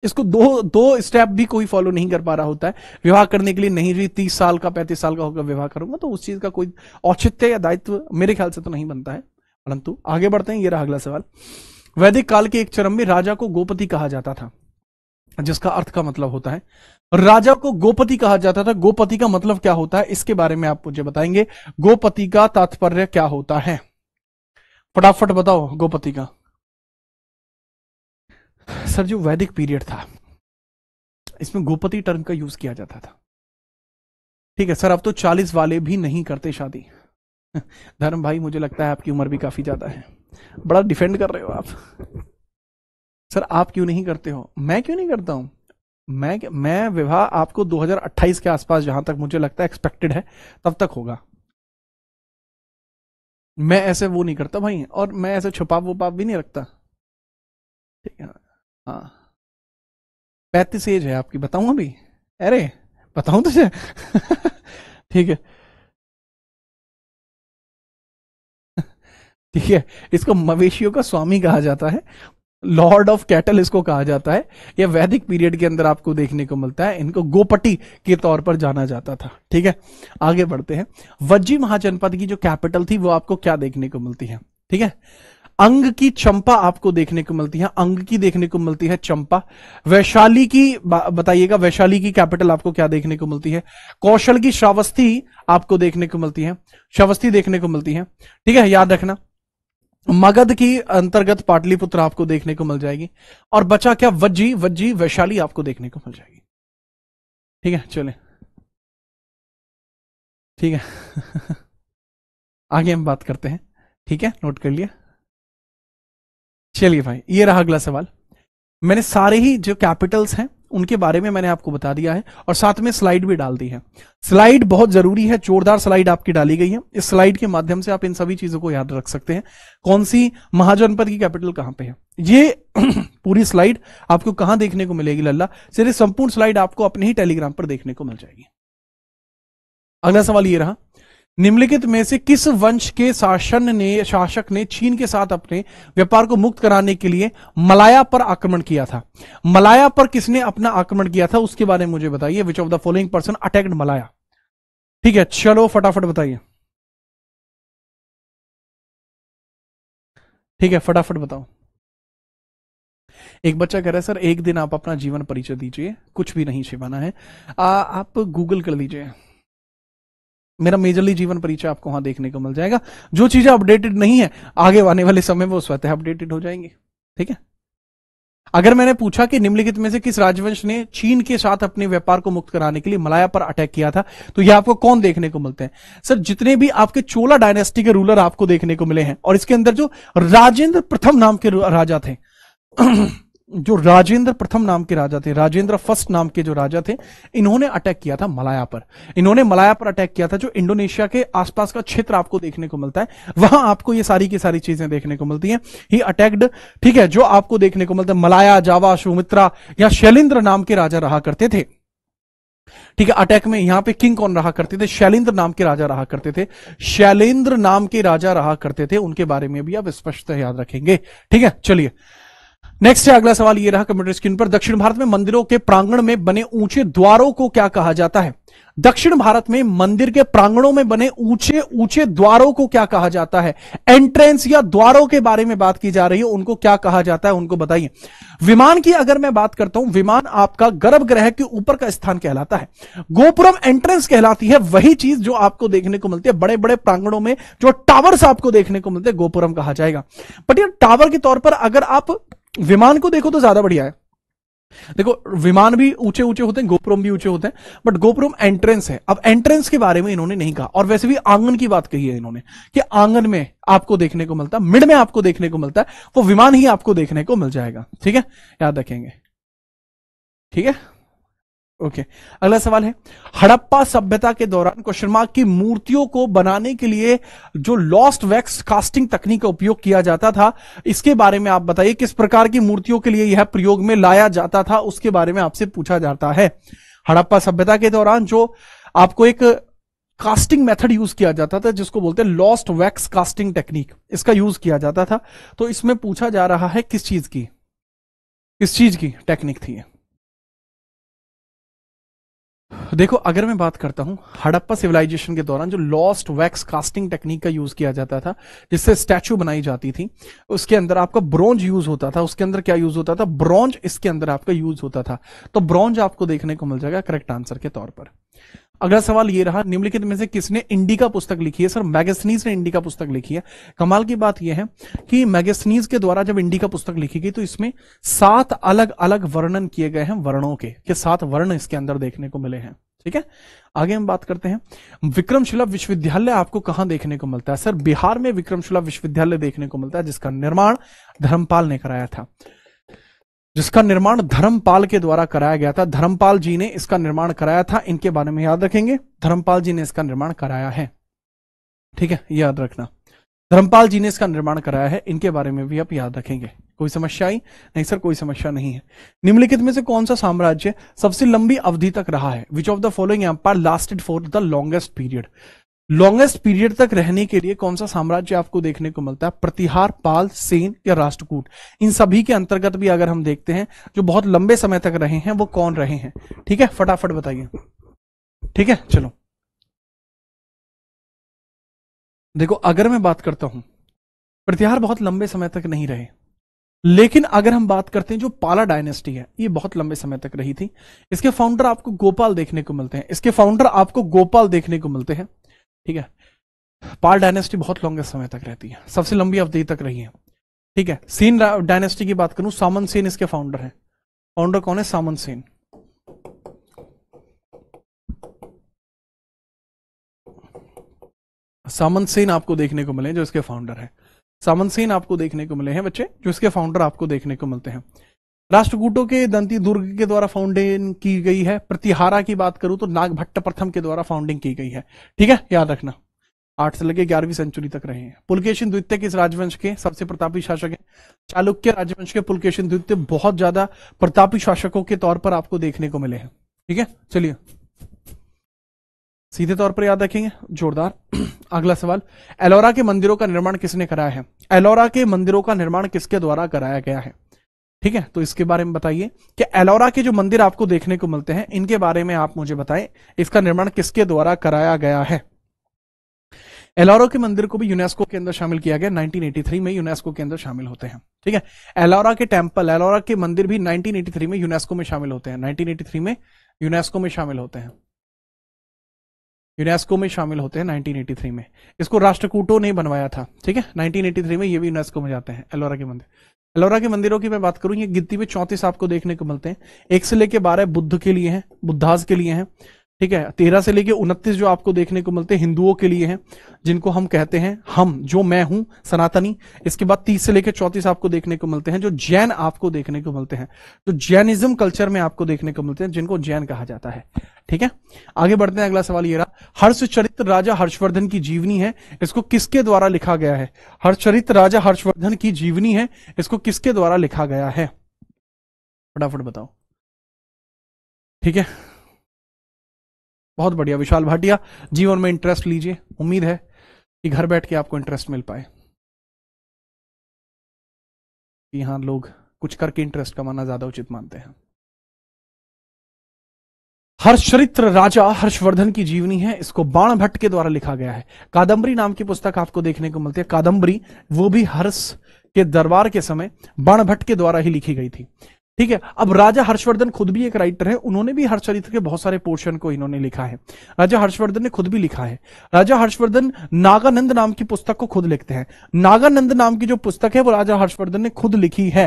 इसको दो स्टेप भी कोई फॉलो नहीं कर पा रहा होता है। विवाह करने के लिए नहीं जी 30 साल का 35 साल का होकर विवाह करूंगा, तो उस चीज का कोई औचित्य या दायित्व मेरे ख्याल से तो नहीं बनता है। परंतु आगे बढ़ते हैं। ये रहा अगला सवाल। वैदिक काल के एक चरम में राजा को गोपति कहा जाता था, जिसका अर्थ का मतलब होता है, राजा को गोपति कहा जाता था। गोपति का मतलब क्या होता है, इसके बारे में आप मुझे बताएंगे। गोपति का तात्पर्य क्या होता है? फटाफट बताओ गोपति का। सर जो वैदिक पीरियड था, इसमें गोपति टर्म का यूज किया जाता था। ठीक है सर, अब तो 40 वाले भी नहीं करते शादी। धर्म भाई, मुझे लगता है आपकी उम्र भी काफी ज्यादा है, बड़ा डिफेंड कर रहे हो आप। सर आप क्यों नहीं करते हो? मैं क्यों नहीं करता हूं? मैं विवाह आपको 2028 के आसपास, जहां तक मुझे लगता है एक्सपेक्टेड है, तब तक होगा। मैं ऐसे वो नहीं करता भाई, और मैं ऐसे छुपा वुपाप भी नहीं रखता। ठीक है। हाँ, 35 एज है आपकी, बताऊं अभी? अरे बताऊं तुझे? ठीक है। ठीक है। इसको मवेशियों का स्वामी कहा जाता है, लॉर्ड ऑफ कैटल इसको कहा जाता है। यह वैदिक पीरियड के अंदर आपको देखने को मिलता है। इनको गोपटी के तौर पर जाना जाता था। ठीक है, आगे बढ़ते हैं। वज्जी महाजनपद की जो कैपिटल थी वो आपको क्या देखने को मिलती है? ठीक है, अंग की चंपा आपको देखने को मिलती है, अंग की देखने को मिलती है चंपा। वैशाली की बताइएगा, वैशाली की कैपिटल आपको क्या देखने को मिलती है? कौशल की श्रावस्ती आपको देखने को मिलती है, श्रावस्ती देखने को मिलती है। ठीक है, याद रखना। मगध की अंतर्गत पाटलिपुत्र आपको देखने को मिल जाएगी। और बचा क्या? वज्जी, वज्जी वैशाली आपको देखने को मिल जाएगी। ठीक है, चले, ठीक है। आगे हम बात करते हैं। ठीक है, नोट कर लिया? चलिए भाई, ये रहा अगला सवाल। मैंने सारे ही जो कैपिटल्स हैं उनके बारे में मैंने आपको बता दिया है, और साथ में स्लाइड भी डाल दी है। स्लाइड बहुत जरूरी है, जोरदार स्लाइड आपकी डाली गई है। इस स्लाइड के माध्यम से आप इन सभी चीजों को याद रख सकते हैं। कौन सी महाजनपद की कैपिटल कहां पे है, ये पूरी स्लाइड आपको कहां देखने को मिलेगी लल्ला? सिर्फ संपूर्ण स्लाइड आपको अपने ही टेलीग्राम पर देखने को मिल जाएगी। अगला सवाल ये रहा, निम्नलिखित में से किस वंश के शासक ने चीन के साथ अपने व्यापार को मुक्त कराने के लिए मलाया पर आक्रमण किया था? मलाया पर किसने अपना आक्रमण किया था उसके बारे में मुझे बताइए। विच of the following person attacked Malaya? ठीक है, चलो फटाफट बताइए। ठीक है, फटाफट बताओ। एक बच्चा कह रहा है सर एक दिन आप अपना जीवन परिचय दीजिए, कुछ भी नहीं छिपाना है। आप गूगल कर लीजिए, मेरा मेजरली जीवन परिचय आपको वहां देखने को मिल जाएगा। जो चीजें अपडेटेड नहीं है आगे आने वाले समय में वो स्वतः अपडेटेड हो जाएंगी। ठीक है, अगर मैंने पूछा कि निम्नलिखित में से किस राजवंश ने चीन के साथ अपने व्यापार को मुक्त कराने के लिए मलाया पर अटैक किया था, तो ये आपको कौन देखने को मिलते हैं? सर जितने भी आपके चोला डायनेस्टी के रूलर आपको देखने को मिले हैं, और इसके अंदर जो राजेंद्र प्रथम नाम के राजा थे जो राजेंद्र प्रथम नाम के राजा थे, राजेंद्र फर्स्ट नाम के जो राजा थे, इन्होंने अटैक किया था मलाया पर। इन्होंने मलाया पर अटैक किया था, जो इंडोनेशिया के आसपास का क्षेत्र आपको देखने को मिलता है, वहां आपको ये सारी की सारी चीजें देखने को मिलती हैं। ही अटैक्ड, ठीक है, जो आपको देखने को मिलता है मलाया, जावा, सुमित्रा या शैलेंद्र नाम के राजा रहा करते थे। ठीक है, अटैक में यहां पे किंग कौन रहा करते थे? शैलेंद्र नाम के राजा रहा करते थे, शैलेंद्र नाम के राजा रहा करते थे। उनके बारे में भी आप स्पष्ट याद रखेंगे। ठीक है, चलिए नेक्स्ट है अगला सवाल ये रहा कंप्यूटर स्क्रीन पर। दक्षिण भारत में मंदिरों के प्रांगण में बने ऊंचे द्वारों को क्या कहा जाता है? दक्षिण भारत में मंदिर के प्रांगणों में बने ऊंचे ऊंचे द्वारों को क्या कहा जाता है? एंट्रेंस या द्वारों के बारे में बात की जा रही है, उनको क्या कहा जाता है, उनको बताइए। विमान की अगर मैं बात करता हूं, विमान आपका गर्भगृह के ऊपर का स्थान कहलाता है, गोपुरम एंट्रेंस कहलाती है। वही चीज जो आपको देखने को मिलती है बड़े बड़े प्रांगणों में, जो टावर्स आपको देखने को मिलते हैं, गोपुरम कहा जाएगा। बट ये टावर के तौर पर अगर आप विमान को देखो तो ज्यादा बढ़िया है। देखो विमान भी ऊंचे ऊंचे होते हैं, गोपुरम भी ऊंचे होते हैं, बट गोपुरम एंट्रेंस है। अब एंट्रेंस के बारे में इन्होंने नहीं कहा, और वैसे भी आंगन की बात कही है इन्होंने कि आंगन में आपको देखने को मिलता है, मिड में आपको देखने को मिलता है, वो विमान ही आपको देखने को मिल जाएगा। ठीक है, याद रखेंगे। ठीक है, ओके। अगला सवाल है, हड़प्पा सभ्यता के दौरान क्वेश्चन मार्क की मूर्तियों को बनाने के लिए जो लॉस्ट वैक्स कास्टिंग तकनीक का उपयोग किया जाता था, इसके बारे में आप बताइए। किस प्रकार की मूर्तियों के लिए यह प्रयोग में लाया जाता था, उसके बारे में आपसे पूछा जाता है। हड़प्पा सभ्यता के दौरान जो आपको एक कास्टिंग मेथड यूज किया जाता था, जिसको बोलते हैं लॉस्ट वैक्स कास्टिंग टेक्निक, इसका यूज किया जाता था। तो इसमें पूछा जा रहा है किस चीज की टेक्निक थी। देखो अगर मैं बात करता हूं हड़प्पा सिविलाइजेशन के दौरान जो लॉस्ट वैक्स कास्टिंग टेक्निक का यूज किया जाता था, जिससे स्टैचू बनाई जाती थी, उसके अंदर आपका ब्रॉन्ज यूज होता था। उसके अंदर क्या यूज होता था? ब्रॉन्ज इसके अंदर आपका यूज होता था। तो ब्रॉन्ज आपको देखने को मिल जाएगा करेक्ट आंसर के तौर पर। अगला सवाल ये रहा, निम्नलिखित में से किसने इंडिका पुस्तक लिखी है? सर मैगस्थनीज ने इंडिका पुस्तक लिखी है। कमाल की बात यह है कि मैगस्थनीज के द्वारा जब इंडिका पुस्तक लिखी गई तो इसमें 7 अलग अलग वर्णन किए गए हैं वर्णों के 7 वर्ण इसके अंदर देखने को मिले हैं। ठीक है, आगे हम बात करते हैं। विक्रमशिला विश्वविद्यालय आपको कहां देखने को मिलता है? सर बिहार में विक्रमशिला विश्वविद्यालय देखने को मिलता है, जिसका निर्माण धर्मपाल ने कराया था। जिसका निर्माण धर्मपाल के द्वारा कराया गया था। धर्मपाल जी ने इसका निर्माण कराया था, इनके बारे में याद रखेंगे। धर्मपाल जी ने इसका निर्माण कराया है, ठीक है, याद रखना। धर्मपाल जी ने इसका निर्माण कराया है, इनके बारे में भी आप याद रखेंगे। कोई समस्या आई? नहीं सर, कोई समस्या नहीं है। निम्नलिखित में से कौन सा साम्राज्य सबसे लंबी अवधि तक रहा है? Which of the following empire lasted for the longest period? Longest period तक रहने के लिए कौन सा साम्राज्य आपको देखने को मिलता है? प्रतिहार, पाल, सेन या राष्ट्रकूट? इन सभी के अंतर्गत भी अगर हम देखते हैं जो बहुत लंबे समय तक रहे हैं वो कौन रहे हैं? ठीक है, फटाफट बताइए। ठीक है, चलो देखो, अगर मैं बात करता हूं, प्रतिहार बहुत लंबे समय तक नहीं रहे, लेकिन अगर हम बात करते हैं जो पाला डायनेस्टी है, ये बहुत लंबे समय तक रही थी। इसके फाउंडर आपको गोपाल देखने को मिलते हैं, इसके फाउंडर आपको गोपाल देखने को मिलते हैं, ठीक है। पाल डायनेस्टी बहुत लंबे समय तक रहती है, सबसे लंबी अवधि तक रही है, ठीक है। सेन डायनेस्टी की बात करूं, सामन सेन इसके फाउंडर हैं। फाउंडर कौन है? सामन सेन। सामन सेन आपको देखने को मिले जो इसके फाउंडर है। सामन सेन आपको देखने को मिले हैं बच्चे, जो इसके फाउंडर आपको देखने को मिलते हैं। राष्ट्रकूटों के दंती दुर्ग के द्वारा फाउंडिंग की गई है। प्रतिहारा की बात करूं तो नागभट्ट प्रथम के द्वारा फाउंडिंग की गई है, ठीक है, याद रखना। 8 से लेकर 11वीं सेंचुरी तक रहे हैं। पुलकेशिन द्वितीय किस राजवंश के सबसे प्रतापी शासक हैं? चालुक्य राजवंश के पुलकेशिन द्वितीय बहुत ज्यादा प्रतापी शासकों के तौर पर आपको देखने को मिले हैं, ठीक है। चलिए सीधे तौर पर याद रखेंगे, जोरदार। अगला सवाल, एलोरा के मंदिरों का निर्माण किसने कराया है? एलोरा के मंदिरों का निर्माण किसके द्वारा कराया गया है? ठीक है, तो इसके बारे में बताइए कि एलोरा के जो मंदिर आपको देखने को मिलते हैं, इनके बारे में आप मुझे बताएं, इसका निर्माण किसके द्वारा कराया गया है? एलोरा के मंदिर को भी यूनेस्को के अंदर शामिल किया गया, 1983 में यूनेस्को के अंदर शामिल होते हैं, ठीक है। एलोरा के टेंपल, एलोरा के मंदिर भी 1983 में यूनेस्को में शामिल होते हैं, 1983 में यूनेस्को में शामिल होते हैं, यूनेस्को में शामिल होते हैं 1983 में। इसको राष्ट्रकूटों ने बनवाया था, ठीक है। 1983 में ये भी यूनेस्को में जाते हैं एलोरा के मंदिर। एलोरा के मंदिरों की मैं बात करूं, ये गिनती में 34 आपको देखने को मिलते हैं। 1 से लेके 12 बुद्ध के लिए हैं, बुद्धास के लिए हैं, ठीक है। 13 से लेके 29 जो आपको देखने को मिलते हैं हिंदुओं के लिए हैं, जिनको हम कहते हैं हम, जो मैं हूं सनातनी। इसके बाद 30 से लेके 34 आपको देखने को मिलते हैं जो जैन आपको देखने को मिलते हैं, जो जैनिज्म कल्चर में आपको देखने को मिलते हैं, जिनको जैन कहा जाता है, ठीक है। आगे बढ़ते हैं, अगला सवाल ये रहा, हर्षचरित राजा हर्षवर्धन की जीवनी है, इसको किसके द्वारा लिखा गया है? हर्षचरित राजा हर्षवर्धन की जीवनी है, इसको किसके द्वारा लिखा गया है? फटाफट बताओ, ठीक है। बहुत बढ़िया, विशाल भाटिया। जीवन में इंटरेस्ट लीजिए, उम्मीद है कि घर बैठ के आपको इंटरेस्ट मिल पाए। यहां लोग कुछ करके इंटरेस्ट कमाना ज्यादा उचित मानते हैं। हर्षचरित राजा हर्षवर्धन की जीवनी है, इसको बाणभट्ट के द्वारा लिखा गया है। कादंबरी नाम की पुस्तक आपको देखने को मिलती है, कादंबरी, वो भी हर्ष के दरबार के समय बाणभट्ट के द्वारा ही लिखी गई थी, ठीक है। अब राजा हर्षवर्धन खुद भी एक राइटर है, उन्होंने भी हर्षचरित्र के बहुत सारे पोर्शन को इन्होंने लिखा है। राजा हर्षवर्धन ने खुद भी लिखा है। राजा हर्षवर्धन नागानंद नाम की पुस्तक को खुद लिखते हैं। नागानंद नाम की जो पुस्तक है वो राजा हर्षवर्धन ने खुद लिखी है,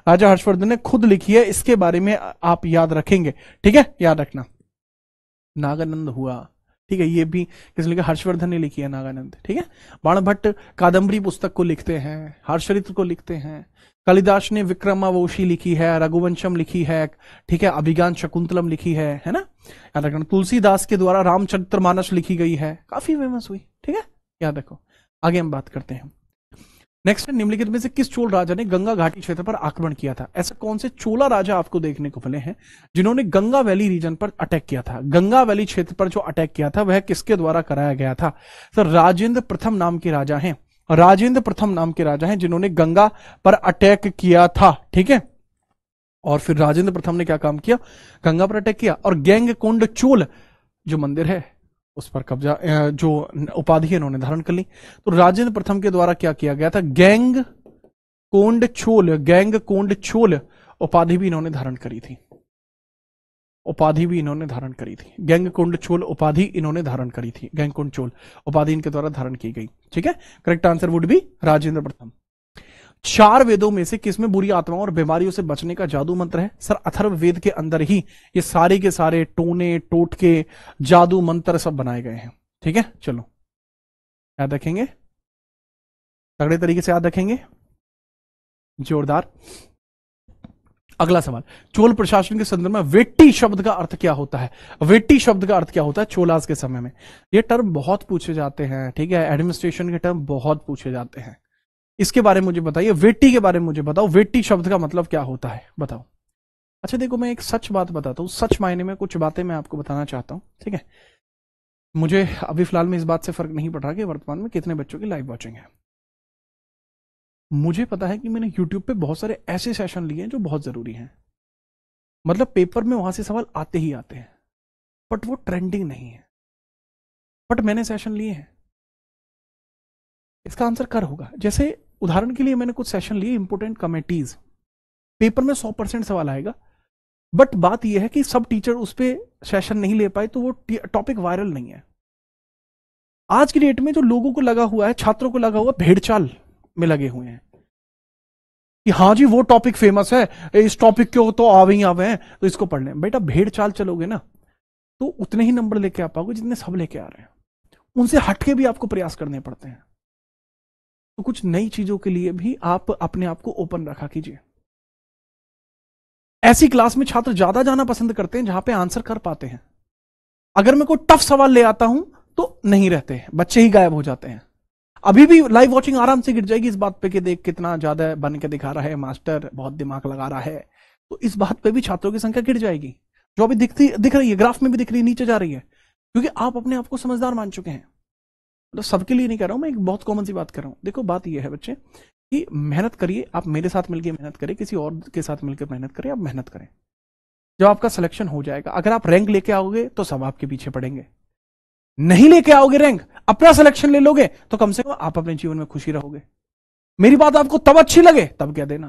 राजा हर्षवर्धन ने खुद लिखी है। इसके बारे में आप याद रखेंगे, ठीक है, याद रखना। नागानंद हुआ, ठीक है, ये भी किस लिखा? हर्षवर्धन ने लिखी है, नागानंद, ठीक है। बाणभट्ट कादंबरी पुस्तक को लिखते हैं, हर्षचरित्र को लिखते हैं। कालिदास ने विक्रमावोशी लिखी है, रघुवंशम लिखी है, ठीक है, अभिज्ञान शकुंतलम लिखी है ना, याद रखना। तुलसीदास के द्वारा रामचरितमानस लिखी गई है, काफी फेमस हुई, ठीक है, याद रखो। आगे हम बात करते हैं। नेक्स्ट, निम्नलिखित में से किस चोल राजा ने गंगा घाटी क्षेत्र पर आक्रमण किया था? ऐसे कौन से चोला राजा आपको देखने को मिले हैं जिन्होंने गंगा वैली रीजन पर अटैक किया था? गंगा वैली क्षेत्र पर जो अटैक किया था वह किसके द्वारा कराया गया था? सर, राजेंद्र प्रथम नाम के राजा हैं, राजेंद्र प्रथम नाम के राजा हैं जिन्होंने गंगा पर अटैक किया था, ठीक है। और फिर राजेंद्र प्रथम ने क्या काम किया? गंगा पर अटैक किया और गैंग कोंड चोल जो मंदिर है उस पर कब्जा, जो उपाधि है इन्होंने धारण कर ली। तो राजेंद्र प्रथम के द्वारा क्या किया गया था? गैंग कोंड चोल, गैंग कोंड चोल उपाधि भी इन्होंने धारण करी थी, उपाधि भी इन्होंने धारण करी थी। गैंग कोंड चोल उपाधि इन्होंने धारण करी थी, गैंग कोंड चोल उपाधि इनके द्वारा धारण की गई, ठीक है। Correct answer would be Rajendra प्रथम। 4 वेदों में से किसमें बुरी आत्माओं और बीमारियों से बचने का जादू मंत्र है? सर, अथर्व वेद के अंदर ही ये सारे के सारे टोने टोटके जादू मंत्र सब बनाए गए हैं, ठीक है। चलो याद रखेंगे, तगड़े तरीके से याद रखेंगे, जोरदार। अगला सवाल, चोल प्रशासन के संदर्भ में वेट्टी शब्द का अर्थ क्या होता है? वेट्टी शब्द का अर्थ क्या होता है चोलास के समय में? ये टर्म बहुत पूछे जाते हैं, ठीक है, एडमिनिस्ट्रेशन के टर्म बहुत पूछे जाते हैं। इसके बारे में मुझे बताइए, वेट्टी के बारे में मुझे बताओ, वेट्टी शब्द का मतलब क्या होता है, बताओ। अच्छा देखो, मैं एक सच बात बताता हूं, सच मायने में कुछ बातें मैं आपको बताना चाहता हूं, ठीक है। मुझे अभी फिलहाल में इस बात से फर्क नहीं पड़ रहा कि वर्तमान में कितने बच्चों की लाइव वॉचिंग है। मुझे पता है कि मैंने यूट्यूब पे बहुत सारे ऐसे सेशन लिए हैं जो बहुत जरूरी हैं, मतलब पेपर में वहां से सवाल आते ही आते हैं, बट वो ट्रेंडिंग नहीं है, बट मैंने सेशन लिए हैं, इसका आंसर कर होगा। जैसे उदाहरण के लिए मैंने कुछ सेशन लिए इंपोर्टेंट कमेटीज, पेपर में 100% सवाल आएगा, बट बात यह है कि सब टीचर उस पर सेशन नहीं ले पाए तो वो टॉपिक वायरल नहीं है। आज की डेट में जो लोगों को लगा हुआ है, छात्रों को लगा हुआ भेड़चाल में लगे हुए हैं कि हाँ जी वो टॉपिक फेमस है, इस टॉपिक को तो आवे ही आवे हैं तो इसको पढ़ लें। बेटा भेड़चाल चलोगे ना तो उतने ही नंबर लेके आ पाओगे जितने सब लेके आ रहे हैं, उनसे हटके भी आपको प्रयास करने पड़ते हैं। तो कुछ नई चीजों के लिए भी आप अपने आप को ओपन रखा कीजिए। ऐसी क्लास में छात्र ज्यादा जाना पसंद करते हैं जहां पे आंसर कर पाते हैं। अगर मैं कोई टफ सवाल ले आता हूं तो नहीं रहते, बच्चे ही गायब हो जाते हैं। अभी भी लाइव वॉचिंग आराम से गिर जाएगी इस बात पे कि देख कितना ज्यादा बन के दिखा रहा है मास्टर, बहुत दिमाग लगा रहा है, तो इस बात पे भी छात्रों की संख्या गिर जाएगी, जो अभी दिख रही है, ग्राफ में भी दिख रही है, नीचे जा रही है, क्योंकि आप अपने आप को समझदार मान चुके हैं। मतलब सबके लिए नहीं कह रहा हूं मैं, एक बहुत कॉमन सी बात कर रहा हूं। देखो बात यह है बच्चे कि मेहनत करिए, आप मेरे साथ मिलकर मेहनत करें, किसी और के साथ मिलकर मेहनत करें, आप मेहनत करें, जब आपका सिलेक्शन हो जाएगा, अगर आप रैंक लेके आओगे तो सब आपके पीछे पड़ेंगे, नहीं लेके आओगे रैंक, अपना सिलेक्शन ले लोगे तो कम से कम आप अपने जीवन में खुशी रहोगे। मेरी बात आपको तब अच्छी लगे तब कह देना,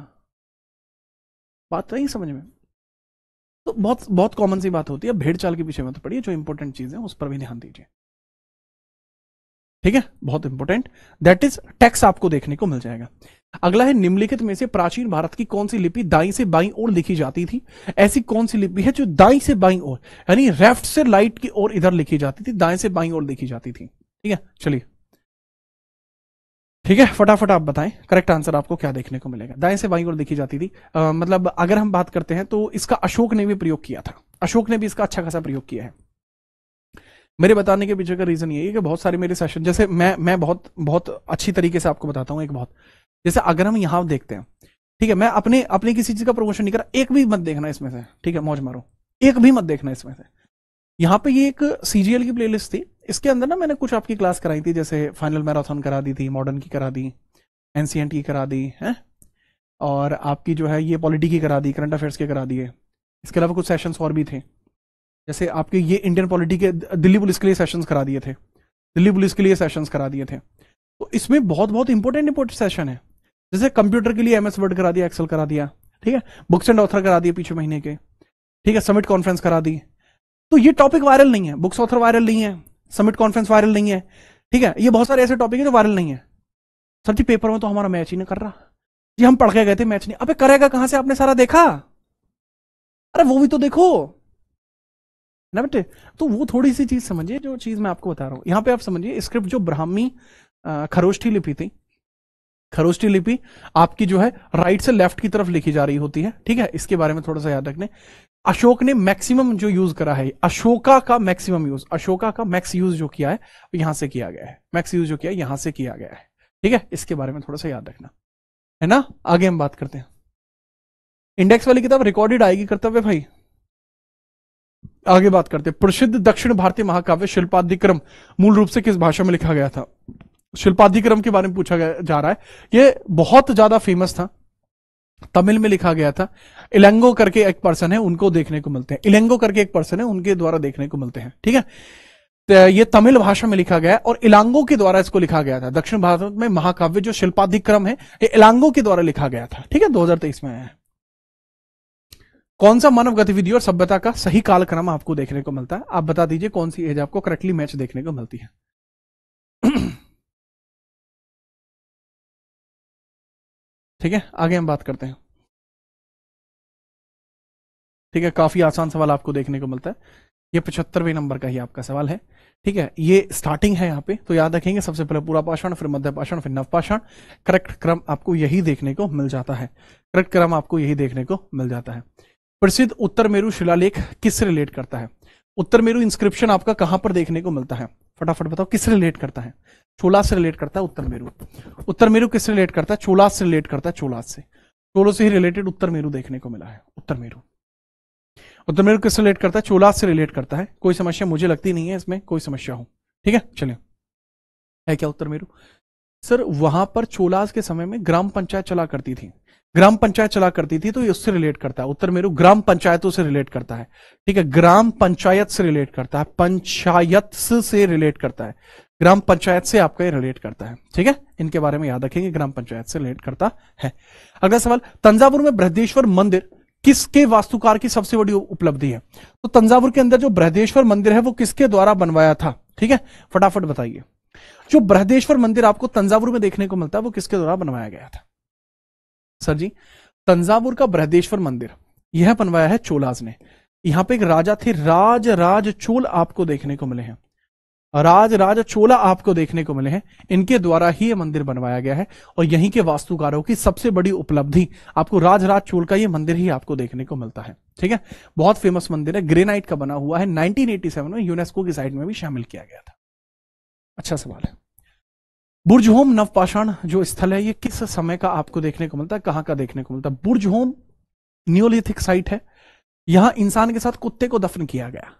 बात नहीं समझ में? तो बहुत बहुत कॉमन सी बात होती है, भेड़ चाल के पीछे मत पड़िए, जो इंपॉर्टेंट चीज है उस पर भी ध्यान दीजिए, ठीक है, बहुत इंपॉर्टेंट, दैट इज टेक्स्ट आपको देखने को मिल जाएगा। अगला है, निम्नलिखित में से प्राचीन भारत की कौन सी लिपि दाई से बाई ओर लिखी जाती थी? ऐसी कौन सी लिपि है जो दाई से बाई ओर, यानी लेफ्ट से राइट की ओर इधर लिखी जाती थी, दाएं से बाई ओर लिखी जाती थी? ठीक है, चलिए, ठीक है, फटाफट आप बताएं करेक्ट आंसर आपको क्या देखने को मिलेगा। दाएं से बाईं ओर लिखी जाती थी, मतलब अगर हम बात करते हैं तो इसका अशोक ने भी प्रयोग किया था, अशोक ने भी इसका अच्छा खासा प्रयोग किया है। मेरे बताने के पीछे का रीजन यही है कि बहुत सारे मेरे सेशन, जैसे मैं बहुत बहुत अच्छी तरीके से आपको बताता हूं, एक बहुत, जैसे अगर हम यहां देखते हैं, ठीक है, मैं अपने अपने किसी चीज का प्रमोशन नहीं कर रहा, एक भी मत देखना इसमें से, ठीक है, मौज मारो, एक भी मत देखना इसमें से। यहाँ पे ये एक सीजीएल की प्लेलिस्ट थी, इसके अंदर ना मैंने कुछ आपकी क्लास कराई थी, जैसे फाइनल मैराथन करा दी थी, मॉडर्न की करा दी, एनसीएनटी की करा दी है, और आपकी जो है ये पॉलिटी की करा दी, करंट अफेयर्स के करा दिए। इसके अलावा कुछ सेशंस और भी थे, जैसे आपके ये इंडियन पॉलिटी के दिल्ली पुलिस के लिए सेशंस करा दिए थे, दिल्ली पुलिस के लिए सेशंस करा दिए थे। तो इसमें बहुत बहुत इंपॉर्टेंट सेशन है, जैसे कंप्यूटर के लिए एमएस वर्ड करा दिया, एक्सेल करा दिया, ठीक है, बुक्स एंड ऑथर करा दिए पिछले महीने के, ठीक है, समिट कॉन्फ्रेंस करा दी। तो ये टॉपिक वायरल नहीं है, बुक्स ऑथर वायरल नहीं है, समिट कॉन्फ्रेंस वायरल नहीं है, ठीक है, ये बहुत सारे ऐसे टॉपिक है जो वायरल नहीं है। सर जी पेपर में तो हमारा मैच ही नहीं कर रहा जी, हम पढ़ के गए थे मैच नहीं, अबे करेगा कहां से, आपने सारा देखा? अरे वो भी तो देखो ना बेटे। तो वो थोड़ी सी चीज समझिए जो चीज मैं आपको बता रहा हूं, यहां पे आप समझिए स्क्रिप्ट जो ब्राह्मी खरोष्ठी लिपि थी, खरोष्ठी लिपि आपकी जो है राइट से लेफ्ट की तरफ लिखी जा रही होती है, ठीक है, इसके बारे में थोड़ा सा याद रखने। अशोक ने मैक्सिमम जो यूज करा है, अशोका का मैक्सिमम यूज, अशोका का मैक्स यूज जो किया है यहां से किया गया है, मैक्स यूज जो किया है यहां से किया गया है, ठीक है, इसके बारे में थोड़ा सा याद रखना है ना। आगे हम बात करते हैं, इंडेक्स वाली किताब रिकॉर्डेड आएगी कर्तव्य भाई। आगे बात करते हैं, प्रसिद्ध दक्षिण भारतीय महाकाव्य शिल्पादिक्रम मूल रूप से किस भाषा में लिखा गया था? शिल्पादिक्रम के बारे में पूछा जा रहा है, ये बहुत ज्यादा फेमस था, तमिल में लिखा गया था। इलेंगो करके एक पर्सन है, उनको देखने को मिलते हैं, इलेंगो करके एक पर्सन है, उनके द्वारा देखने को मिलते हैं, ठीक है। तो ये तमिल भाषा में लिखा गया है और इलांगो के द्वारा इसको लिखा गया था। दक्षिण भारत में महाकाव्य जो शिल्पादिक्रम है ये इलांगो के द्वारा लिखा गया था, ठीक है, 2023 में आया है। कौन सा मानव गतिविधि और सभ्यता का सही कालक्रम आपको देखने को मिलता है? आप बता दीजिए कौन सी एज आपको करेक्टली मैच देखने को मिलती है। ठीक है, आगे हम बात करते हैं, ठीक है, काफी आसान सवाल आपको देखने को मिलता है। ये 75वें नंबर का ही आपका सवाल है। ठीक है, ये स्टार्टिंग है यहाँ पे, तो याद रखेंगे सबसे पहले पूरा पाषाण, फिर मध्य पाषाण, फिर नवपाषाण। करेक्ट क्रम आपको यही देखने को मिल जाता है, करेक्ट क्रम आपको यही देखने को मिल जाता है। प्रसिद्ध उत्तर मेरु शिलालेख किससे रिलेट करता है? उत्तर मेरु इंस्क्रिप्शन आपका कहां पर देखने को मिलता है? फटाफट बताओ, किससे रिलेट करता है? चोला से रिलेट करता है उत्तर मेरु। उत्तर मेरु किससे रिलेट करता है? चोला से रिलेट करता है, चोला से। चोलों से ही रिलेटेड उत्तर मेरु देखने को मिला है। उत्तर मेरु, उत्तर मेरु किससे रिलेट करता है? चोला से रिलेट करता है। कोई समस्या मुझे लगती नहीं है इसमें कोई समस्या हो। ठीक है, चलिए, है क्या उत्तर मेरु? सर वहां पर चोलास के समय में ग्राम पंचायत चला करती थी, ग्राम पंचायत चला करती थी, तो ये उससे रिलेट करता है। उत्तर मेरु ग्राम पंचायतों से रिलेट करता है। ठीक है, ग्राम पंचायत से रिलेट करता है, पंचायत से रिलेट करता है, ग्राम पंचायत से आपका ये रिलेट करता है। ठीक है, इनके बारे में याद रखेंगे, ग्राम पंचायत से रिलेट करता है। अगला सवाल, तंजावुर में बृहदेश्वर मंदिर किसके वास्तुकार की सबसे बड़ी उपलब्धि है? तो तंजावुर के अंदर जो बृहदेश्वर मंदिर है वो किसके द्वारा बनवाया था? ठीक है, फटाफट बताइए। जो बृहदेश्वर मंदिर आपको तंजावुर में देखने को मिलता है वो किसके द्वारा बनवाया गया था? सर जी, तंजावुर का बृहदेश्वर मंदिर यह बनवाया है चोलाज ने। यहां पे एक राजा थे, राज चोल आपको देखने को मिले हैं, राज चोला आपको देखने को मिले हैं। इनके द्वारा ही यह मंदिर बनवाया गया है और यहीं के वास्तुकारों की सबसे बड़ी उपलब्धि आपको राज चोल का यह मंदिर ही आपको देखने को मिलता है। ठीक है, बहुत फेमस मंदिर है, ग्रेनाइट का बना हुआ है, 1987 में यूनेस्को की साइट में भी शामिल किया गया था। अच्छा सवाल है, बुर्जहोम नवपाषाण जो स्थल है ये किस समय का आपको देखने को मिलता है, कहां का देखने को मिलता है? बुर्जहोम नियोलिथिक साइट है। यहां इंसान के साथ कुत्ते को दफन किया गया,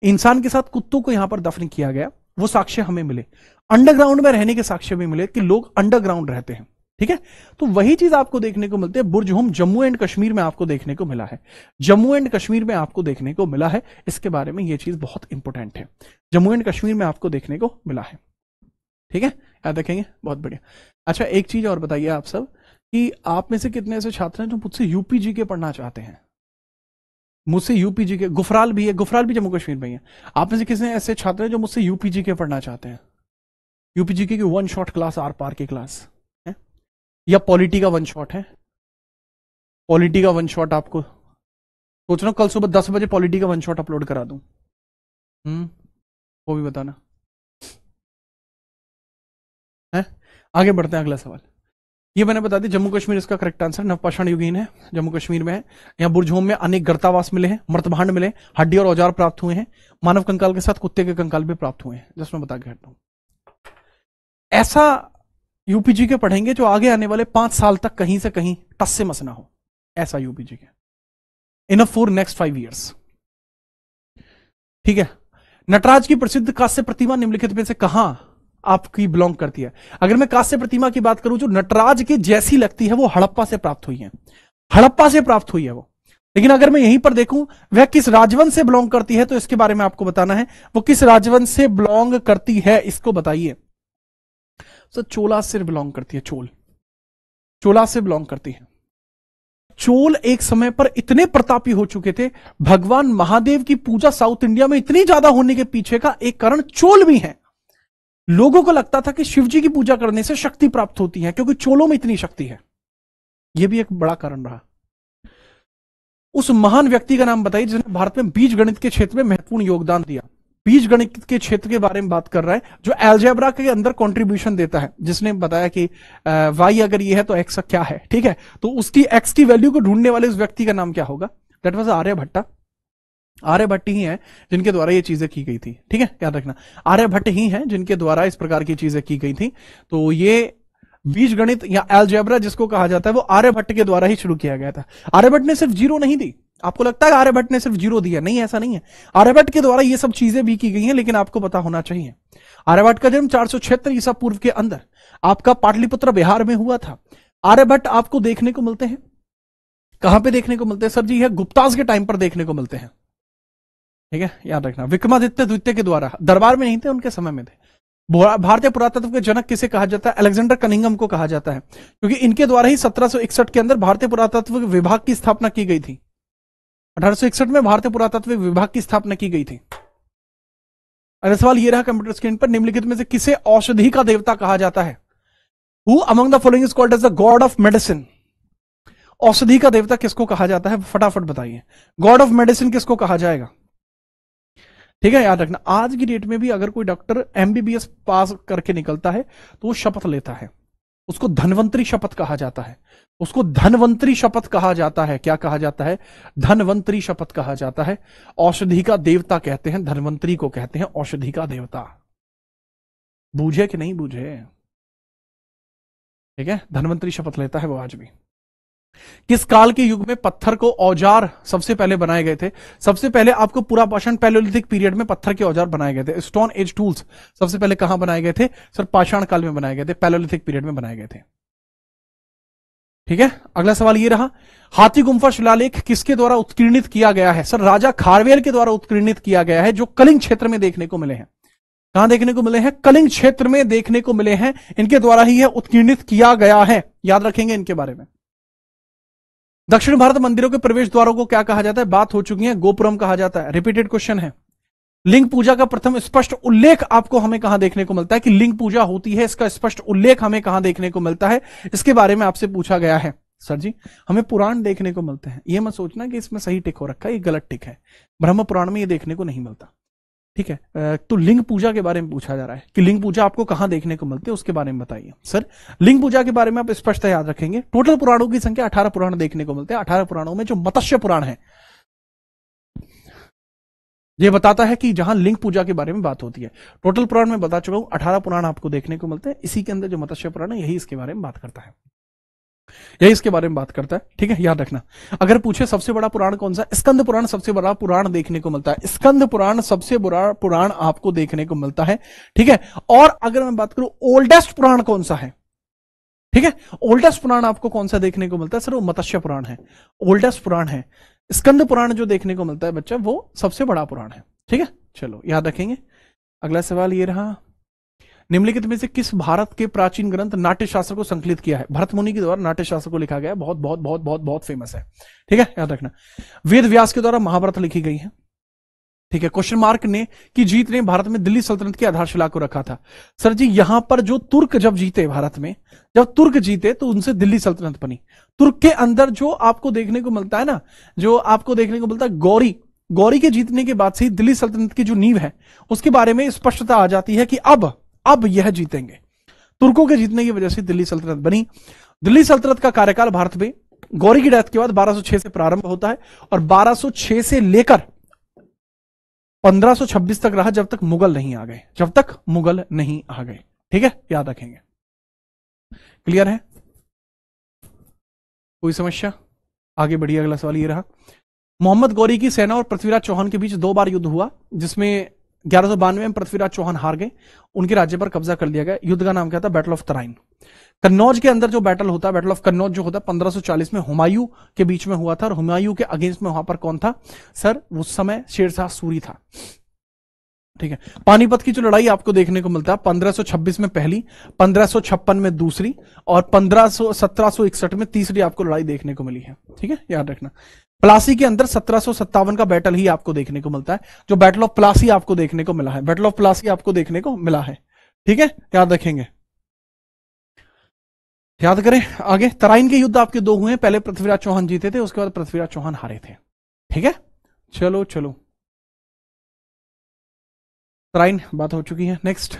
इंसान के साथ कुत्तों को यहां पर दफन किया गया, वो साक्ष्य हमें मिले। अंडरग्राउंड में रहने के साक्ष्य भी मिले कि लोग अंडरग्राउंड रहते हैं। ठीक है, तो वही चीज आपको देखने को मिलती है बुर्जहोम जम्मू एंड कश्मीर में आपको देखने को मिला है, जम्मू एंड कश्मीर में आपको देखने को मिला है। इसके बारे में यह चीज बहुत इंपॉर्टेंट है, जम्मू एंड कश्मीर में आपको देखने को मिला है। ठीक है, याद रखेंगे, बहुत बढ़िया। अच्छा, एक चीज और बताइए आप सब कि आप में से कितने ऐसे छात्र हैं जो मुझसे यूपीजी के पढ़ना चाहते हैं? मुझसे यूपीजी के, गुफराल भी है, गुफराल भी जम्मू कश्मीर में ही है। आप में से कितने ऐसे छात्र हैं जो मुझसे यूपीजी के पढ़ना चाहते हैं? यूपीजी के वन शॉट क्लास, आर पार की क्लास है, या पॉलिटी का वन शॉट है? पॉलिटी का वन शॉट आपको सोच रहा हूं कल सुबह 10 बजे पॉलिटी का वन शॉट अपलोड करा दूं। वो भी बताना है। आगे बढ़ते हैं, अगला सवाल। ये मैंने बता दी, जम्मू कश्मीर इसका करेक्ट आंसर, नवपाषाण युगीन है, जम्मू कश्मीर में है। यहाँ बुर्जहोम में अनेक गर्तावास मिले हैं, मर्तभांड मिले, हड्डी और औजार प्राप्त हुए हैं, मानव कंकाल के साथ कुत्ते के कंकाल भी प्राप्त हुए हैं, जिसमें बता के हटता हूं। ऐसा यूपीजी के पढ़ेंगे जो आगे आने वाले 5 साल तक कहीं से कहीं टस से मस ना हो, ऐसा यूपीजी के, इनफ फॉर नेक्स्ट 5 ईयर्स। ठीक है, नटराज की प्रसिद्ध कांस्य प्रतिमा निम्नलिखित में से कहां आपकी बिलोंग करती है? अगर मैं कांस्य प्रतिमा की बात करूं जो नटराज के जैसी लगती है वो हड़प्पा से प्राप्त हुई है, हड़प्पा से प्राप्त हुई है वो। लेकिन अगर मैं यहीं पर देखूं वह किस राजवंश से बिलोंग करती है, तो इसके बारे में आपको बताना है, वो किस राजवंश से बिलोंग करती है, इसको बताइए। सर चोला से बिलोंग करती है, चोल, चोला से बिलोंग करती है। चोल एक समय पर इतने प्रतापी हो चुके थे, भगवान महादेव की पूजा साउथ इंडिया में इतनी ज्यादा होने के पीछे का एक कारण चोल भी है। लोगों को लगता था कि शिवजी की पूजा करने से शक्ति प्राप्त होती है क्योंकि चोलों में इतनी शक्ति है, यह भी एक बड़ा कारण रहा। उस महान व्यक्ति का नाम बताइए जिसने भारत में बीज गणित के क्षेत्र में महत्वपूर्ण योगदान दिया। बीज गणित के क्षेत्र के बारे में बात कर रहा है, जो एल्जेब्रा के अंदर कंट्रीब्यूशन देता है, जिसने बताया कि वाई अगर ये है तो एक्स क्या है। ठीक है, तो उसकी एक्स की वैल्यू को ढूंढने वाले उस व्यक्ति का नाम क्या होगा? That was Aryabhatta. आर्यभट्ट ही है जिनके द्वारा ये चीजें की गई थी। ठीक है, याद रखना, आर्यभट्ट ही हैं जिनके द्वारा इस प्रकार की चीजें की गई थी। तो ये बीज गणित या एल्जेब्रा जिसको कहा जाता है वो आर्यभट्ट के द्वारा ही शुरू किया गया था। आर्यभट्ट ने सिर्फ 0 नहीं दी, आपको लगता है आर्यभट्ट ने सिर्फ 0 दिया, नहीं, ऐसा नहीं है। आर्यभट्ट के द्वारा ये सब चीजें भी की गई हैं, लेकिन आपको पता होना चाहिए आर्यभट्ट का जन्म 476 ईसा पूर्व के अंदर आपका पाटलिपुत्र बिहार में हुआ था। आर्यभट्ट आपको देखने को मिलते हैं, कहां पे देखने को मिलते हैं? सर जी है गुप्ताज के टाइम पर देखने को मिलते हैं। ठीक है, याद रखना, विक्रमादित्य द्वितीय के द्वारा, दरबार में नहीं थे, उनके समय में थे। भारतीय पुरातत्व के जनक किसे कहा जाता है? अलेक्जेंडर कनिंघम को कहा जाता है, क्योंकि इनके द्वारा ही 1761 के अंदर भारतीय पुरातत्व विभाग की स्थापना की गई थी। 1861 में भारतीय पुरातत्व विभाग की स्थापना की गई थी। अगला सवाल ये रहा कंप्यूटर स्क्रीन पर, निम्नलिखित में से किसे औषधि का देवता कहा जाता है? Who among the following is called as the god of medicine? औषधि का देवता किसको कहा जाता है? फटाफट बताइए, गॉड ऑफ मेडिसिन किसको कहा जाएगा? ठीक है, याद रखना। आज की डेट में भी अगर कोई डॉक्टर एमबीबीएस पास करके निकलता है तो वो शपथ लेता है, उसको धनवंतरी शपथ कहा जाता है, उसको धनवंतरी शपथ कहा जाता है। क्या कहा जाता है? धनवंतरी शपथ कहा जाता है। औषधि का देवता कहते हैं, धनवंतरी को कहते हैं औषधि का देवता। बूझे कि नहीं बूझे? ठीक है, धनवंतरी शपथ लेता है वो आज भी। किस काल के युग में पत्थर को औजार सबसे पहले बनाए गए थे? सबसे पहले आपको पूरा पाषाण पैलोलिथिक पीरियड में पत्थर के औजार बनाए गए थे। स्टोन एज टूल्स सबसे पहले कहां बनाए गए थे? सर पाषाण काल में बनाए गए थे, पैलोलिथिक पीरियड में बनाए गए थे। ठीक है, अगला सवाल ये रहा, हाथी गुम्फा शिलालेख किसके द्वारा उत्कीर्णित किया गया है? सर राजा खारवेल के द्वारा उत्कीर्णित किया गया है, जो कलिंग क्षेत्र में देखने को मिले हैं। कहां देखने को मिले हैं? कलिंग क्षेत्र में देखने को मिले हैं, इनके द्वारा ही यह उत्कीर्णित किया गया है। याद रखेंगे इनके बारे में। दक्षिण भारत मंदिरों के प्रवेश द्वारों को क्या कहा जाता है? बात हो चुकी है, गोपुरम कहा जाता है। रिपीटेड क्वेश्चन है। लिंग पूजा का प्रथम स्पष्ट उल्लेख आपको हमें कहां देखने को मिलता है कि लिंग पूजा होती है? इसका स्पष्ट उल्लेख हमें कहां देखने को मिलता है? इसके बारे में आपसे पूछा गया है। सर जी हमें पुराण देखने को मिलते हैं, ये मत सोचना कि इसमें सही टिक हो रखा है, ये गलत टिक है। ब्रह्म पुराण में ये देखने को नहीं मिलता। ठीक है, तो लिंग पूजा के बारे में पूछा जा रहा है कि लिंग पूजा आपको कहां देखने को मिलती है, उसके बारे में बताइए। सर लिंग पूजा के बारे में आप स्पष्ट याद रखेंगे, टोटल पुराणों की संख्या 18 पुराण देखने को मिलते हैं। 18 पुराणों में जो मत्स्य पुराण है ये बताता है कि जहां लिंग पूजा के बारे में बात होती है। टोटल पुराण में बता चुका हूं, 18 पुराण आपको देखने को मिलते हैं। इसी के अंदर जो मत्स्य पुराण है यही इसके बारे में बात करता है, यही इसके बारे में बात करता है। ठीक है, याद रखना। अगर पूछे सबसे बड़ा पुराण कौन सा? स्कंद पुराण सबसे बड़ा पुराण देखने को मिलता है। स्कंद पुराण सबसे बड़ा पुराण आपको देखने को मिलता है। ठीक है, और अगर मैं बात करूं ओल्डेस्ट पुराण कौन सा है? ठीक है, ओल्डेस्ट पुराण आपको कौन सा देखने को मिलता है? सर वो मत्स्य पुराण है, ओल्डेस्ट पुराण है। स्कंद पुराण जो देखने को मिलता है बच्चा, वो सबसे बड़ा पुराण है। ठीक है, चलो याद रखेंगे। अगला सवाल ये रहा, निम्नलिखित में से किस भारत के प्राचीन ग्रंथ नाट्य शास्त्र को संकलित किया है? भरत मुनि के द्वारा नाट्य शास्त्र को लिखा गया है, बहुत बहुत बहुत बहुत बहुत फेमस है। ठीक है, याद रखना। वेद व्यास के द्वारा महाभारत लिखी गई है। ठीक है, क्वेश्चन मार्क ने कि जीत ने भारत में दिल्ली सल्तनत की आधारशिला को रखा था। सर जी यहां पर जो तुर्क जब जीते भारत में, जब तुर्क जीते तो उनसे दिल्ली सल्तनत बनी। तुर्क के अंदर जो आपको देखने को मिलता है ना, जो आपको देखने को मिलता है गौरी के जीतने के बाद से ही दिल्ली सल्तनत की जो नींव है उसके बारे में स्पष्टता आ जाती है कि अब यह जीतेंगे। तुर्कों के जीतने की वजह से दिल्ली सल्तनत बनी। दिल्ली सल्तनत का कार्यकाल भारत में गौरी की डेथ के बाद 1206 से प्रारंभ होता है और 1206 से लेकर 1526 तक रहा, जब तक मुगल नहीं आ गए, जब तक मुगल नहीं आ गए। ठीक है, याद रखेंगे। क्लियर है? कोई समस्या? आगे बढ़िए। अगला सवाल ये रहा, मोहम्मद गौरी की सेना और पृथ्वीराज चौहान के बीच 2 बार युद्ध हुआ, जिसमें 1192 में पृथ्वीराज चौहान हार गए, उनके राज्य पर कब्जा कर लिया गया। युद्ध का नाम क्या था? Battle of Tarain. कन्नौज के अंदर जो बैटल होता है, बैटल ऑफ कन्नौज जो होता है 1540 में हुमायूं के बीच में हुआ था, और हुमायूं के अगेंस्ट में वहां पर कौन था? सर उस समय शेरशाह सूरी था। ठीक है, पानीपत की जो लड़ाई आपको देखने को मिलता है 1526 में पहली, 1556 में दूसरी, और 1761 में तीसरी आपको लड़ाई देखने को मिली है। ठीक है, याद रखना। प्लासी के अंदर 1757 का बैटल ही आपको देखने को मिलता है, जो बैटल ऑफ प्लासी आपको देखने को मिला है, बैटल ऑफ प्लासी आपको देखने को मिला है। ठीक है, याद रखेंगे। याद करें आगे। तराइन के युद्ध आपके 2 हुए, पहले पृथ्वीराज चौहान जीते थे, उसके बाद पृथ्वीराज चौहान हारे थे। ठीक है, चलो तराइन बात हो चुकी है। नेक्स्ट,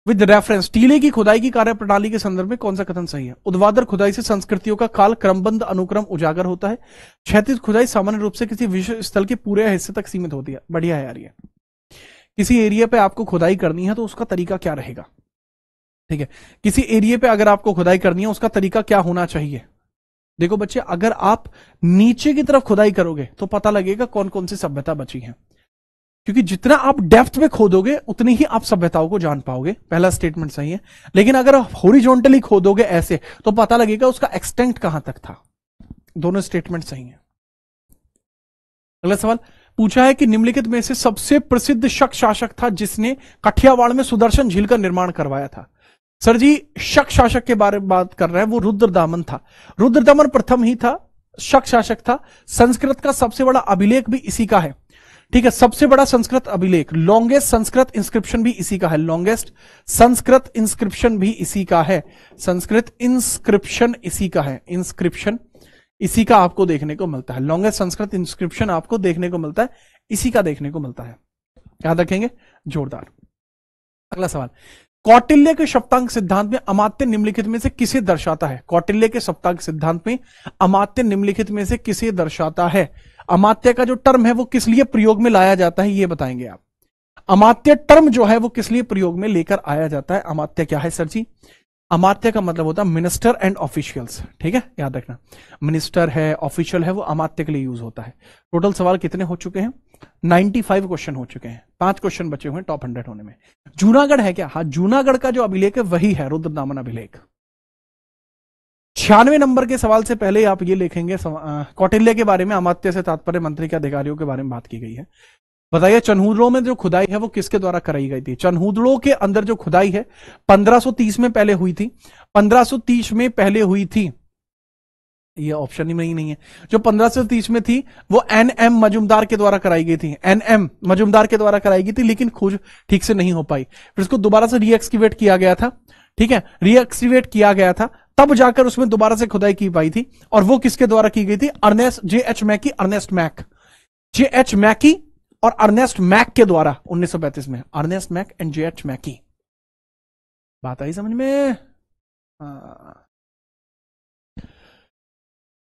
विद रेफरेंस टीले की खुदाई की कार्य प्रणाली के संदर्भ में कौन सा कथन सही है? ऊर्ध्वाधर खुदाई से संस्कृतियों का काल क्रमबद्ध अनुक्रम उजागर होता है। क्षैतिज खुदाई सामान्य रूप से किसी विश्व स्थल के पूरे हिस्से तक सीमित होती है। बढ़िया है यार ये। किसी एरिया पे आपको खुदाई करनी है तो उसका तरीका क्या रहेगा? ठीक है, किसी एरिया पे अगर आपको खुदाई करनी है उसका तरीका क्या होना चाहिए? देखो बच्चे, अगर आप नीचे की तरफ खुदाई करोगे तो पता लगेगा कौन कौन सी सभ्यता बची है, क्योंकि जितना आप डेप्थ में खोदोगे उतनी ही आप सभ्यताओं को जान पाओगे। पहला स्टेटमेंट सही है। लेकिन अगर आप हॉरिजॉन्टली खोदोगे ऐसे तो पता लगेगा उसका एक्सटेंट कहां तक था। दोनों स्टेटमेंट सही है। अगला सवाल पूछा है कि निम्नलिखित में से सबसे प्रसिद्ध शक शासक था जिसने काठियावाड़ में सुदर्शन झील का निर्माण करवाया था? सर जी शक शासक के बारे में बात कर रहे हैं, वो रुद्रदामन था। रुद्रदामन प्रथम ही था, शक शासक था। संस्कृत का सबसे बड़ा अभिलेख भी इसी का है। ठीक है, सबसे बड़ा संस्कृत अभिलेख, लॉन्गेस्ट संस्कृत इंस्क्रिप्शन भी इसी का है। लॉन्गेस्ट संस्कृत इंस्क्रिप्शन भी इसी का है। संस्कृत इंस्क्रिप्शन इसी का है। इंस्क्रिप्शन इसी का आपको देखने को मिलता है। लॉन्गेस्ट संस्कृत इंस्क्रिप्शन आपको देखने को मिलता है, इसी का देखने को मिलता है। याद रखेंगे, जोरदार। अगला सवाल, कौटिल्य के सप्तांक सिद्धांत में अमात्य निम्नलिखित में से किसे दर्शाता है? कौटिल्य के सप्तांक सिद्धांत में अमात्य निम्नलिखित में से किसे दर्शाता है? अमात्य का जो टर्म है वो किस लिए प्रयोग में लाया जाता है, ये बताएंगे आप। अमात्य टर्म जो है वो किस लिए प्रयोग में लेकर आया जाता है? अमात्य क्या है सर जी? अमात्य का मतलब होता है मिनिस्टर एंड ऑफिशियल्स, ठीक है, याद रखना। मिनिस्टर है, ऑफिशियल है, वो अमात्य के लिए यूज होता है। टोटल सवाल कितने हो चुके हैं? 95 क्वेश्चन हो चुके हैं, 5 क्वेश्चन बचे हुए हैं टॉप 100 होने में। जूनागढ़ है क्या? हाँ, जूनागढ़ का जो अभिलेख है वही है रुद्रदामन अभिलेख। 96 नंबर के सवाल से पहले आप ये लिखेंगे, कौटिल्य के बारे में अमात्य से तात्पर्य मंत्री के अधिकारियों के बारे में बात की गई है। बताइए, चन्हूदड़ों में जो खुदाई है वो किसके द्वारा कराई गई थी? चन्हूदड़ों के अंदर जो खुदाई है 1530 में पहले हुई थी, 1530 में पहले हुई थी, ये ऑप्शन ही नहीं है। जो 1530 में थी वो एनएम मजुमदार के द्वारा कराई गई थी, एनएम मजुमदार के द्वारा कराई गई थी, लेकिन खोज ठीक से नहीं हो पाई। फिर इसको दोबारा से रीएक्सकेवेट किया गया था, ठीक है, रीएक्सकेवेट किया गया था, तब जाकर उसमें दोबारा से खुदाई की पाई थी। और वो किसके द्वारा की गई थी? Ernest J H Mackay, Ernest Mack, J H Mackay और अर्नेस्ट मैक के द्वारा 1935 में, Ernest Mack and J H Mackay. बात आई समझ में?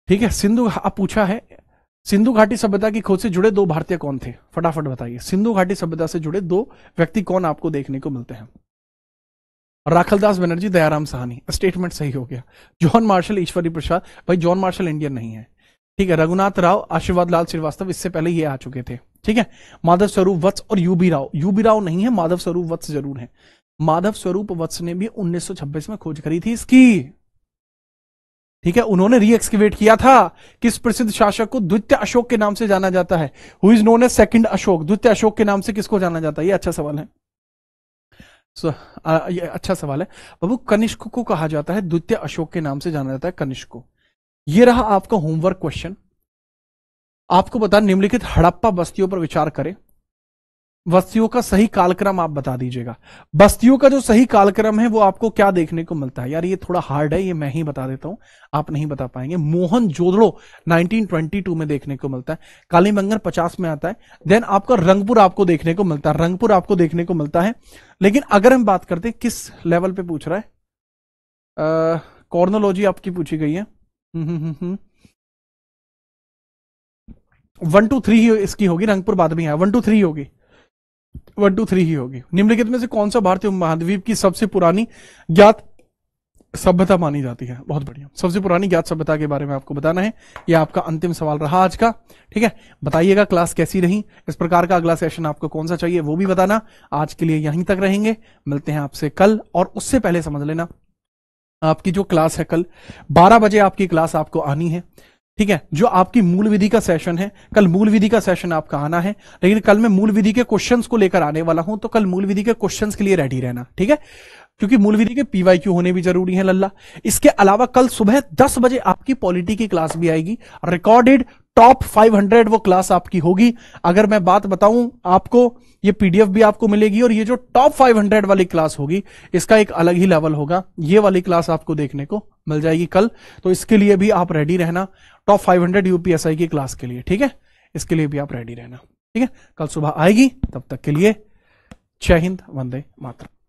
ठीक है। सिंधु, अब पूछा है सिंधु घाटी सभ्यता की खोज से जुड़े 2 भारतीय कौन थे? फटाफट बताइए, सिंधु घाटी सभ्यता से जुड़े 2 व्यक्ति कौन आपको देखने को मिलते हैं? राखलदास बनर्जी, दयाराम साहनी। स्टेटमेंट सही हो गया। John Marshall, Ishwari Prasad. भाई जॉन मार्शल इंडियन नहीं है, ठीक है। रघुनाथ राव, आशीर्वाद लाल श्रीवास्तव, इससे पहले ये आ चुके थे, ठीक है। माधव स्वरूप वत्स और यूबी राव, यूबी राव नहीं है, माधव स्वरूप वत्स जरूर है। माधव स्वरूप वत्स ने भी 1926 में खोज करी थी इसकी, ठीक है। उन्होंने रीएक्सकेवेट किया था। किस प्रसिद्ध शासक को द्वितीय अशोक के नाम से जाना जाता है? Who is known as second Ashoka? द्वितीय अशोक के नाम से किसको जाना जाता है? ये अच्छा सवाल है। ये अच्छा सवाल है बाबू। कनिष्क को कहा जाता है, द्वितीय अशोक के नाम से जाना जाता है कनिष्क को। ये रहा आपका होमवर्क क्वेश्चन। आपको बता, निम्नलिखित हड़प्पा बस्तियों पर विचार करें। बस्तियों का सही कालक्रम आप बता दीजिएगा। बस्तियों का जो सही कालक्रम है वो आपको क्या देखने को मिलता है? यार ये थोड़ा हार्ड है, ये मैं ही बता देता हूं, आप नहीं बता पाएंगे। मोहनजोदड़ो 1922 में देखने को मिलता है, कालीबंगन 50 में आता है, देन आपका रंगपुर आपको देखने को मिलता है, रंगपुर आपको देखने को मिलता है। लेकिन अगर हम बात करते हैं किस लेवल पे पूछ रहा है, कॉर्नोलॉजी आपकी पूछी गई है, 1 2 3 ही इसकी होगी, रंगपुर बाद में है, 1 2 3 होगी, 1 2 3 ही होगी। निम्नलिखित में से कौन सा भारतीय महाद्वीप की सबसे पुरानी ज्ञात सभ्यता मानी जाती है? बहुत बढ़िया, सबसे पुरानी ज्ञात सभ्यता के बारे में आपको बताना है। यह आपका अंतिम सवाल रहा आज का, ठीक है। बताइएगा क्लास कैसी रही, इस प्रकार का अगला सेशन आपको कौन सा चाहिए वो भी बताना। आज के लिए यहीं तक रहेंगे, मिलते हैं आपसे कल। और उससे पहले समझ लेना, आपकी जो क्लास है कल 12 बजे आपकी क्लास आपको आनी है, ठीक है। जो आपकी मूल विधि का सेशन है, कल मूल विधि का सेशन आपका आना है। लेकिन कल मैं मूल विधि के क्वेश्चंस को लेकर आने वाला हूं, तो कल मूल विधि के क्वेश्चंस के लिए रेडी रहना, ठीक है। क्योंकि मूल विधि के पीवाईक्यू होने भी जरूरी है लल्ला। इसके अलावा कल सुबह 10 बजे आपकी पॉलिटी की क्लास भी आएगी, रिकॉर्डेड टॉप 500 वो क्लास आपकी होगी। अगर मैं बात बताऊं आपको, ये पीडीएफ भी आपको मिलेगी, और ये जो टॉप 500 वाली क्लास होगी इसका एक अलग ही लेवल होगा। ये वाली क्लास आपको देखने को मिल जाएगी कल, तो इसके लिए भी आप रेडी रहना, टॉप 500 यूपीएसआई की क्लास के लिए, ठीक है। इसके लिए भी आप रेडी रहना, ठीक है। कल सुबह आएगी, तब तक के लिए जय हिंद, वंदे मातरम।